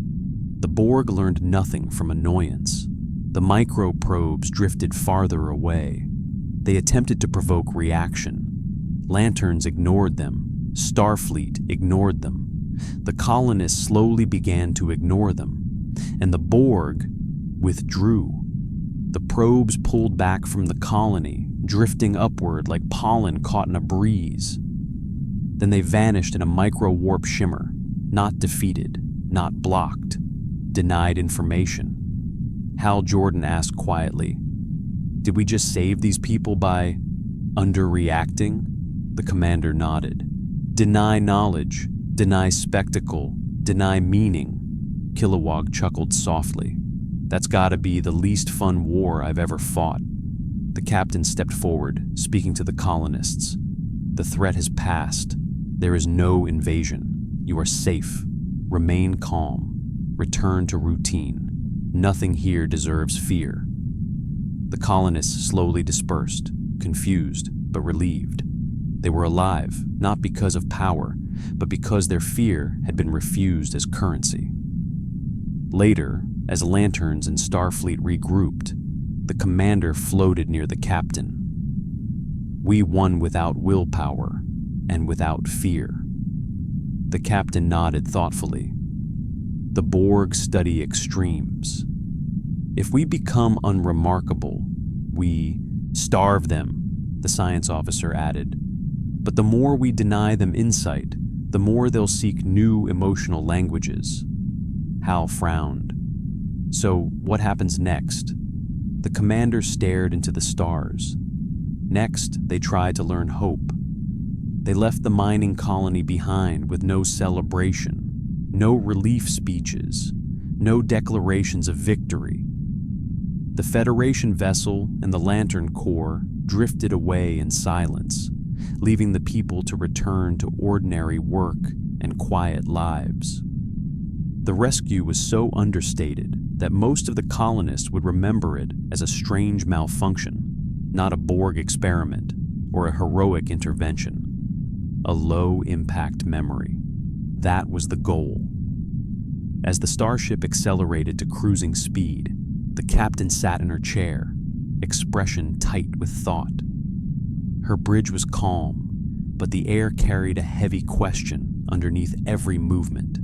The Borg learned nothing from annoyance. The micro-probes drifted farther away. They attempted to provoke reaction. Lanterns ignored them. Starfleet ignored them. The colonists slowly began to ignore them, and the Borg withdrew. The probes pulled back from the colony, drifting upward like pollen caught in a breeze. Then they vanished in a micro-warp shimmer, not defeated, not blocked, denied information. Hal Jordan asked quietly, "Did we just save these people by underreacting?" The commander nodded. "Deny knowledge, deny spectacle, deny meaning." Kilowog chuckled softly. "That's gotta be the least fun war I've ever fought." The captain stepped forward, speaking to the colonists. "The threat has passed. There is no invasion. You are safe. Remain calm. Return to routine. Nothing here deserves fear." The colonists slowly dispersed, confused but relieved. They were alive, not because of power, but because their fear had been refused as currency. Later, as lanterns and Starfleet regrouped, the commander floated near the captain. "We won without willpower and without fear." The captain nodded thoughtfully. "The Borg study extremes. If we become unremarkable, we starve them," the science officer added. "But the more we deny them insight, the more they'll seek new emotional languages." Hal frowned. "So what happens next?" The commander stared into the stars. Next, they tried to learn hope. They left the mining colony behind with no celebration, no relief speeches, no declarations of victory. The Federation vessel and the Lantern Corps drifted away in silence, leaving the people to return to ordinary work and quiet lives. The rescue was so understated that most of the colonists would remember it as a strange malfunction, not a Borg experiment or a heroic intervention. A low-impact memory. That was the goal. As the starship accelerated to cruising speed, the captain sat in her chair, expression tight with thought. Her bridge was calm, but the air carried a heavy question underneath every movement.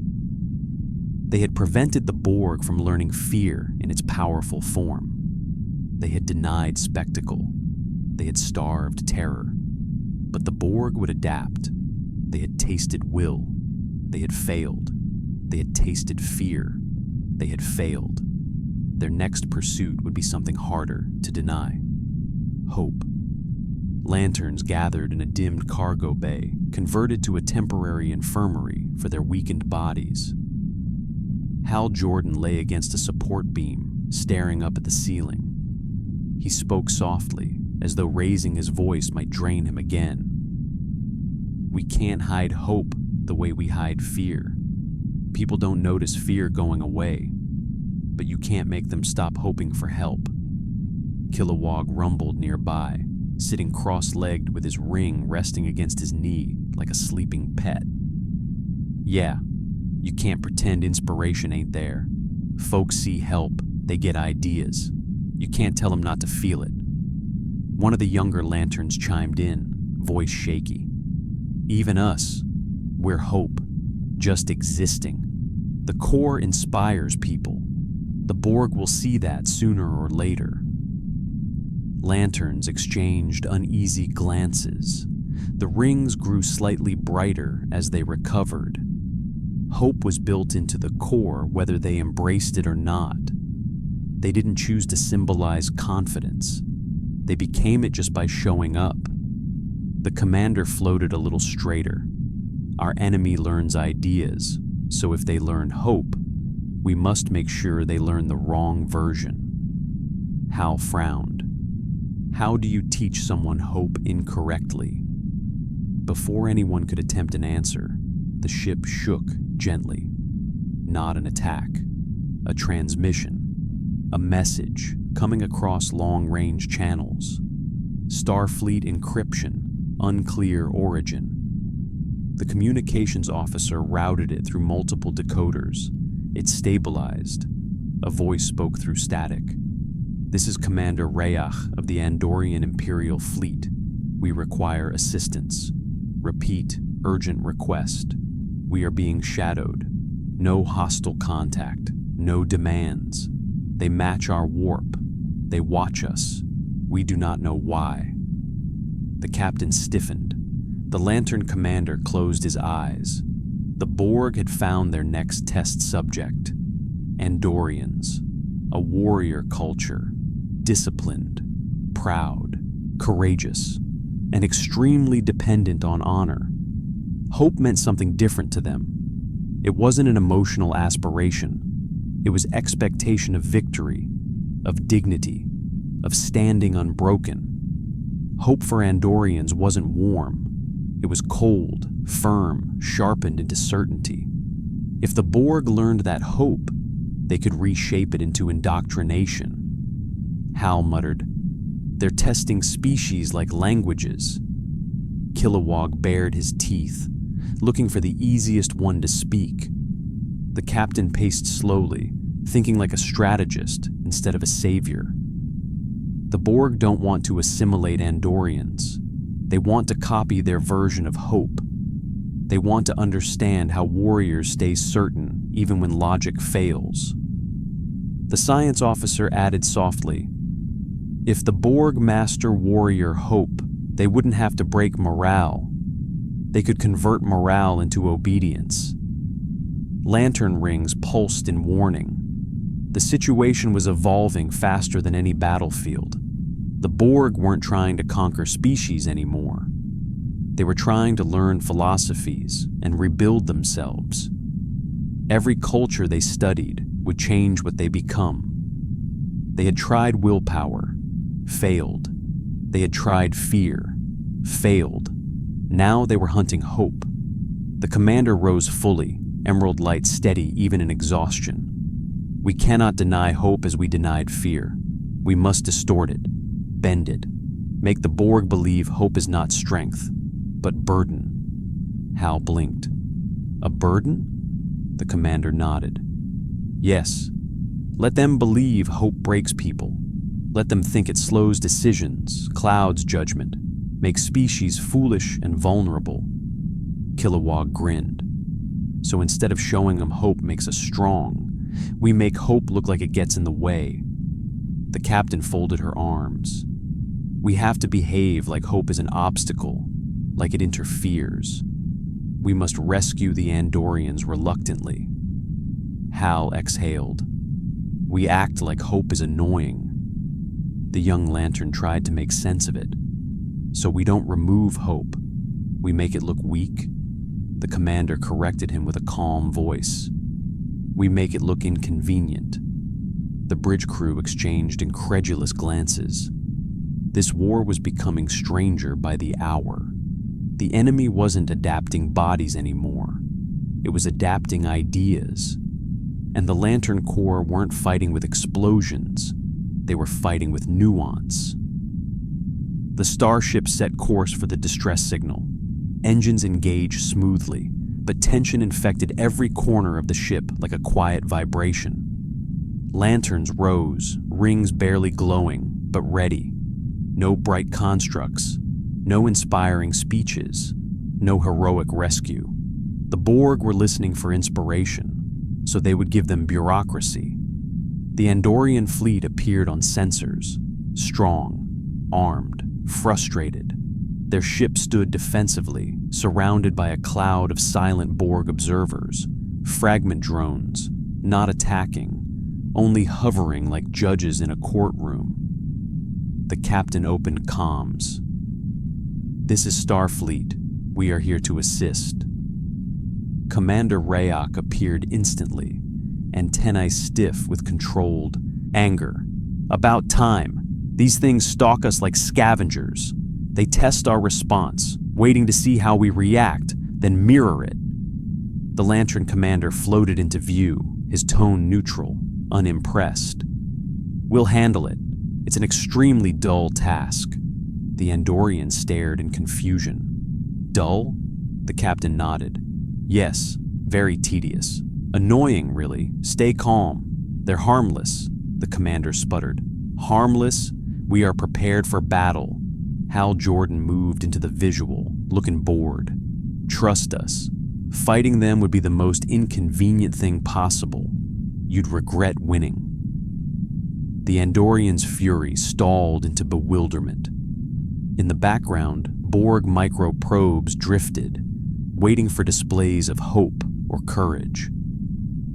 They had prevented the Borg from learning fear in its powerful form. They had denied spectacle. They had starved terror. But the Borg would adapt. They had tasted will. They had failed. They had tasted fear. They had failed. Their next pursuit would be something harder to deny. Hope. Lanterns gathered in a dimmed cargo bay, converted to a temporary infirmary for their weakened bodies. Hal Jordan lay against a support beam, staring up at the ceiling. He spoke softly, as though raising his voice might drain him again. "We can't hide hope the way we hide fear. People don't notice fear going away, but you can't make them stop hoping for help." Kilowog rumbled nearby, sitting cross-legged with his ring resting against his knee like a sleeping pet. "Yeah, you can't pretend inspiration ain't there. Folks see help, they get ideas. You can't tell them not to feel it." One of the younger lanterns chimed in, voice shaky. "Even us, we're hope, just existing. The core inspires people. The Borg will see that sooner or later. Lanterns exchanged uneasy glances. The rings grew slightly brighter as they recovered. Hope was built into the core whether they embraced it or not. They didn't choose to symbolize confidence. They became it just by showing up. The commander floated a little straighter. Our enemy learns ideas, so if they learn hope, we must make sure they learn the wrong version. Hal frowned. How do you teach someone hope incorrectly? Before anyone could attempt an answer, the ship shook gently. Not an attack, a transmission, a message coming across long-range channels. Starfleet encryption, unclear origin. The communications officer routed it through multiple decoders. It stabilized. A voice spoke through static. This is Commander Rayach of the Andorian Imperial Fleet. We require assistance. Repeat, urgent request. We are being shadowed. No hostile contact. No demands. They match our warp. They watch us. We do not know why. The captain stiffened. The Lantern commander closed his eyes. The Borg had found their next test subject. Andorians. A warrior culture. Disciplined. Proud. Courageous. And extremely dependent on honor. Hope meant something different to them. It wasn't an emotional aspiration. It was expectation of victory, of dignity, of standing unbroken. Hope for Andorians wasn't warm. It was cold, firm, sharpened into certainty. If the Borg learned that hope, they could reshape it into indoctrination. Hal muttered, "They're testing species like languages." Kilowog bared his teeth, looking for the easiest one to speak. The captain paced slowly, thinking like a strategist instead of a savior. The Borg don't want to assimilate Andorians. They want to copy their version of hope. They want to understand how warriors stay certain even when logic fails. The science officer added softly, "If the Borg master warrior hope, they wouldn't have to break morale. They could convert morale into obedience." Lantern rings pulsed in warning. The situation was evolving faster than any battlefield. The Borg weren't trying to conquer species anymore. They were trying to learn philosophies and rebuild themselves. Every culture they studied would change what they become. They had tried willpower, failed. They had tried fear, failed. Now they were hunting hope. The commander rose fully, emerald light steady even in exhaustion. "We cannot deny hope as we denied fear. We must distort it, bend it, make the Borg believe hope is not strength, but burden." Hal blinked. "A burden?" The commander nodded. "Yes. Let them believe hope breaks people. Let them think it slows decisions, clouds judgment, makes species foolish and vulnerable." Kilowog grinned. "So instead of showing them hope makes us strong, we make hope look like it gets in the way." The captain folded her arms. "We have to behave like hope is an obstacle, like it interferes. We must rescue the Andorians reluctantly." Hal exhaled. "We act like hope is annoying." The young Lantern tried to make sense of it. "So we don't remove hope. We make it look weak?" The commander corrected him with a calm voice. "We make it look inconvenient." The bridge crew exchanged incredulous glances. This war was becoming stranger by the hour. The enemy wasn't adapting bodies anymore. It was adapting ideas. And the Lantern Corps weren't fighting with explosions. They were fighting with nuance. The starship set course for the distress signal. Engines engaged smoothly, but tension infected every corner of the ship like a quiet vibration. Lanterns rose, rings barely glowing, but ready. No bright constructs, no inspiring speeches, no heroic rescue. The Borg were listening for inspiration. so they would give them bureaucracy. The Andorian fleet appeared on sensors, strong, armed, frustrated. Their ship stood defensively, surrounded by a cloud of silent Borg observers, fragment drones, not attacking, only hovering like judges in a courtroom. The captain opened comms. "This is Starfleet. We are here to assist." Commander Rayok appeared instantly, antennae stiff with controlled anger. "About time. These things stalk us like scavengers. They test our response, waiting to see how we react, then mirror it." The Lantern commander floated into view, his tone neutral, unimpressed. "We'll handle it. It's an extremely dull task." The Andorian stared in confusion. "Dull?" The captain nodded. "Yes, very tedious. Annoying, really. Stay calm. They're harmless," the commander sputtered. "Harmless? We are prepared for battle." Hal Jordan moved into the visual, looking bored. "Trust us. Fighting them would be the most inconvenient thing possible. You'd regret winning." The Andorian's fury stalled into bewilderment. In the background, Borg micro-probes drifted, waiting for displays of hope or courage.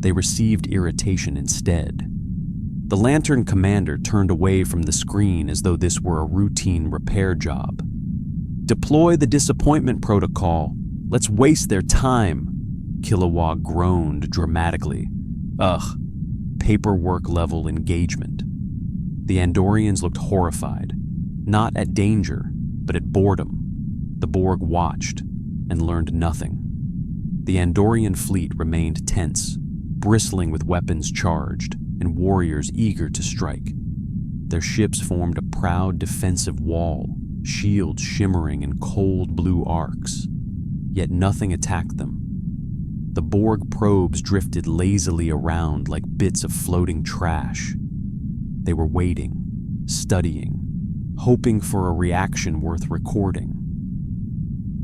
They received irritation instead. The Lantern commander turned away from the screen as though this were a routine repair job. "Deploy the disappointment protocol. Let's waste their time." Kilowog groaned dramatically. "Ugh, paperwork-level engagement." The Andorians looked horrified, not at danger, but at boredom. The Borg watched and learned nothing. The Andorian fleet remained tense, bristling with weapons charged and warriors eager to strike. Their ships formed a proud defensive wall, shields shimmering in cold blue arcs. Yet nothing attacked them. The Borg probes drifted lazily around like bits of floating trash. They were waiting, studying, hoping for a reaction worth recording.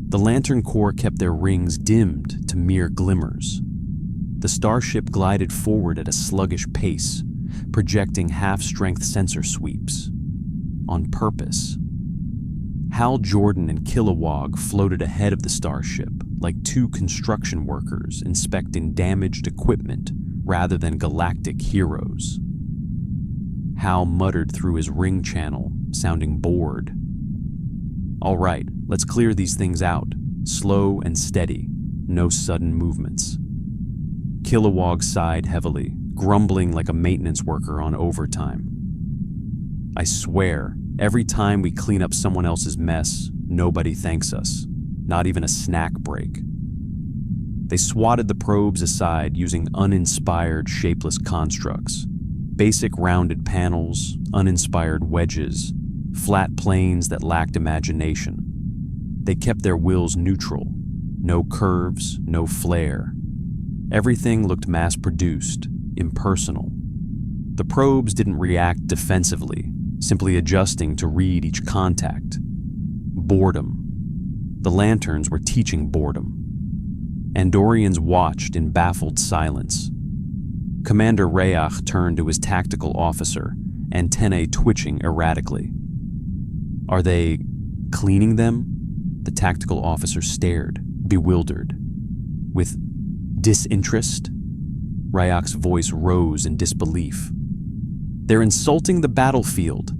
The Lantern Corps kept their rings dimmed to mere glimmers. The starship glided forward at a sluggish pace, projecting half-strength sensor sweeps. On purpose. Hal Jordan and Kilowog floated ahead of the starship like two construction workers inspecting damaged equipment rather than galactic heroes. Hal muttered through his ring channel, sounding bored. "All right, let's clear these things out. Slow and steady. No sudden movements." Kilowog sighed heavily, grumbling like a maintenance worker on overtime. "I swear, every time we clean up someone else's mess, nobody thanks us. Not even a snack break." They swatted the probes aside using uninspired, shapeless constructs. Basic rounded panels, uninspired wedges, flat planes that lacked imagination. They kept their wills neutral. No curves, no flair. Everything looked mass-produced, impersonal. The probes didn't react defensively, simply adjusting to read each contact. Boredom. The Lanterns were teaching boredom. Andorians watched in baffled silence. Commander Rayok turned to his tactical officer, antennae twitching erratically. "Are they cleaning them?" The tactical officer stared, bewildered. With disinterest? Rayok's voice rose in disbelief. "They're insulting the battlefield,"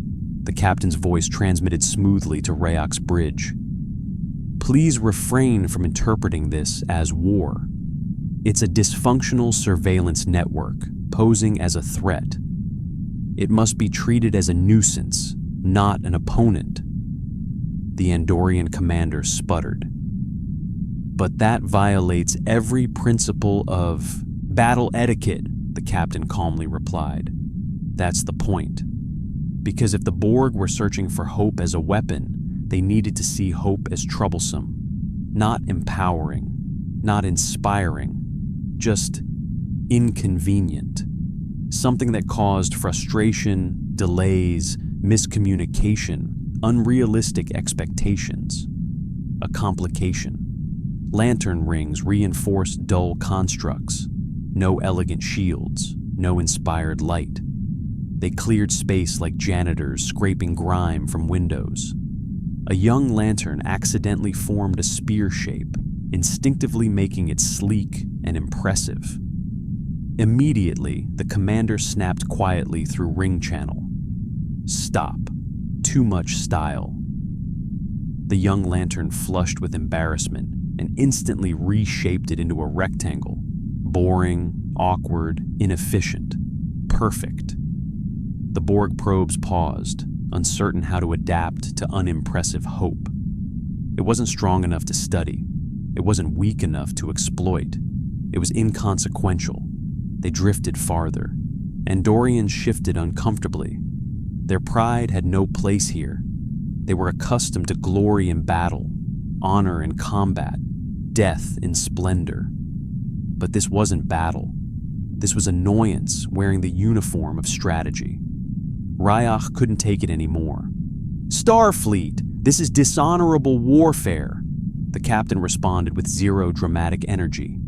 the captain's voice transmitted smoothly to Rayok's bridge. "Please refrain from interpreting this as war. It's a dysfunctional surveillance network, posing as a threat. It must be treated as a nuisance, not an opponent." The Andorian commander sputtered. "But that violates every principle of battle etiquette," the captain calmly replied. "That's the point. Because if the Borg were searching for hope as a weapon, they needed to see hope as troublesome, not empowering, not inspiring, just inconvenient. Something that caused frustration, delays, miscommunication, unrealistic expectations. A complication. Lantern rings reinforced dull constructs. No elegant shields, no inspired light. They cleared space like janitors scraping grime from windows. A young lantern accidentally formed a spear shape, instinctively making it sleek and impressive. Immediately, the commander snapped quietly through ring channel. Stop. Too much style. The young lantern flushed with embarrassment and instantly reshaped it into a rectangle. Boring, awkward, inefficient. Perfect. The Borg probes paused, uncertain how to adapt to unimpressive hope. It wasn't strong enough to study. It wasn't weak enough to exploit. It was inconsequential. They drifted farther. Andorians shifted uncomfortably. Their pride had no place here. They were accustomed to glory in battle, honor in combat, death in splendor. But this wasn't battle. This was annoyance wearing the uniform of strategy. Ryach couldn't take it anymore. "Starfleet! This is dishonorable warfare!" The captain responded with zero dramatic energy.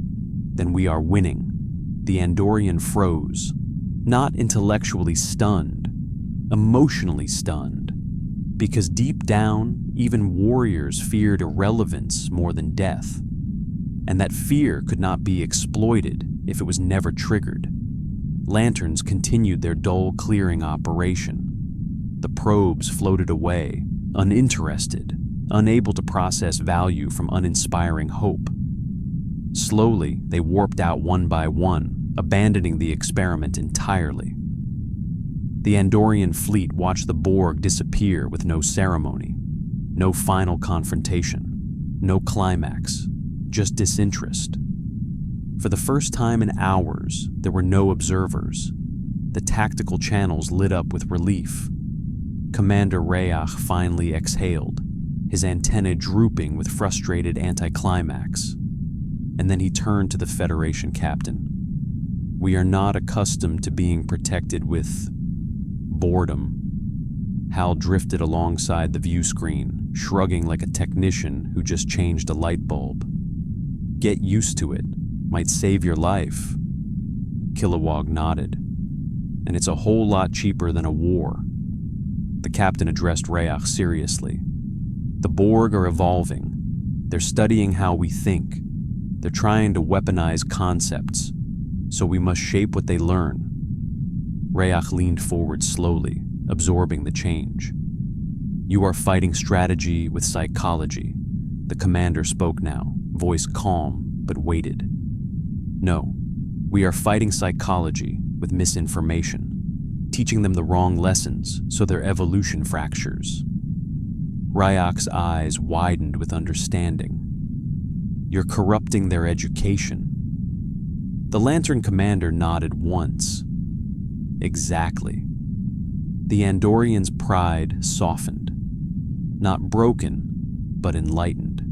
"Then we are winning." The Andorian froze, not intellectually stunned, emotionally stunned. Because deep down, even warriors feared irrelevance more than death. And that fear could not be exploited if it was never triggered. Lanterns continued their dull clearing operation. The probes floated away, uninterested, unable to process value from uninspiring hope. Slowly, they warped out one by one, abandoning the experiment entirely. The Andorian fleet watched the Borg disappear with no ceremony, no final confrontation, no climax, just disinterest. For the first time in hours, there were no observers. The tactical channels lit up with relief. Commander Ryach finally exhaled, his antennae drooping with frustrated anticlimax. And then he turned to the Federation captain. "We are not accustomed to being protected with boredom." Hal drifted alongside the view screen, shrugging like a technician who just changed a light bulb. "Get used to it. Might save your life." Kilowog nodded. "And it's a whole lot cheaper than a war." The captain addressed Ryach seriously. "The Borg are evolving. They're studying how we think. They're trying to weaponize concepts, so we must shape what they learn." Ryach leaned forward slowly, absorbing the change. "You are fighting strategy with psychology." The commander spoke now, voice calm but weighted. "No, we are fighting psychology with misinformation, teaching them the wrong lessons so their evolution fractures." Ryach's eyes widened with understanding. "You're corrupting their education." The Lantern commander nodded once. "Exactly." The Andorian's pride softened. Not broken, but enlightened.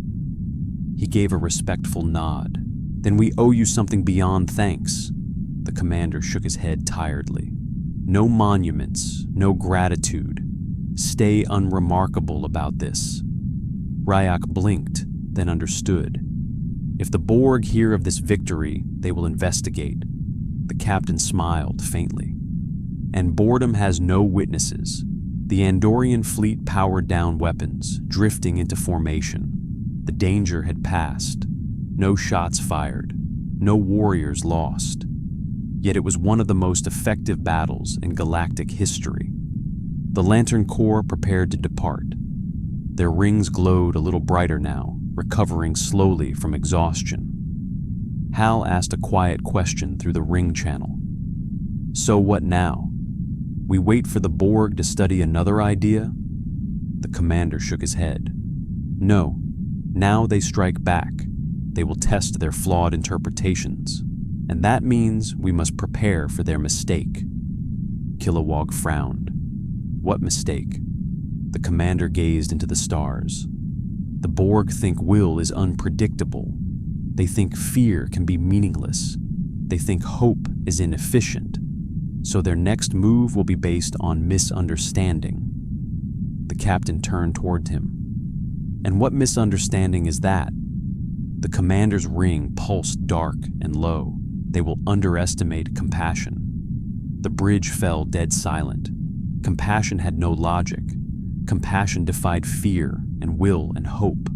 He gave a respectful nod. "Then we owe you something beyond thanks." The commander shook his head tiredly. "No monuments, no gratitude. Stay unremarkable about this." Ryach blinked, then understood. "If the Borg hear of this victory, they will investigate." The captain smiled faintly. "And boredom has no witnesses." The Andorian fleet powered down weapons, drifting into formation. The danger had passed. No shots fired. No warriors lost. Yet it was one of the most effective battles in galactic history. The Lantern Corps prepared to depart. Their rings glowed a little brighter now, recovering slowly from exhaustion. Hal asked a quiet question through the ring channel. "So what now? We wait for the Borg to study another idea?" The commander shook his head. "No. Now they strike back. They will test their flawed interpretations, and that means we must prepare for their mistake." Kilowog frowned. "What mistake?" The commander gazed into the stars. "The Borg think will is unpredictable. They think fear can be meaningless. They think hope is inefficient. So their next move will be based on misunderstanding." The captain turned toward him. "And what misunderstanding is that?" The commander's ring pulsed dark and low, They will underestimate compassion. The bridge fell dead silent. Compassion had no logic. Compassion defied fear and will and hope.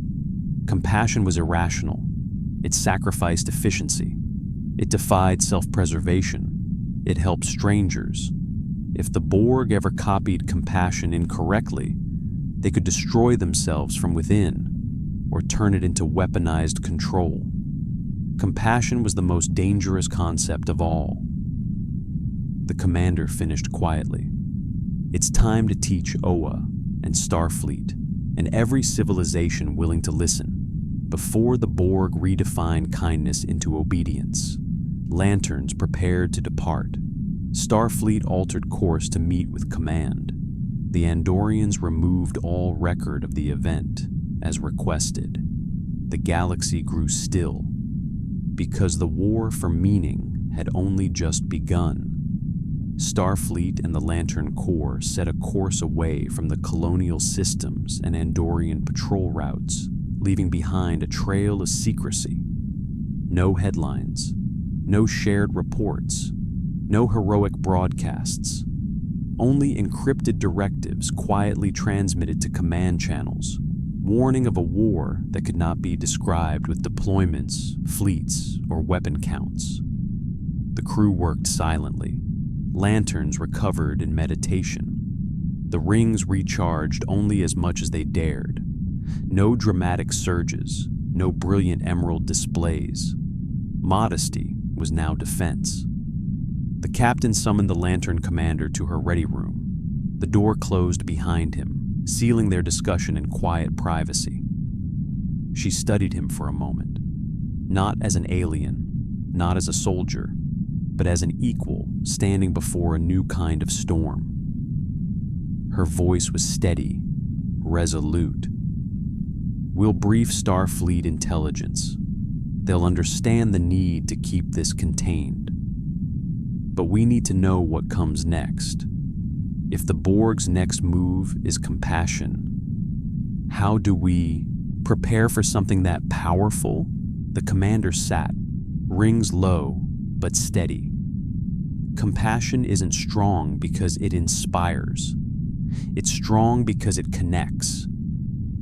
Compassion was irrational. It sacrificed efficiency. It defied self-preservation. It helped strangers. If the Borg ever copied compassion incorrectly, they could destroy themselves from within or turn it into weaponized control. Compassion was the most dangerous concept of all. The commander finished quietly. It's time to teach OA and Starfleet and every civilization willing to listen before the Borg redefine kindness into obedience. Lanterns prepared to depart. Starfleet altered course to meet with command. The Andorians removed all record of the event, as requested. The galaxy grew still, because the war for meaning had only just begun. Starfleet and the Lantern Corps set a course away from the colonial systems and Andorian patrol routes, leaving behind a trail of secrecy. No headlines, no shared reports, no heroic broadcasts. Only encrypted directives quietly transmitted to command channels, warning of a war that could not be described with deployments, fleets, or weapon counts. The crew worked silently. Lanterns recovered in meditation. The rings recharged only as much as they dared. No dramatic surges, no brilliant emerald displays. Modesty was now defense. The captain summoned the Lantern commander to her ready room. The door closed behind him, sealing their discussion in quiet privacy. She studied him for a moment, not as an alien, not as a soldier, but as an equal standing before a new kind of storm. Her voice was steady, resolute. We'll brief Starfleet intelligence. They'll understand the need to keep this contained. But we need to know what comes next. If the Borg's next move is compassion, how do we prepare for something that powerful? The commander sat, rings low but steady. Compassion isn't strong because it inspires. It's strong because it connects.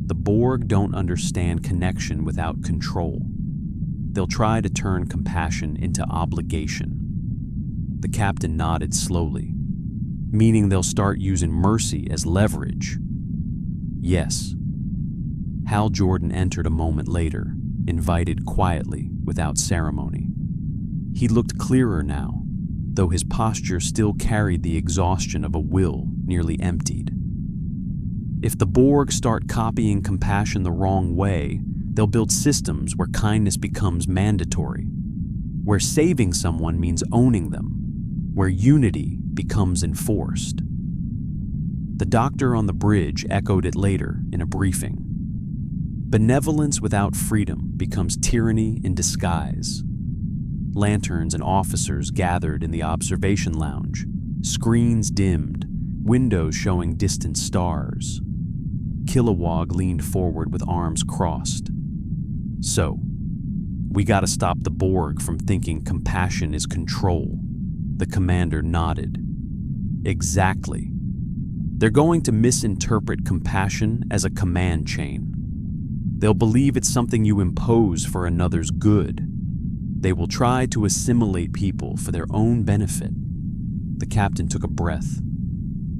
The Borg don't understand connection without control. They'll try to turn compassion into obligation. The captain nodded slowly, meaning they'll start using mercy as leverage. Yes. Hal Jordan entered a moment later, invited quietly, without ceremony. He looked clearer now, though his posture still carried the exhaustion of a will nearly emptied. If the Borg start copying compassion the wrong way, they'll build systems where kindness becomes mandatory, where saving someone means owning them, where unity becomes enforced. The doctor on the bridge echoed it later in a briefing. Benevolence without freedom becomes tyranny in disguise. Lanterns and officers gathered in the observation lounge, screens dimmed, windows showing distant stars. Kilowog leaned forward with arms crossed. So, we gotta stop the Borg from thinking compassion is control. The commander nodded. Exactly. They're going to misinterpret compassion as a command chain. They'll believe it's something you impose for another's good. They will try to assimilate people for their own benefit. The captain took a breath.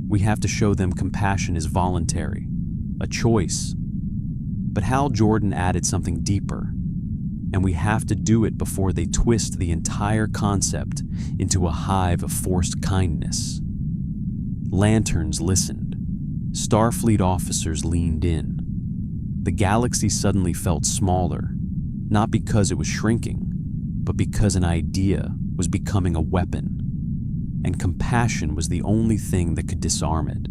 We have to show them compassion is voluntary, a choice. But Hal Jordan added something deeper, and we have to do it before they twist the entire concept into a hive of forced kindness. Lanterns listened. Starfleet officers leaned in. The galaxy suddenly felt smaller, not because it was shrinking, but because an idea was becoming a weapon, and compassion was the only thing that could disarm it.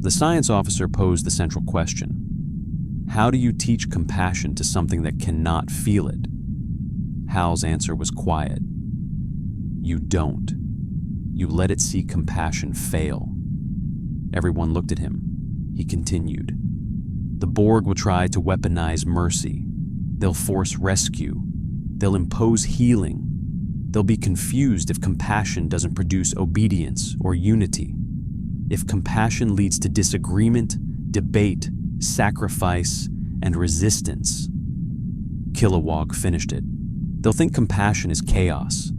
The science officer posed the central question. How do you teach compassion to something that cannot feel it? Hal's answer was quiet. You don't. You let it see compassion fail. Everyone looked at him. He continued. The Borg will try to weaponize mercy. They'll force rescue. They'll impose healing. They'll be confused if compassion doesn't produce obedience or unity. If compassion leads to disagreement, debate, sacrifice, and resistance. Kilowog finished it. They'll think compassion is chaos.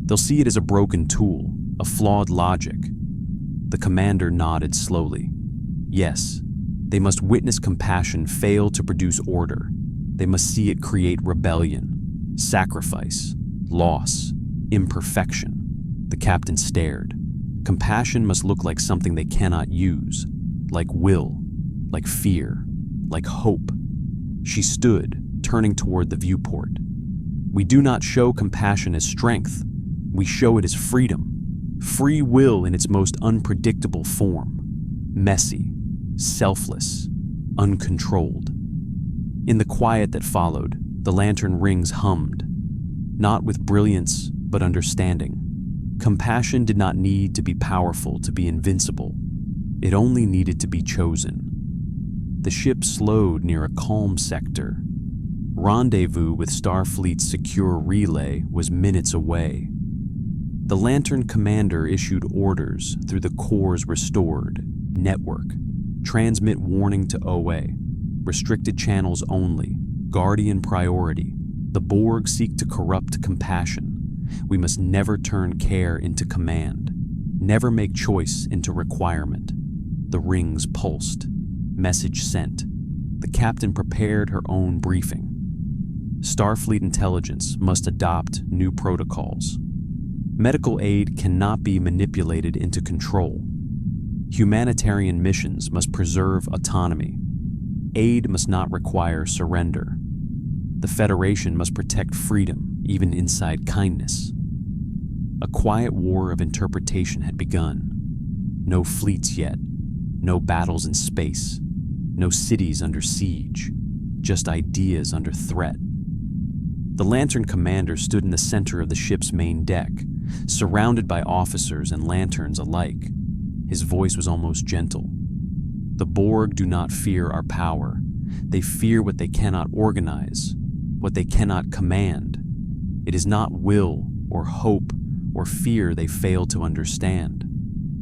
They'll see it as a broken tool, a flawed logic. The commander nodded slowly. Yes, they must witness compassion fail to produce order. They must see it create rebellion, sacrifice, loss, imperfection. The captain stared. Compassion must look like something they cannot use, like will, like fear, like hope. She stood, turning toward the viewport. We do not show compassion as strength. We show it as freedom, free will in its most unpredictable form, messy, selfless, uncontrolled. In the quiet that followed, the lantern rings hummed, not with brilliance, but understanding. Compassion did not need to be powerful to be invincible. It only needed to be chosen. The ship slowed near a calm sector. Rendezvous with Starfleet's secure relay was minutes away. The lantern commander issued orders through the Corps' restored network. Transmit warning to OA. Restricted channels only. Guardian priority. The Borg seek to corrupt compassion. We must never turn care into command. Never make choice into requirement. The rings pulsed. Message sent. The captain prepared her own briefing. Starfleet intelligence must adopt new protocols. Medical aid cannot be manipulated into control. Humanitarian missions must preserve autonomy. Aid must not require surrender. The Federation must protect freedom, even inside kindness. A quiet war of interpretation had begun. No fleets yet, no battles in space, no cities under siege, just ideas under threat. The lantern commander stood in the center of the ship's main deck, surrounded by officers and lanterns alike. His voice was almost gentle. The Borg do not fear our power. They fear what they cannot organize, what they cannot command. It is not will or hope or fear they fail to understand.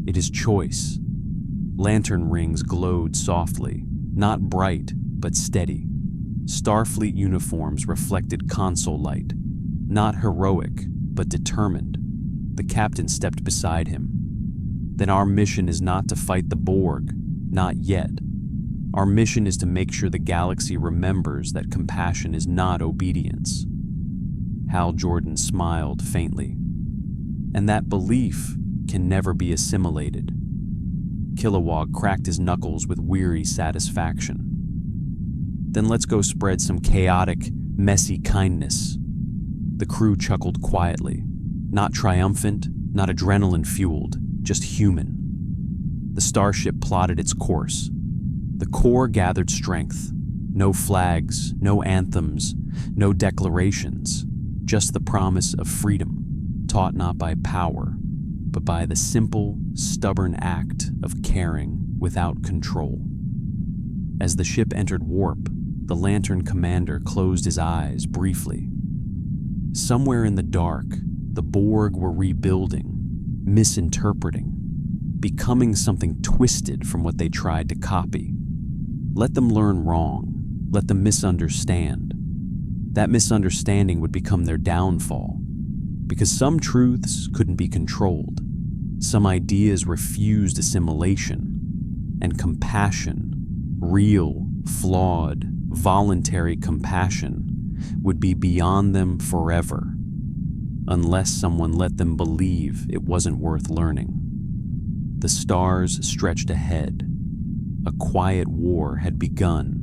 It is choice. Lantern rings glowed softly, not bright, but steady. Starfleet uniforms reflected console light, not heroic, but determined. The captain stepped beside him. Then our mission is not to fight the Borg, not yet. Our mission is to make sure the galaxy remembers that compassion is not obedience. Hal Jordan smiled faintly. And that belief can never be assimilated. Kilowog cracked his knuckles with weary satisfaction. Then let's go spread some chaotic, messy kindness. The crew chuckled quietly, not triumphant, not adrenaline-fueled, just human. The starship plotted its course. The Corps gathered strength. No flags, no anthems, no declarations, just the promise of freedom, taught not by power, but by the simple, stubborn act of caring without control. As the ship entered warp, the lantern commander closed his eyes briefly. Somewhere in the dark, the Borg were rebuilding, misinterpreting, becoming something twisted from what they tried to copy. Let them learn wrong. Let them misunderstand. That misunderstanding would become their downfall, because some truths couldn't be controlled. Some ideas refused assimilation, and compassion, real, flawed, voluntary compassion, would be beyond them forever, unless someone let them believe it wasn't worth learning. The stars stretched ahead. A quiet war had begun.